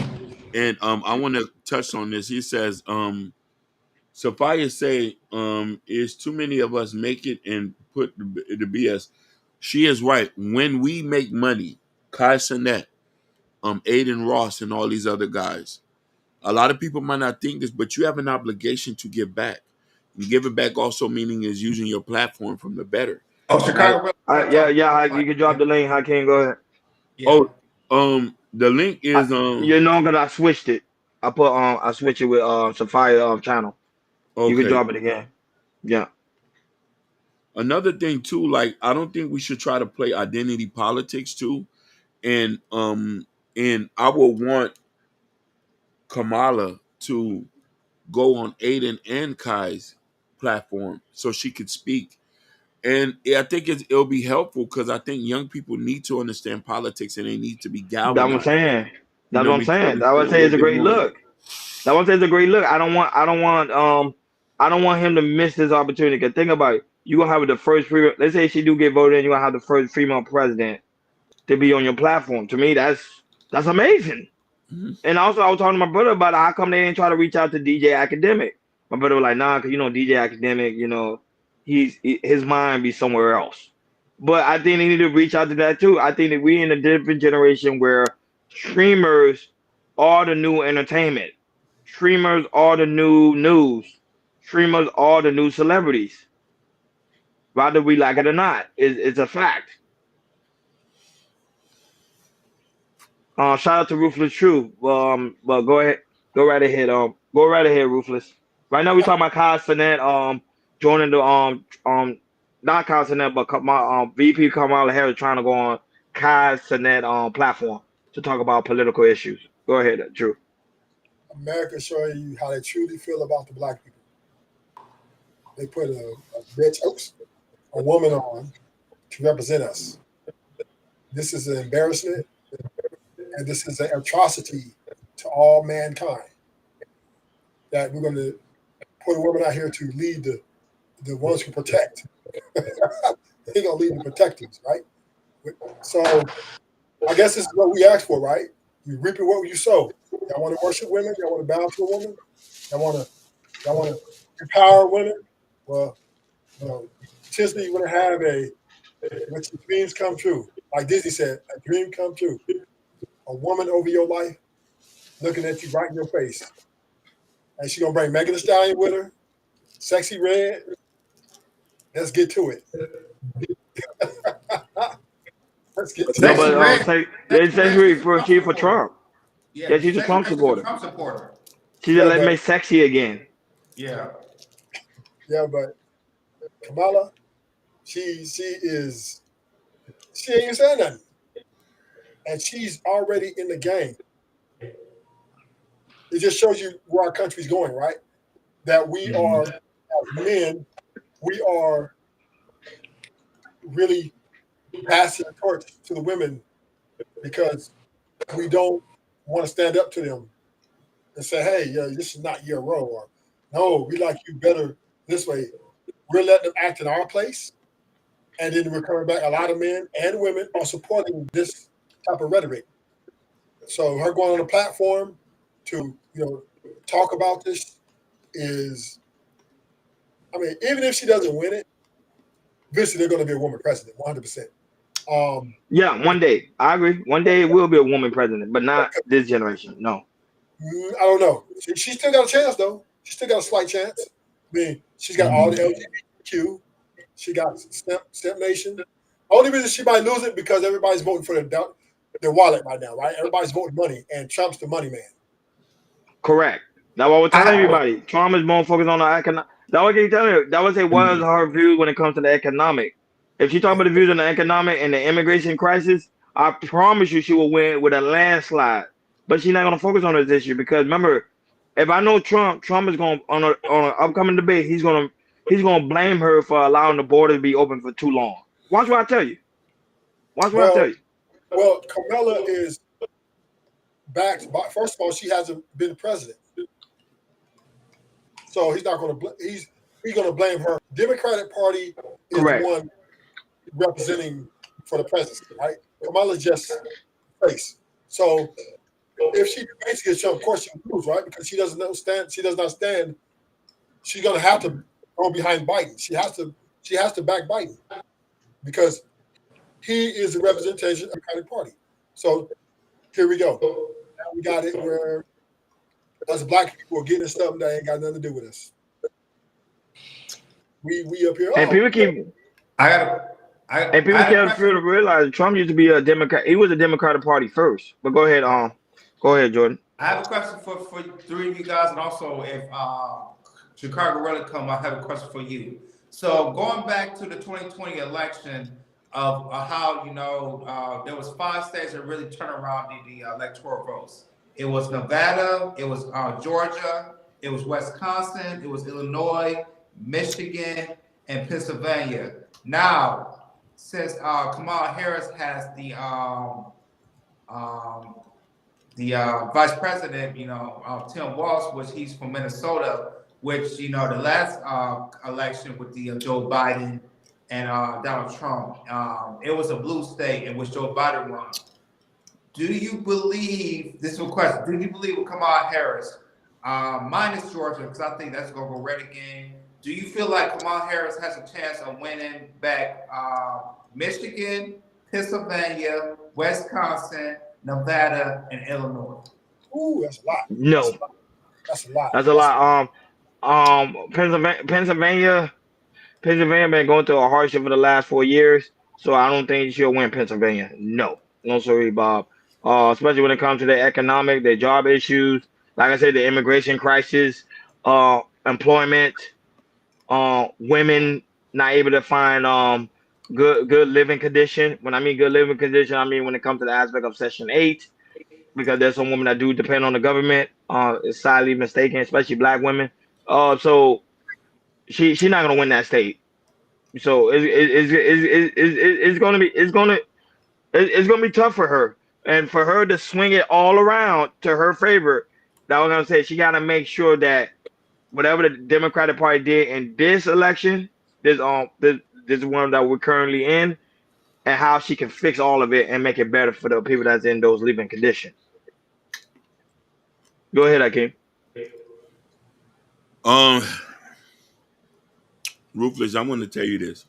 and I want to touch on this. He says, Sophia say, is too many of us make it and put the BS. She is right. When we make money, Kai Cenat, Aiden Ross, and all these other guys, a lot of people might not think this, but you have an obligation to give back. And give it back also meaning is using your platform from the better. Oh, Chicago. You can drop the link. Hakeem, go ahead. Yeah. The link is because I switched it. I switched it with Sophia channel. Okay. You can drop it again. Yeah. Another thing too, like I don't think we should try to play identity politics too, and I will want Kamala to go on Aiden and Kai's platform so she could speak, and I think it'll be helpful because I think young people need to understand politics and they need to be galvanized. That's what I'm saying. That's what I'm saying. I would say it's a great look. I don't want him to miss this opportunity. Cause think about it. You gonna have the first female. Let's say she do get voted in, you gonna have the first female president to be on your platform. To me, that's amazing. Mm-hmm. And also, I was talking to my brother about how come they didn't try to reach out to DJ Academic. My brother was like, nah, cause DJ Academic, his mind be somewhere else. But I think they need to reach out to that too. I think that we in a different generation where streamers are the new entertainment. Streamers are the new news. Streamers are the new celebrities. Whether we like it or not, it's a fact. Shout out to Ruthless True. But go ahead, go right ahead. Go right ahead, Ruthless. Right now we talking about Kai Cenat joining the not Kai Cenat, but my VP Kamala Harris trying to go on Kai Cenat platform to talk about political issues. Go ahead, Drew. America showing you how they truly feel about the black people. They put a woman on to represent us. This is an embarrassment, and this is an atrocity to all mankind. That we're going to put a woman out here to lead the ones who protect. They're going to lead the protectors, right? So I guess this is what we asked for, right? You reap what you sow. Y'all want to worship women? Y'all want to bow to a woman? Y'all want to empower women? Well, potentially you're going to have when your dreams come true. Like Disney said, a dream come true. A woman over your life looking at you right in your face. And she's going to bring Megan Thee Stallion with her, Sexy Red. Let's get to it. Let's get to it. She's for Trump. Yeah, she's a Trump supporter. She just let me sexy again. Yeah. Yeah, but Kamala, she ain't even saying nothing. And she's already in the game. It just shows you where our country's going, right? That we are, as men, we are really passing the torch to the women because we don't want to stand up to them and say, hey, this is not your role. Or, no, we like you better this way. We're letting them act in our place. And then we're coming back. A lot of men and women are supporting this type of rhetoric. So her going on a platform to, talk about this is, even if she doesn't win it, eventually they're going to be a woman president, 100%. Yeah, one day. I agree. One day it will be a woman president, but not this generation. No. I don't know. She still got a chance, though. She still got a slight chance. She's got all the LGBTQ. She got Step Nation. The only reason she might lose it because everybody's voting for their wallet right now, right? Everybody's voting money, and Trump's the money man. Correct. That's what we're telling everybody. Trump is more focused on the economic. That's what I telling you. That was her view when it comes to the economic. If she talking about the views on the economic and the immigration crisis, I promise you she will win with a landslide. But she's not going to focus on this issue because remember, if I know Trump is going on an upcoming debate, he's going to he's gonna blame her for allowing the border to be open for too long. Watch what I tell you. Watch what I tell you. Well, Kamala is backed by. First of all, she hasn't been president, so he's not going to. He's going to blame her. Democratic Party is Correct. the one representing for the presidency, right? Kamala just face. So if she debates against Trump, of course she lose, right? Because she does not stand. She's going to have to go behind Biden. She has to back Biden because he is the representation of the Democratic Party. So here we go. Now we got it where us black people are getting stuff that ain't got nothing to do with us. We up here. And people keep. And people can't feel to realize Trump used to be a Democrat. He was a Democratic Party first. But go ahead, Jordan. I have a question for three of you guys, and also if Chicago really come, I have a question for you. So going back to the 2020 election of how there was 5 states that really turned around the electoral votes. It was Nevada, it was Georgia, it was Wisconsin, it was Illinois, Michigan, and Pennsylvania. Now, since Kamala Harris has the vice president, Tim Walz, which he's from Minnesota, which the last election with the Joe Biden and Donald Trump, it was a blue state in which Joe Biden won. Do you believe, this is a question, do you believe with Kamala Harris, minus Georgia, because I think that's going to go red again, do you feel like Kamala Harris has a chance of winning back Michigan, Pennsylvania, Wisconsin, Nevada, and Illinois? Ooh, that's a lot. No. That's a lot. That's a lot. Pennsylvania been going through a hardship for the last 4 years, so I don't think she'll win Pennsylvania. No, sorry, Bob. Especially when it comes to the job issues, like I said, the immigration crisis, employment, women not able to find good living condition. When I mean good living condition, I mean when it comes to the aspect of Section 8, because there's some women that do depend on the government. It's sadly mistaken, especially black women. So she's not gonna win that state. So it's gonna be tough for her, and for her to swing it all around to her favor. That was gonna say she gotta make sure that whatever the Democratic Party did in this election, this one that we're currently in, and how she can fix all of it and make it better for the people that's in those living conditions. Go ahead, Akeem. Ruthless, I want to tell you this.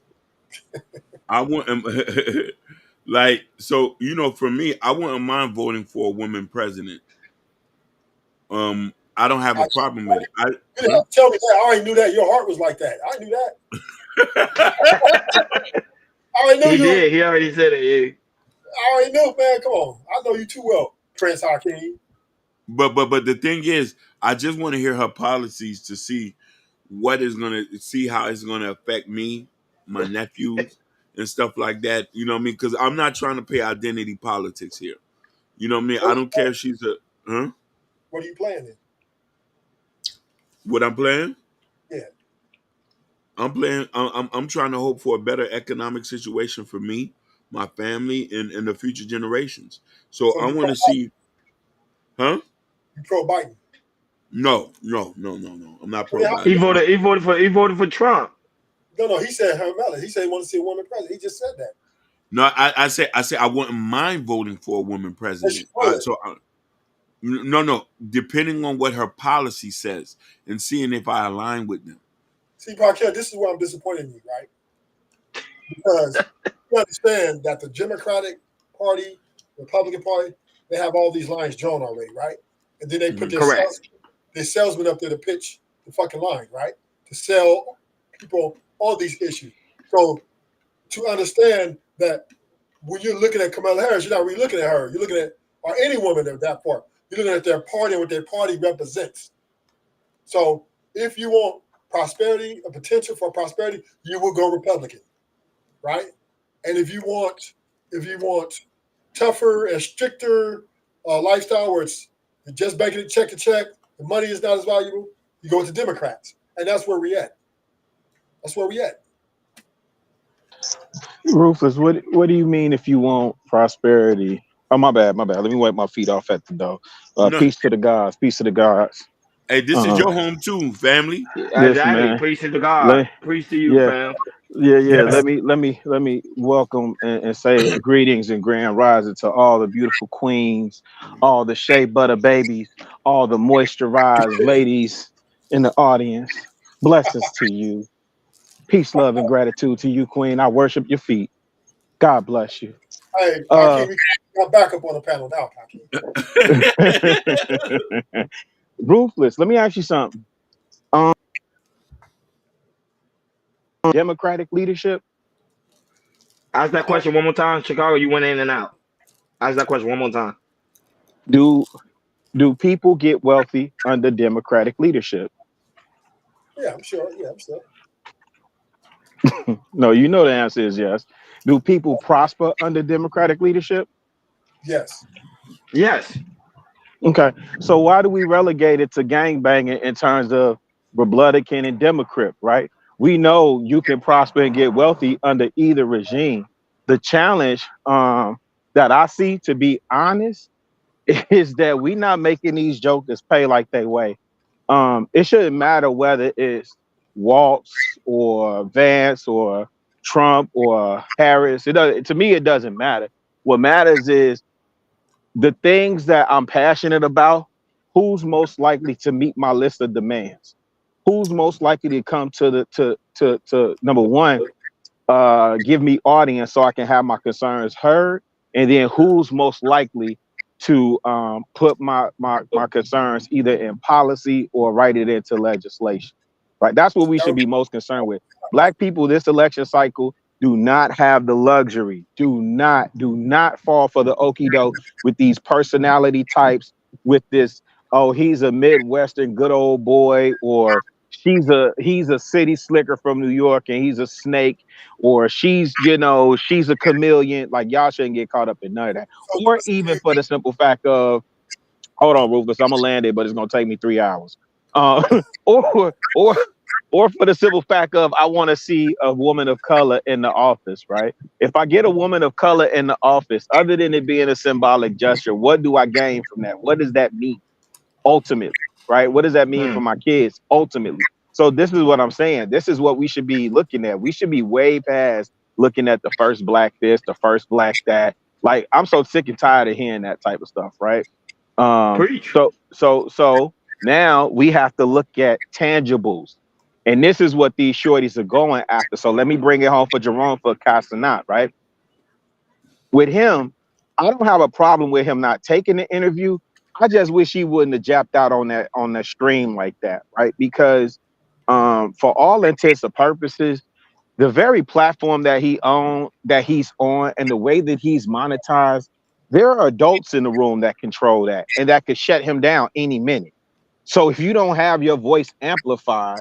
I want for me, I wouldn't mind voting for a woman president. I don't have a problem with it. You didn't have to tell me that. I already knew that. Your heart was like that. I knew that. I already knew he did. He already said it. Yeah. I already knew, man. Come on. I know you too well, Prince Hakeem. But the thing is, I just want to hear her policies to see how it's gonna affect me, my nephews, and stuff like that. You know what I mean? Because I'm not trying to play identity politics here. You know what I mean? I don't care if she's What are you playing in? What I'm playing? Yeah. I'm playing. I'm trying to hope for a better economic situation for me, my family, and the future generations. So I want to see. Huh? You pro Biden? No. I'm not pro Biden. He voted for Trump. No. He said Kamala. He said he wanted to see a woman president. He just said that. No, I say I wouldn't mind voting for a woman president. No. Depending on what her policy says and seeing if I align with them. See, Parker, this is where I'm disappointed in you, right? Because you understand that the Democratic Party, Republican Party, they have all these lines drawn already, right? And then they put their salesmen up there to pitch the fucking line, right? To sell people all these issues. So to understand that when you're looking at Kamala Harris, you're not really looking at her. You're looking at or any woman of that part. You're looking at their party and what their party represents. So if you want prosperity, a potential for prosperity, you will go Republican, right? And if you want tougher and stricter lifestyle where it's just banking it check to check, the money is not as valuable, you go with the Democrats. And that's where we're at. That's where we at. Rufus, what do you mean if you want prosperity? Oh, my bad, my bad. Let me wipe my feet off at the door. No. Peace to the gods. Peace to the gods. Hey, this is your home too, family. Listen, Exactly. man. Preach to God. Preach to you, Yeah, fam. yeah. Yes. Let me welcome and say greetings and grand rising to all the beautiful queens, all the shea butter babies, all the moisturized ladies in the audience. Blessings to you. Peace, love, and gratitude to you, Queen. I worship your feet. God bless you. Hey, Hakeem, we got backup on the panel now, Hakeem. Ruthless. Let me ask you something. Democratic leadership. Ask that question one more time, Chicago. You went in and out. Ask that question one more time. Do people get wealthy under Democratic leadership? Yeah, I'm sure. Yeah, I'm sure. No, you know the answer is yes. Do people prosper under Democratic leadership? Yes. Yes. Okay. So why do we relegate it to gangbanging in terms of Republican and Democrat, right? We know you can prosper and get wealthy under either regime. The challenge that I see, to be honest, is that we not making these jokers pay like they weigh. It shouldn't matter whether it's Waltz or Vance or Trump or Harris. It does, to me, it doesn't matter. What matters is the things that I'm passionate about. Who's most likely to meet my list of demands? Who's most likely to come to the to number one, give me audience so I can have my concerns heard, and then who's most likely to put my concerns either in policy or write it into legislation, right? That's what we should be most concerned with. Black people this election cycle do not have the luxury, do not fall for the okie doke with these personality types, with this, oh, he's a Midwestern good old boy, or he's a city slicker from New York and he's a snake, or she's a chameleon. Like, y'all shouldn't get caught up in none of that. Or even for the simple fact of, hold on, Rufus, I'm gonna land it, but it's gonna take me 3 hours. Or for the simple fact of, I want to see a woman of color in the office, right? If I get a woman of color in the office, other than it being a symbolic gesture, what do I gain from that? What does that mean ultimately, right? What does that mean for my kids ultimately? So this is what I'm saying. This is what we should be looking at. We should be way past looking at the first black this, the first black that. Like, I'm so sick and tired of hearing that type of stuff, right? Preach. So now we have to look at tangibles. And this is what these shorties are going after. So let me bring it home for Jerome for Castanat, right? With him, I don't have a problem with him not taking the interview. I just wish he wouldn't have japped out on that stream like that, right? Because for all intents and purposes, the very platform that he's on, and the way that he's monetized, there are adults in the room that control that and that could shut him down any minute. So if you don't have your voice amplified,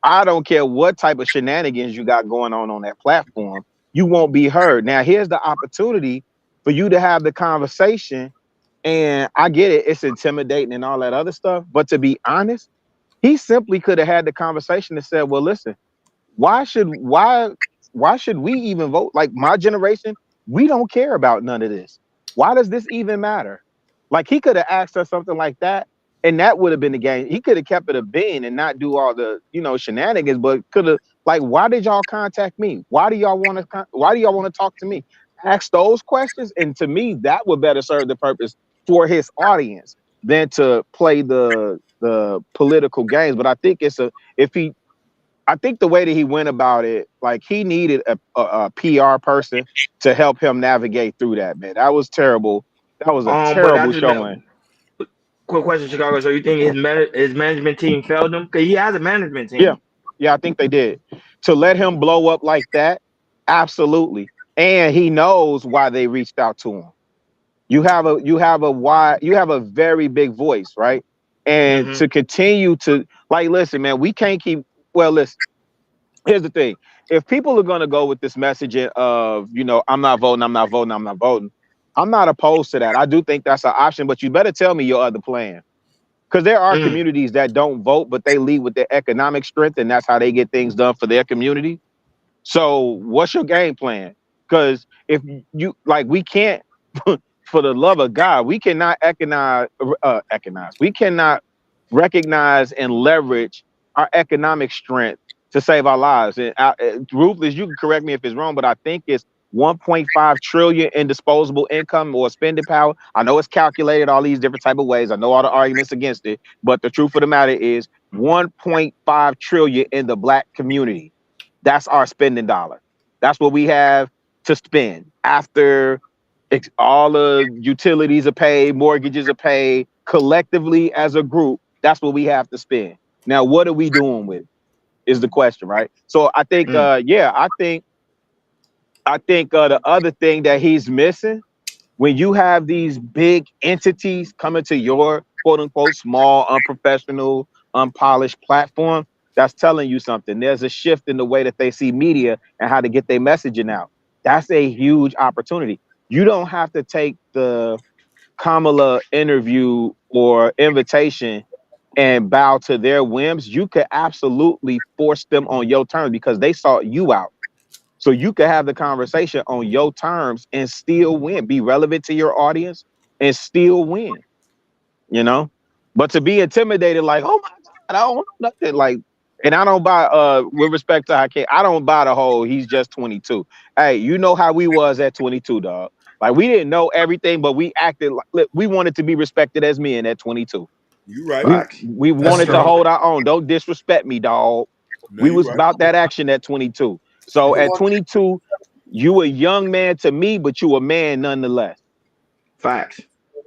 I don't care what type of shenanigans you got going on that platform, you won't be heard. Now, here's the opportunity for you to have the conversation. And I get it, it's intimidating and all that other stuff. But to be honest, he simply could have had the conversation and said, well, listen, why should we even vote? Like, my generation, we don't care about none of this. Why does this even matter? Like, he could have asked us something like that, and that would have been the game. He could have kept it a bean and not do all the shenanigans, but could have, like, why did y'all contact me? Why do y'all want to talk to me? Ask those questions, and to me, that would better serve the purpose for his audience than to play the political games. But I think I think the way that he went about it, like, he needed a PR person to help him navigate through that, man. That was terrible. That was a But terrible that's showing. quick question, Chicago. So you think his management team failed him? Because he has a management team. Yeah, I think they did. To let him blow up like that, absolutely. And he knows why they reached out to him. You have a very big voice, right? And to continue to, like, listen, man, we can't keep. Well, listen. Here's the thing. If people are going to go with this messaging of, I'm not voting, I'm not voting, I'm not voting, I'm not opposed to that. I do think that's an option, but you better tell me your other plan. Because there are communities that don't vote, but they lead with their economic strength, and that's how they get things done for their community. So what's your game plan? Because if you like, we can't, for the love of God, we cannot we cannot recognize and leverage our economic strength to save our lives. And Ruthless, you can correct me if it's wrong, but I think it's 1.5 trillion in disposable income or spending power. I know it's calculated all these different type of ways. I know all the arguments against it, but the truth of the matter is 1.5 trillion in the Black community. That's our spending dollar. That's what we have to spend after all the utilities are paid, mortgages are paid, collectively as a group. That's what we have to spend. Now, what are we doing with it is the question, right? So I think, I think the other thing that he's missing, when you have these big entities coming to your quote unquote small, unprofessional, unpolished platform, that's telling you something. There's a shift in the way that they see media and how to get their messaging out. That's a huge opportunity. You don't have to take the Kamala interview or invitation and bow to their whims. You could absolutely force them on your terms because they sought you out. So you could have the conversation on your terms and still win, be relevant to your audience and still win, you know? But to be intimidated, like, oh my God, I don't know nothing. Like, and I don't buy, with respect to Hakeem, I don't buy the whole, he's just 22. Hey, you know how we was at 22, dog. Like, we didn't know everything, but we acted like, we wanted to be respected as men at 22. You right. We wanted to hold our own. Don't disrespect me, dog. No, We you was right. about that action at 22. So at 22, you a young man to me, but you a man nonetheless. Facts.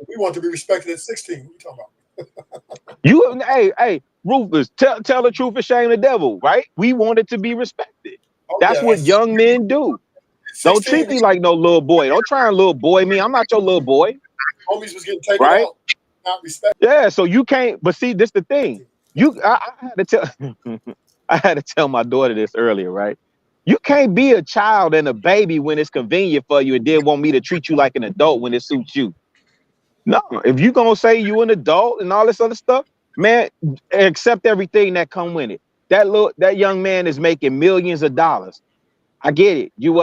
We want to be respected at 16. What are you talking about? You, hey, Rufus, tell the truth and shame the devil, right? We wanted to be respected. That's what young men do. Don't treat me like no little boy. Don't try and little boy me. I'm not your little boy. Homies was getting taken out, not respected. Yeah, so you can't. But see, this the thing. I had to tell. I had to tell my daughter this earlier, right? You can't be a child and a baby when it's convenient for you and then want me to treat you like an adult when it suits you. No, if you gonna say you an adult and all this other stuff, man, accept everything that come with it. That young man is making millions of dollars. I get it. You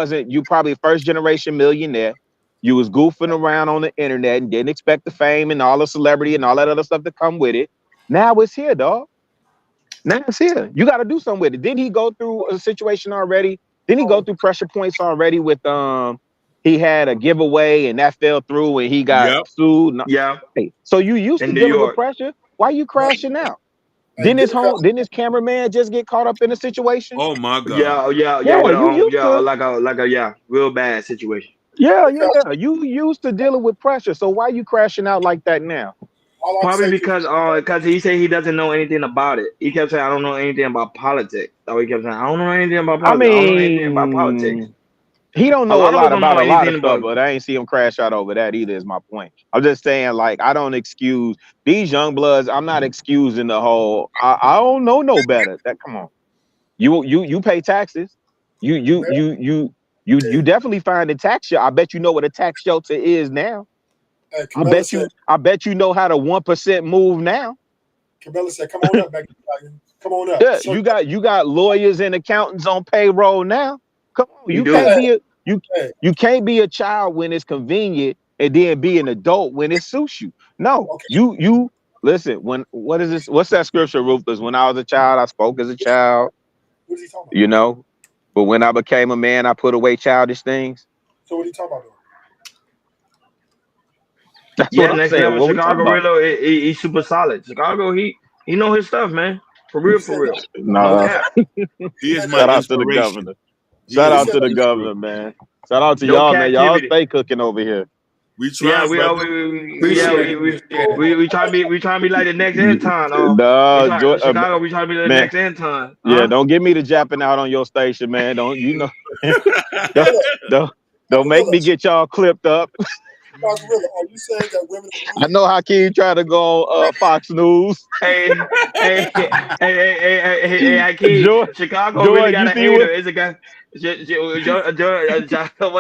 probably first generation millionaire. You was goofing around on the internet and didn't expect the fame and all the celebrity and all that other stuff to come with it. Now it's here, dog. Now it's here. You got to do something with it. Didn't he go through a situation already? Didn't he go through pressure points already with he had a giveaway and that fell through and he got sued? No. Yeah. Hey, so you used to dealing with pressure. Why you crashing out? Didn't his cameraman just get caught up in a situation? Oh my God. Yeah, like a real bad situation. Yeah. You used to dealing with pressure. So why you crashing out like that now? Probably because he said he doesn't know anything about it. He kept saying, I don't know anything about politics. So he kept saying, I don't know anything about politics. I don't know anything about politics. He don't know a lot about a lot of stuff, about but I ain't see him crash out over that either, is my point. I'm just saying, like, I don't excuse these young bloods. I'm not excusing the whole I don't know no better. That come on. You pay taxes. You definitely find a tax shelter. I bet you know what a tax shelter is now. I bet you know how the 1% move now. Kamala said, come on up, back. Come on up. Yeah, you got lawyers and accountants on payroll now. Come on, you can't be a child when it's convenient and then be an adult when it suits you. No, you listen. What is this? What's that scripture, Rufus? When I was a child, I spoke as a child. What is he talking about? You know, but when I became a man, I put away childish things. So what are you talking about? That's what I'm saying. What Chicago Rillo, he's super solid. Chicago, he know his stuff, man. For real. No, he is my shout out to the inspiration. governor. Shout out to the governor, man. Shout out to y'all, man. Y'all stay cooking over here. We try. We try to be like the next Anton. Chicago, we try to be the next Anton. Yeah, don't get me to japping out on your station, man. Don't don't make me get y'all clipped up. Are you saying that women? I know Hakeem tried to go on Fox News. Hey, Hey, Hakeem, Joy, Chicago really Joy, got you a see hater. what? It's a guy. What's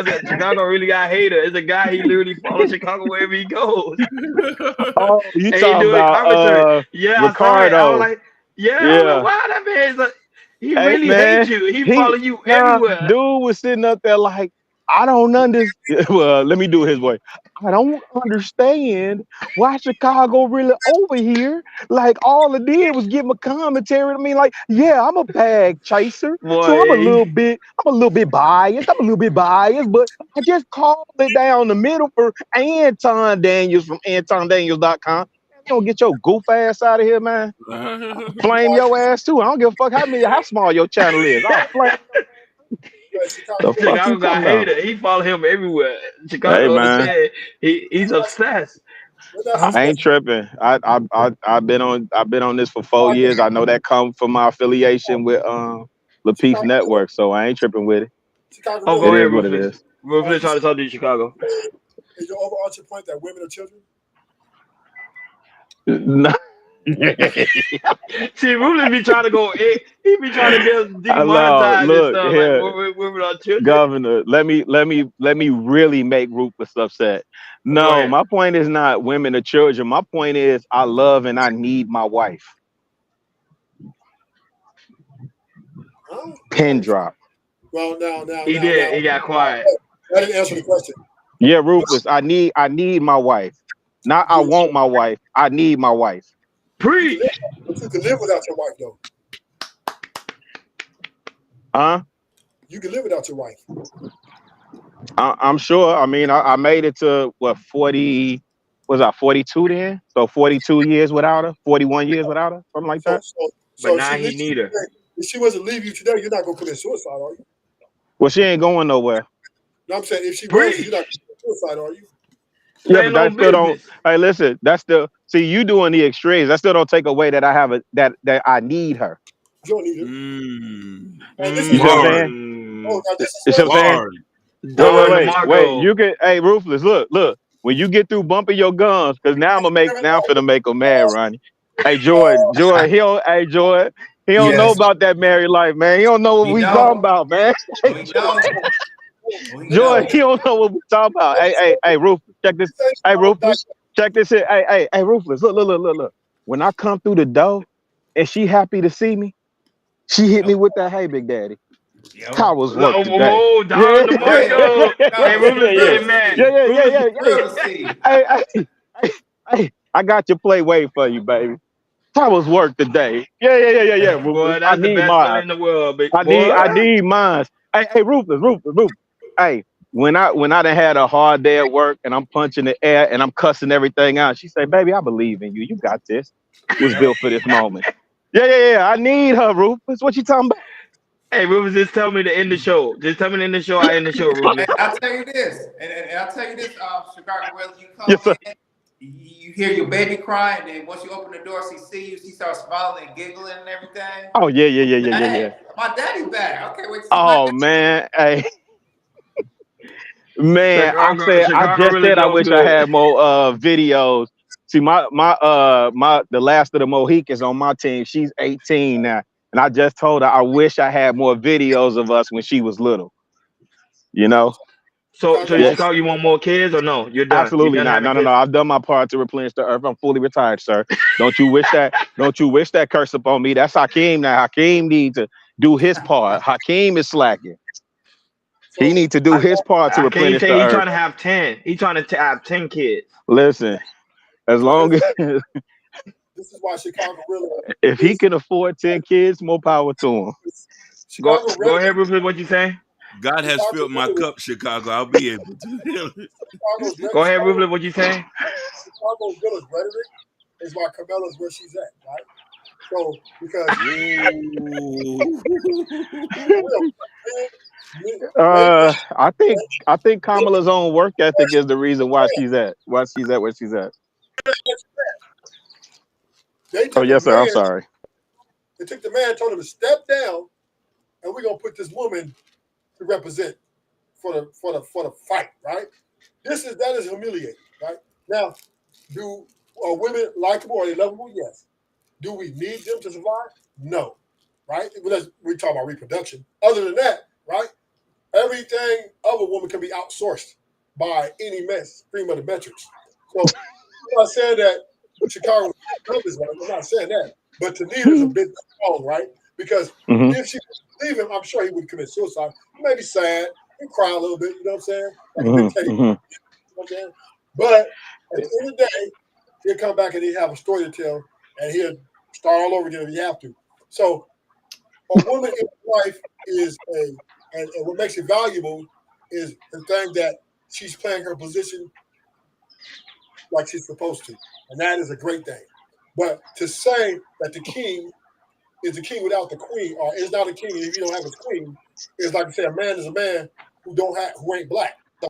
it? Chicago really got a hater. It's a guy. He literally follows Chicago wherever he goes. Oh, you And he talking doing about commentary. Yeah, I saw it. I was Ricardo? like, yeah, I was like, Yeah. wow, that man is he Hey really hates man, you. He follow you everywhere. dude was sitting up there like, I don't understand. Well, let me do his voice. I don't understand why Chicago really over here. Like all it did was give him a commentary to me. Like, yeah, I'm a bag chaser, so Boy, I'm a little bit biased. I'm a little bit biased, but I just called it down the middle for Anton Daniels from AntonDaniels.com. You don't get your goof ass out of here, man. Flame your ass too. I don't give a fuck how small your channel is. I'll flame the fuck you Chicago got talking about. hater. He follow him everywhere. Hey Chicago man, understand. He's obsessed. I ain't tripping. I've been on this for 4 years. I know that comes from my affiliation with Lapeef Network, so I ain't tripping with it. Chicago Oh, really. go It ahead, is what it Ruthless. is. Ruthless trying to talk to you, Chicago. Is your overarching point that women are children? No. See, Ruthless be trying to go. He be trying to get us I know. demonetized and Look stuff like here, women are children. Governor. Let me really make Rufus upset. Go No, ahead. my point is not women or children. My point is I love and I need my wife. Huh? Pin drop. Well, now. He did. He got quiet. That didn't answer the question. Yeah, Rufus. I need my wife. Not I want my wife. I need my wife. Preach. But you can live without your wife, though. Huh? You can live without your wife. I'm sure. I mean, I made it to what 40. Was I 42 then? So 42 years without her, 41 years without her, something like that. But So if now she he leaves you need her. today, if she was to leave you today, you're not gonna commit suicide, are you? Well, she ain't going nowhere. No, I'm saying if she was, Preach. you're not gonna commit suicide, are you? Yeah, but Stand that on still don't. business. Hey, listen, that's still. See, you doing the extremes. That still don't take away that I have that I need her. You don't need her. And this You is see what I'm why. saying? Oh, now this is You see what I'm saying? Bars. Don Wait. DeMarco. You can. Hey, Ruthless. Look. When you get through bumping your gums, because now I'm finna make him mad, Ronnie. Hey, Joy. He don't. Hey, Joy. He don't know Yes. about that married life, man. He don't know what We we talking don't. about, man. Hey, We don't. We Joy, don't. he don't know what we talking about. Hey, Ruthless, check this. Hey, Ruthless, check this shit. Hey, Ruthless, look. When I come through the door and she happy to see me, she hit me with that, hey, Big Daddy. I was work today. Whoa, Yeah, Don Go ahead. DeMarco. Hey, Chicago, Ruthless real getting to mad. see. yeah. Real to see. Hey, I got your play waiting for you, baby. I was work today. Yeah, Rufus. Boy, I that's the need best feeling mine. in the world, big I boy. need mine. Hey, Rufus. Hey, when I done had a hard day at work and I'm punching the air and I'm cussing everything out, she said, "Baby, I believe in you. You got this. Was Yep. built for this moment." Yeah. I need her, Rufus. What you talking about? Hey, Rufus, just tell me to end the show. Just tell me to end the show. I end the show, Rufus. And I'll tell you this, and I'll tell you this, Chicago, whether you come Yes, sir. in, you hear your baby cry, and then once you open the door, she see you, she starts smiling and giggling and everything. Oh yeah. Hey, my daddy back. I can't wait to see my Oh daddy. man, hey. Man, I Chicago just really said I doing wish I good. had more videos. See, my the last of the Mohicans on my team, she's 18 now. And I just told her I wish I had more videos of us when she was little. You know? So Yeah. Chicago, you want more kids or no? You're done. You're Absolutely done not. having No. kids. I've done my part to replenish the earth. I'm fully retired, sir. Don't you wish that curse upon me. That's Hakeem now. Hakeem needs to do his part. Hakeem is slacking. He needs to do his part to I can't replenish say the he's earth. trying to have 10. He's trying to have 10 kids. Listen, as long as This is why Chicago really if he can afford 10 kids, more power to him. Chicago Go really ahead, Rufus. What you saying? God has filled my cup, Chicago. I'll be able to. Go ahead, Rufus. What you saying? Chicago's village rhetoric is why Kamala's where she's at, right? So because I think Kamala's own work ethic is the reason why she's at where she's at. They Oh took a yes, sir. I'm man. sorry. They took the man, told him to step down, and we're gonna put this woman to represent for the fight, right? That is humiliating, right? Now, are women likable? Are they lovable? Yes. Do we need them to survive? No. right? We talk about reproduction. Other than that, right? Everything of a woman can be outsourced by any stream of the metrics. So I'm not saying that Chicago is right. I'm not saying that. But to need is a bit wrong, right? Because if she leave him, I'm sure he would commit suicide. He may be sad, he cry a little bit, you know what I'm saying? Like a big Teddy. You know what I'm saying? But at the end of the day, he'll come back and he'll have a story to tell, and he'll start all over again if he have to. So a woman in life is and what makes it valuable is the thing that she's playing her position like she's supposed to. And that is a great thing. But to say that the king is the king without the queen, or is not a king if you don't have a queen, is like to say a man is a man who ain't black. So,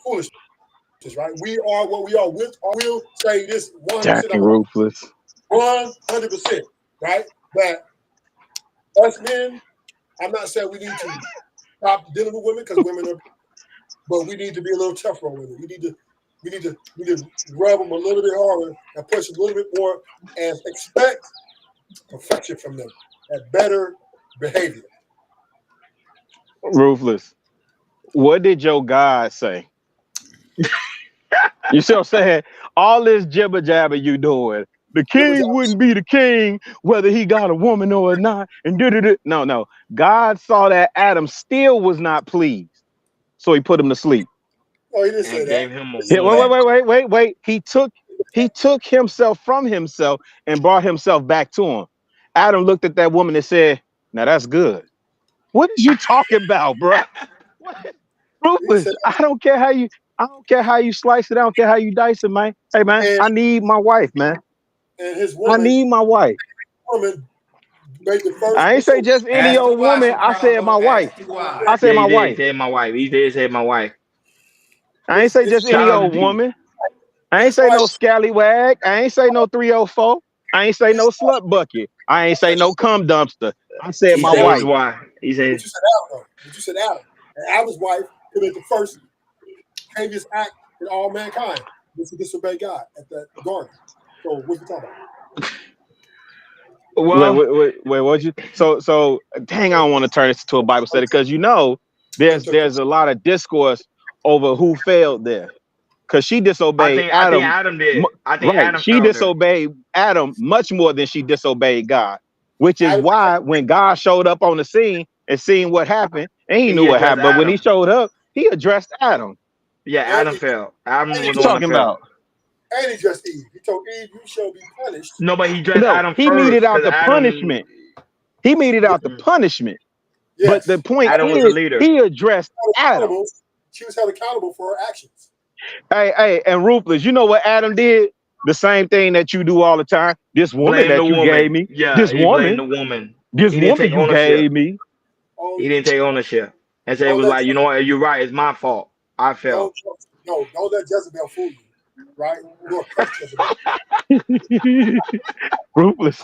foolishness, right? We are what we are. We'll say this 100%. Ruthless. 100%, right? That us men, I'm not saying we need to stop dealing with women because women are, but we need to be a little tougher on women. We need to rub them a little bit harder and push a little bit more and expect perfection from them and better behavior. Ruthless. What did your God say? You see what I'm saying? All this jibber jabber you doing. The king wouldn't be the king whether he got a woman or not. And no. God saw that Adam still was not pleased, so he put him to sleep. Oh, he didn't say that. Gave him a Wait. He took himself from himself and brought himself back to him. Adam looked at that woman and said, "Now that's good." What is you talking about, bro? Ruthless. I don't care how you slice it. I don't care how you dice it, man. Hey, man, I need my wife, man. And his woman, I need my wife. Woman made the first. I ain't say just any old woman. I said my wife. I said my wife. He said my wife. He did say my wife. I ain't say just any old woman. I ain't say no scallywag. I ain't say no 304. I ain't say no slut bucket. I ain't say no cum dumpster. I said my wife. Why? He said. But you said Adam, though. But you said Adam. And Adam's wife committed the first heaviest act in all mankind, which is disobey God at that garden. So what you talking about? Well, wait, what'd you? So, dang, I don't want to turn this into a Bible study because there's a lot of discourse over who failed there. Because she disobeyed Adam. I think Adam did. I think Adam she disobeyed Adam much more than she disobeyed God, which is why when God showed up on the scene and seen what happened, and he knew what happened, but when he showed up, he addressed Adam. Yeah, Adam fell. Adam was what you talking about? And he addressed Eve. He told Eve, "You shall be punished." No, but he addressed Adam first. He meted out the punishment. He meted out the punishment. Yes. But the point is, he addressed Adam. She was held accountable for her actions. Hey, and Ruthless, you know what Adam did? The same thing that you do all the time. This woman that you gave me. Yeah, this woman. The woman. This woman you gave me. He didn't take ownership. And say it was like, you know what, you're right, it's my fault. I fell. No, don't let Jezebel fool you. Right? Ruthless.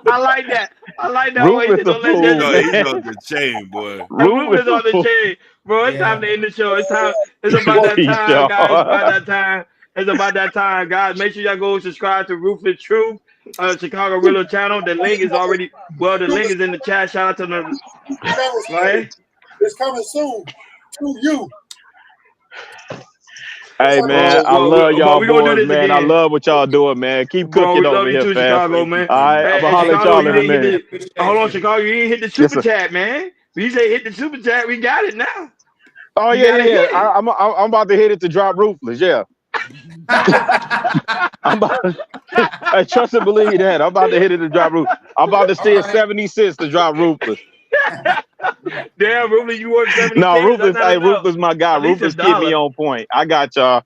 I like that. Way. Don't let Jezebel. He's on the chain, boy. Ruthless on the chain. Bro, it's time to end the show. It's time. It's about that time, guys. It's about that time, guys. Make sure y'all go subscribe to Ruthless Truth, Chicago Real channel. The link is already, the link is in the chat. Shout out to them. Right? It's coming soon to you. Hey man, I love y'all boys, man. I love what y'all doing, man. Keep cooking over here, Chicago, man. All right, I'm gonna holler at y'all in a minute. Hold on, Chicago, you didn't hit the super chat, man. You say hit the super chat, we got it now. Oh yeah. I'm about to hit it to drop Ruthless. Yeah. I'm about I trust and believe that. I'm about to hit it to drop Ruthless. I'm about to see 70 cents to drop Ruthless. Damn, Ruthless, you worth 70 No, cents. Ruthless, Ruthless my guy. Ruthless keep me on point. I got y'all.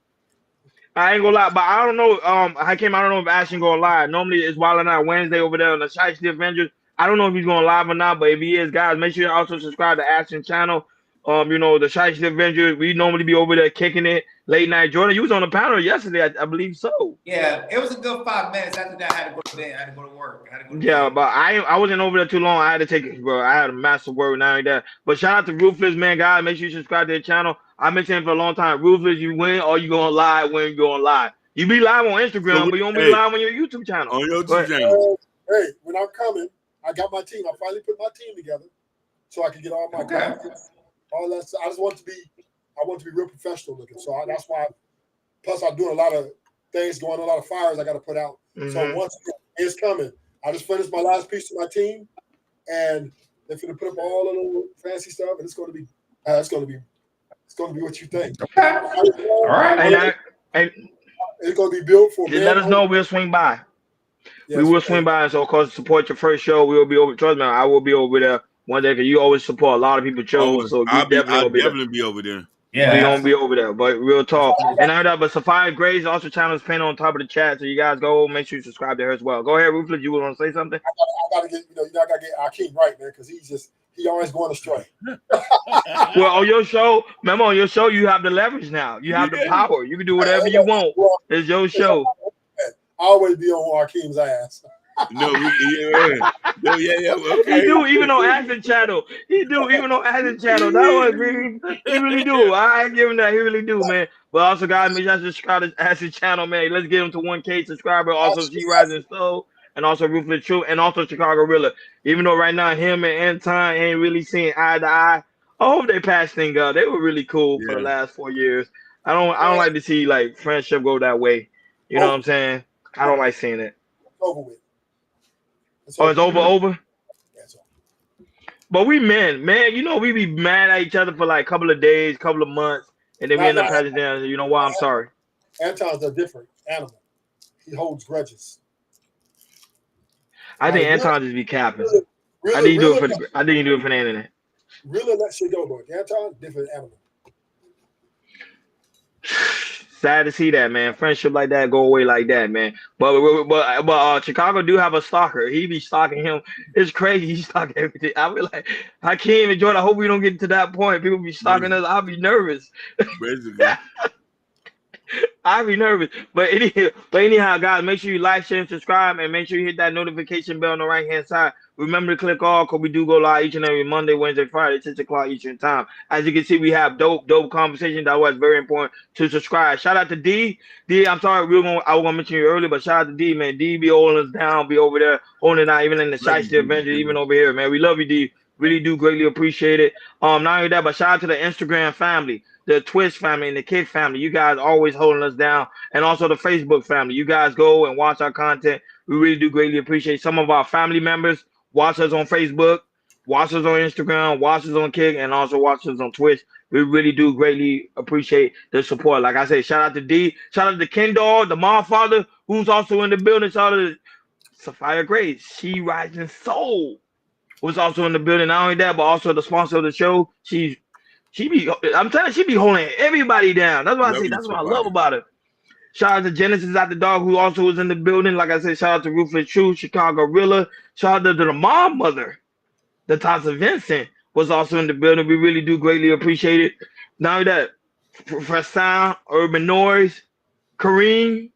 I ain't gonna lie, but I don't know. I don't know if Ashton gonna lie. Normally it's Wild and Out Wednesday over there on the Shiesty Avengers. I don't know if he's going live or not, but if he is, guys, make sure you also subscribe to Ashton's channel. The Shiesty Avengers. We normally be over there kicking it late night. Jordan, you was on the panel yesterday, I believe so. Yeah, it was a good 5 minutes. After that, I had to go to bed. I had to go to work. But I wasn't over there too long. I had to take it, bro. I had a massive work now and that. But shout out to Ruthless, man, guys. Make sure you subscribe to the channel. I've been saying for a long time, Ruthless, you win or you gonna lie when you going live. You be live on Instagram, but you don't be live on your YouTube channel. On your YouTube channel. Hey, when I'm coming, I got my team. I finally put my team together so I can get all my graphics, all that stuff. I want to be real professional looking. So that's why. Plus, I'm doing a lot of things going on, a lot of fires I got to put out. So once it's coming, I just finished my last piece to my team, and they're going to put up all the little fancy stuff, and it's going to be what you think. Okay. All right. And it's going to be built for just let us know. We'll swing by. Yes, we will swing by. So, of course, support your first show. We will be over. Trust me, I will be over there one day because you always support a lot of people's shows. So I'll definitely be over there. Yeah, we're gonna be over there. But real talk. And I heard that, but Sophia Gray's also channel is pinned on top of the chat. So you guys go make sure you subscribe to her as well. Go ahead, Ruthless. You want to say something? I gotta get I gotta get Akeem right, man, because he always going astray. Well, on your show, remember on your show, you have the leverage now. You have the power. You can do whatever you want. It's your show. I always be on Akeem's ass. Okay. He do even on Acid Channel. He do even on Acid Channel. That was he really do. I give him that. He really do, man. But also, guys, make sure you subscribe to Acid Channel, man. Let's get him to 1K subscriber. Also, She Rising Soul, and also Ruthless Truth, and also Chicago Gorilla. Even though right now him and Anton ain't really seeing eye to eye, I hope they pass things up. They were really cool for the last 4 years. I don't like to see like friendship go that way. You know what I'm saying? I don't like seeing it. Over with. It's over? But we men, you know, we be mad at each other for like a couple of days, couple of months, and then we end up passing down. You know why? I'm sorry. Anton's a different animal. He holds grudges. I think Anton just be capping. I think you do it for the internet. Really let shit go, but Anton, different animal. Sad to see that, man. Friendship like that go away like that, man. But Chicago do have a stalker. He be stalking him. It's crazy. He stalking everything. I be like, I can't enjoy it. I hope we don't get to that point. People be stalking us. I'll be nervous. I'll be nervous. But anyhow, guys, make sure you like, share, and subscribe, and make sure you hit that notification bell on the right-hand side. Remember to click all, because we do go live each and every Monday, Wednesday, Friday, 6 o'clock Eastern time. As you can see, we have dope conversation. That was very important to subscribe. Shout out to D. D, I'm sorry, I was gonna mention you earlier, but shout out to D, man. D be holding us down, be over there, holding it out, even in the Shiesty Avenger, even over here, man. We love you, D. Really do greatly appreciate it. Not only that, but shout out to the Instagram family, the Twitch family, and the Kid family. You guys always holding us down, and also the Facebook family. You guys go and watch our content. We really do greatly appreciate some of our family members. Watch us on Facebook, watch us on Instagram, watch us on Kick, and also watch us on Twitch. We really do greatly appreciate the support. Like I said, shout out to D, shout out to Ken Dog, the mom father, who's also in the building. Shout out to Sophia Grace, She Rising Soul, was also in the building. Not only that, but also the sponsor of the show. I'm telling you, she be holding everybody down. That's what I say. That's what I love about her. Shout out to Genesis at the dog, who also was in the building. Like I said, shout out to Ruthless Truth, Chicago Gorilla. Shout out to the mom mother, the Tasa Vincent, was also in the building. We really do greatly appreciate it. Now that for sound, Urban Noise, Kareem,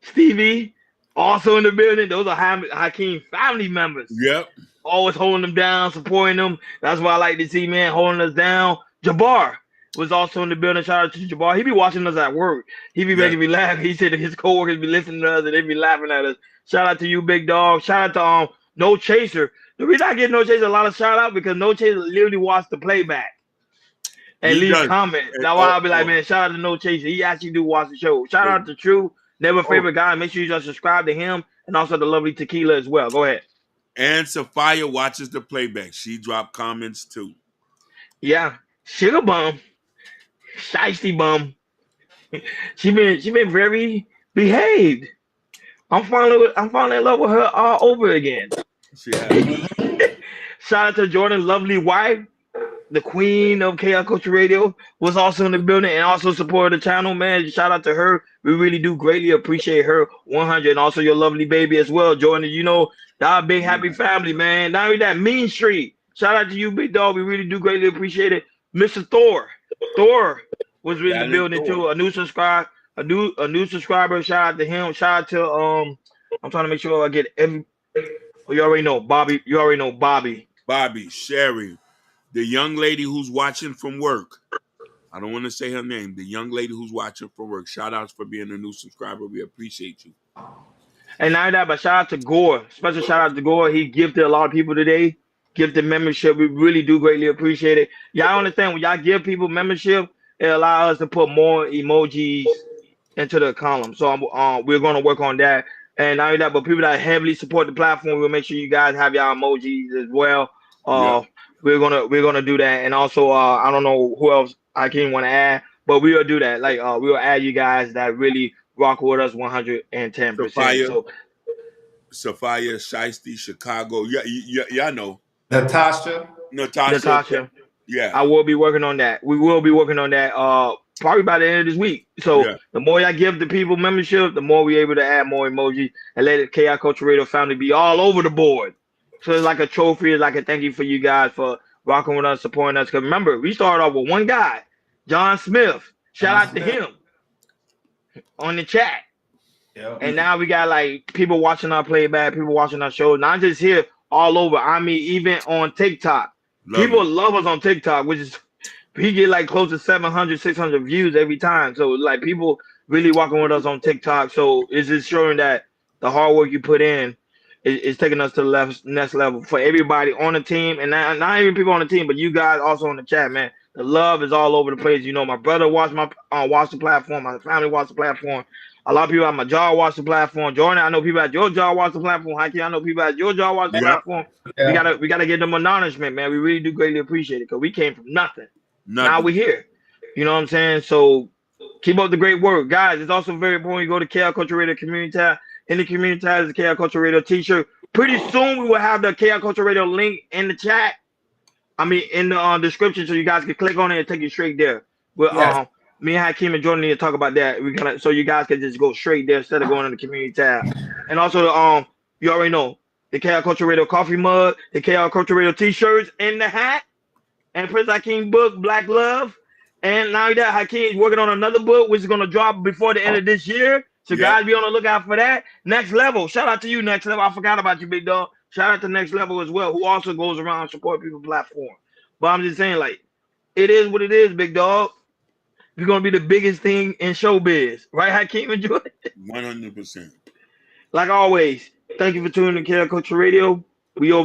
Stevie, also in the building. Those are Hakeem family members. Yep. Always holding them down, supporting them. That's why I like to see, man, holding us down. Jabbar was also in the building. Shout out to Jabbar. He be watching us at work. He be making me laugh. He said his coworkers be listening to us and they be laughing at us. Shout out to you, big dog. Shout out to No Chaser. The reason I get No Chaser a lot of shout out because No Chaser literally watched the playback and leave comments. That's why I'll be like, man, shout out to No Chaser. He actually do watch the show. Shout out to True, never favorite guy. Make sure you just subscribe to him and also the lovely Tequila as well. Go ahead. And Sophia watches the playback. She dropped comments too. Yeah, Sugar Bum, Shiesty Bum. she been very behaved. I'm falling in love with her all over again. Shout out to Jordan's lovely wife, the queen of Chaos Culture Radio, was also in the building and also supported the channel, man. Shout out to her. We really do greatly appreciate her 100, and also your lovely baby as well, Jordan. You know, our big happy family, man. Not only that, Mean Street. Shout out to you, big dog. We really do greatly appreciate it. Mr. Thor was in the building too. A new subscriber. Shout out to him. Shout out to I'm trying to make sure I get every. Oh, you already know Bobby. Bobby, Sherry, the young lady who's watching from work. I don't want to say her name. The young lady who's watching from work. Shout outs for being a new subscriber. We appreciate you. And not that, but shout out to Gore. Special shout out to Gore. He gifted a lot of people today. Gifted membership. We really do greatly appreciate it. Y'all understand when y'all give people membership, it allows us to put more emojis into the column. So we're going to work on that. And not only that, but people that heavily support the platform, we'll make sure you guys have y'all emojis as well. We're gonna do that. And also, I don't know who else I can want to add, but we'll do that. Like we'll add you guys that really rock with us 110%. Sophia, Shiesty, Chicago. Yeah, I know. Natasha. Yeah. I will be working on that. We will be working on that probably by the end of this week. So the more y'all give the people membership, the more we're able to add more emojis and let the Chaos Culture Radio family be all over the board. So it's like a trophy. It's like a thank you for you guys for rocking with us, supporting us. Because remember, we started off with one guy, John Smith. Shout out to him on the chat. Yep. And now we got like people watching our playback, people watching our show, not just here, all over. I mean, even on TikTok. People love us on TikTok, which is we get like close to 700, 600 views every time. So like people really walking with us on TikTok. So it's just showing that the hard work you put in is taking us to the next level for everybody on the team, and not even people on the team, but you guys also on the chat, man. The love is all over the place. You know, my brother watched the platform, my family watched the platform. A lot of people at my job watch the platform. Jordan, I know people at your job watch the platform. Hikey, I know people at your job watch the platform. Yeah. We gotta get them acknowledgement, man. We really do greatly appreciate it because we came from nothing. Now we're here. You know what I'm saying? So keep up the great work, guys. It's also very important you go to KL Culture Radio Community tab. In the community tab is the KL Culture Radio T-shirt. Pretty soon we will have the KL Culture Radio link in the chat. I mean, in the description, so you guys can click on it and take you straight there. But me and Hakeem and Jordan need to talk about that. We're gonna so you guys can just go straight there instead of going in the community tab. And also you already know the KL Culture Radio coffee mug, the KL Culture Radio T-shirts, and the hat, and Prince Hakeem book Black Love. And now that Hakeem's working on another book, which is gonna drop before the end of this year. So guys, be on the lookout for that. Next Level. Shout out to you, Next Level. I forgot about you, big dog. Shout out to Next Level as well, who also goes around and support people platform. But I'm just saying, like, it is what it is, big dog. You're gonna be the biggest thing in showbiz, right, Hakeem and Jordan? 100%. Like always, thank you for tuning in to KL Culture Radio. We over.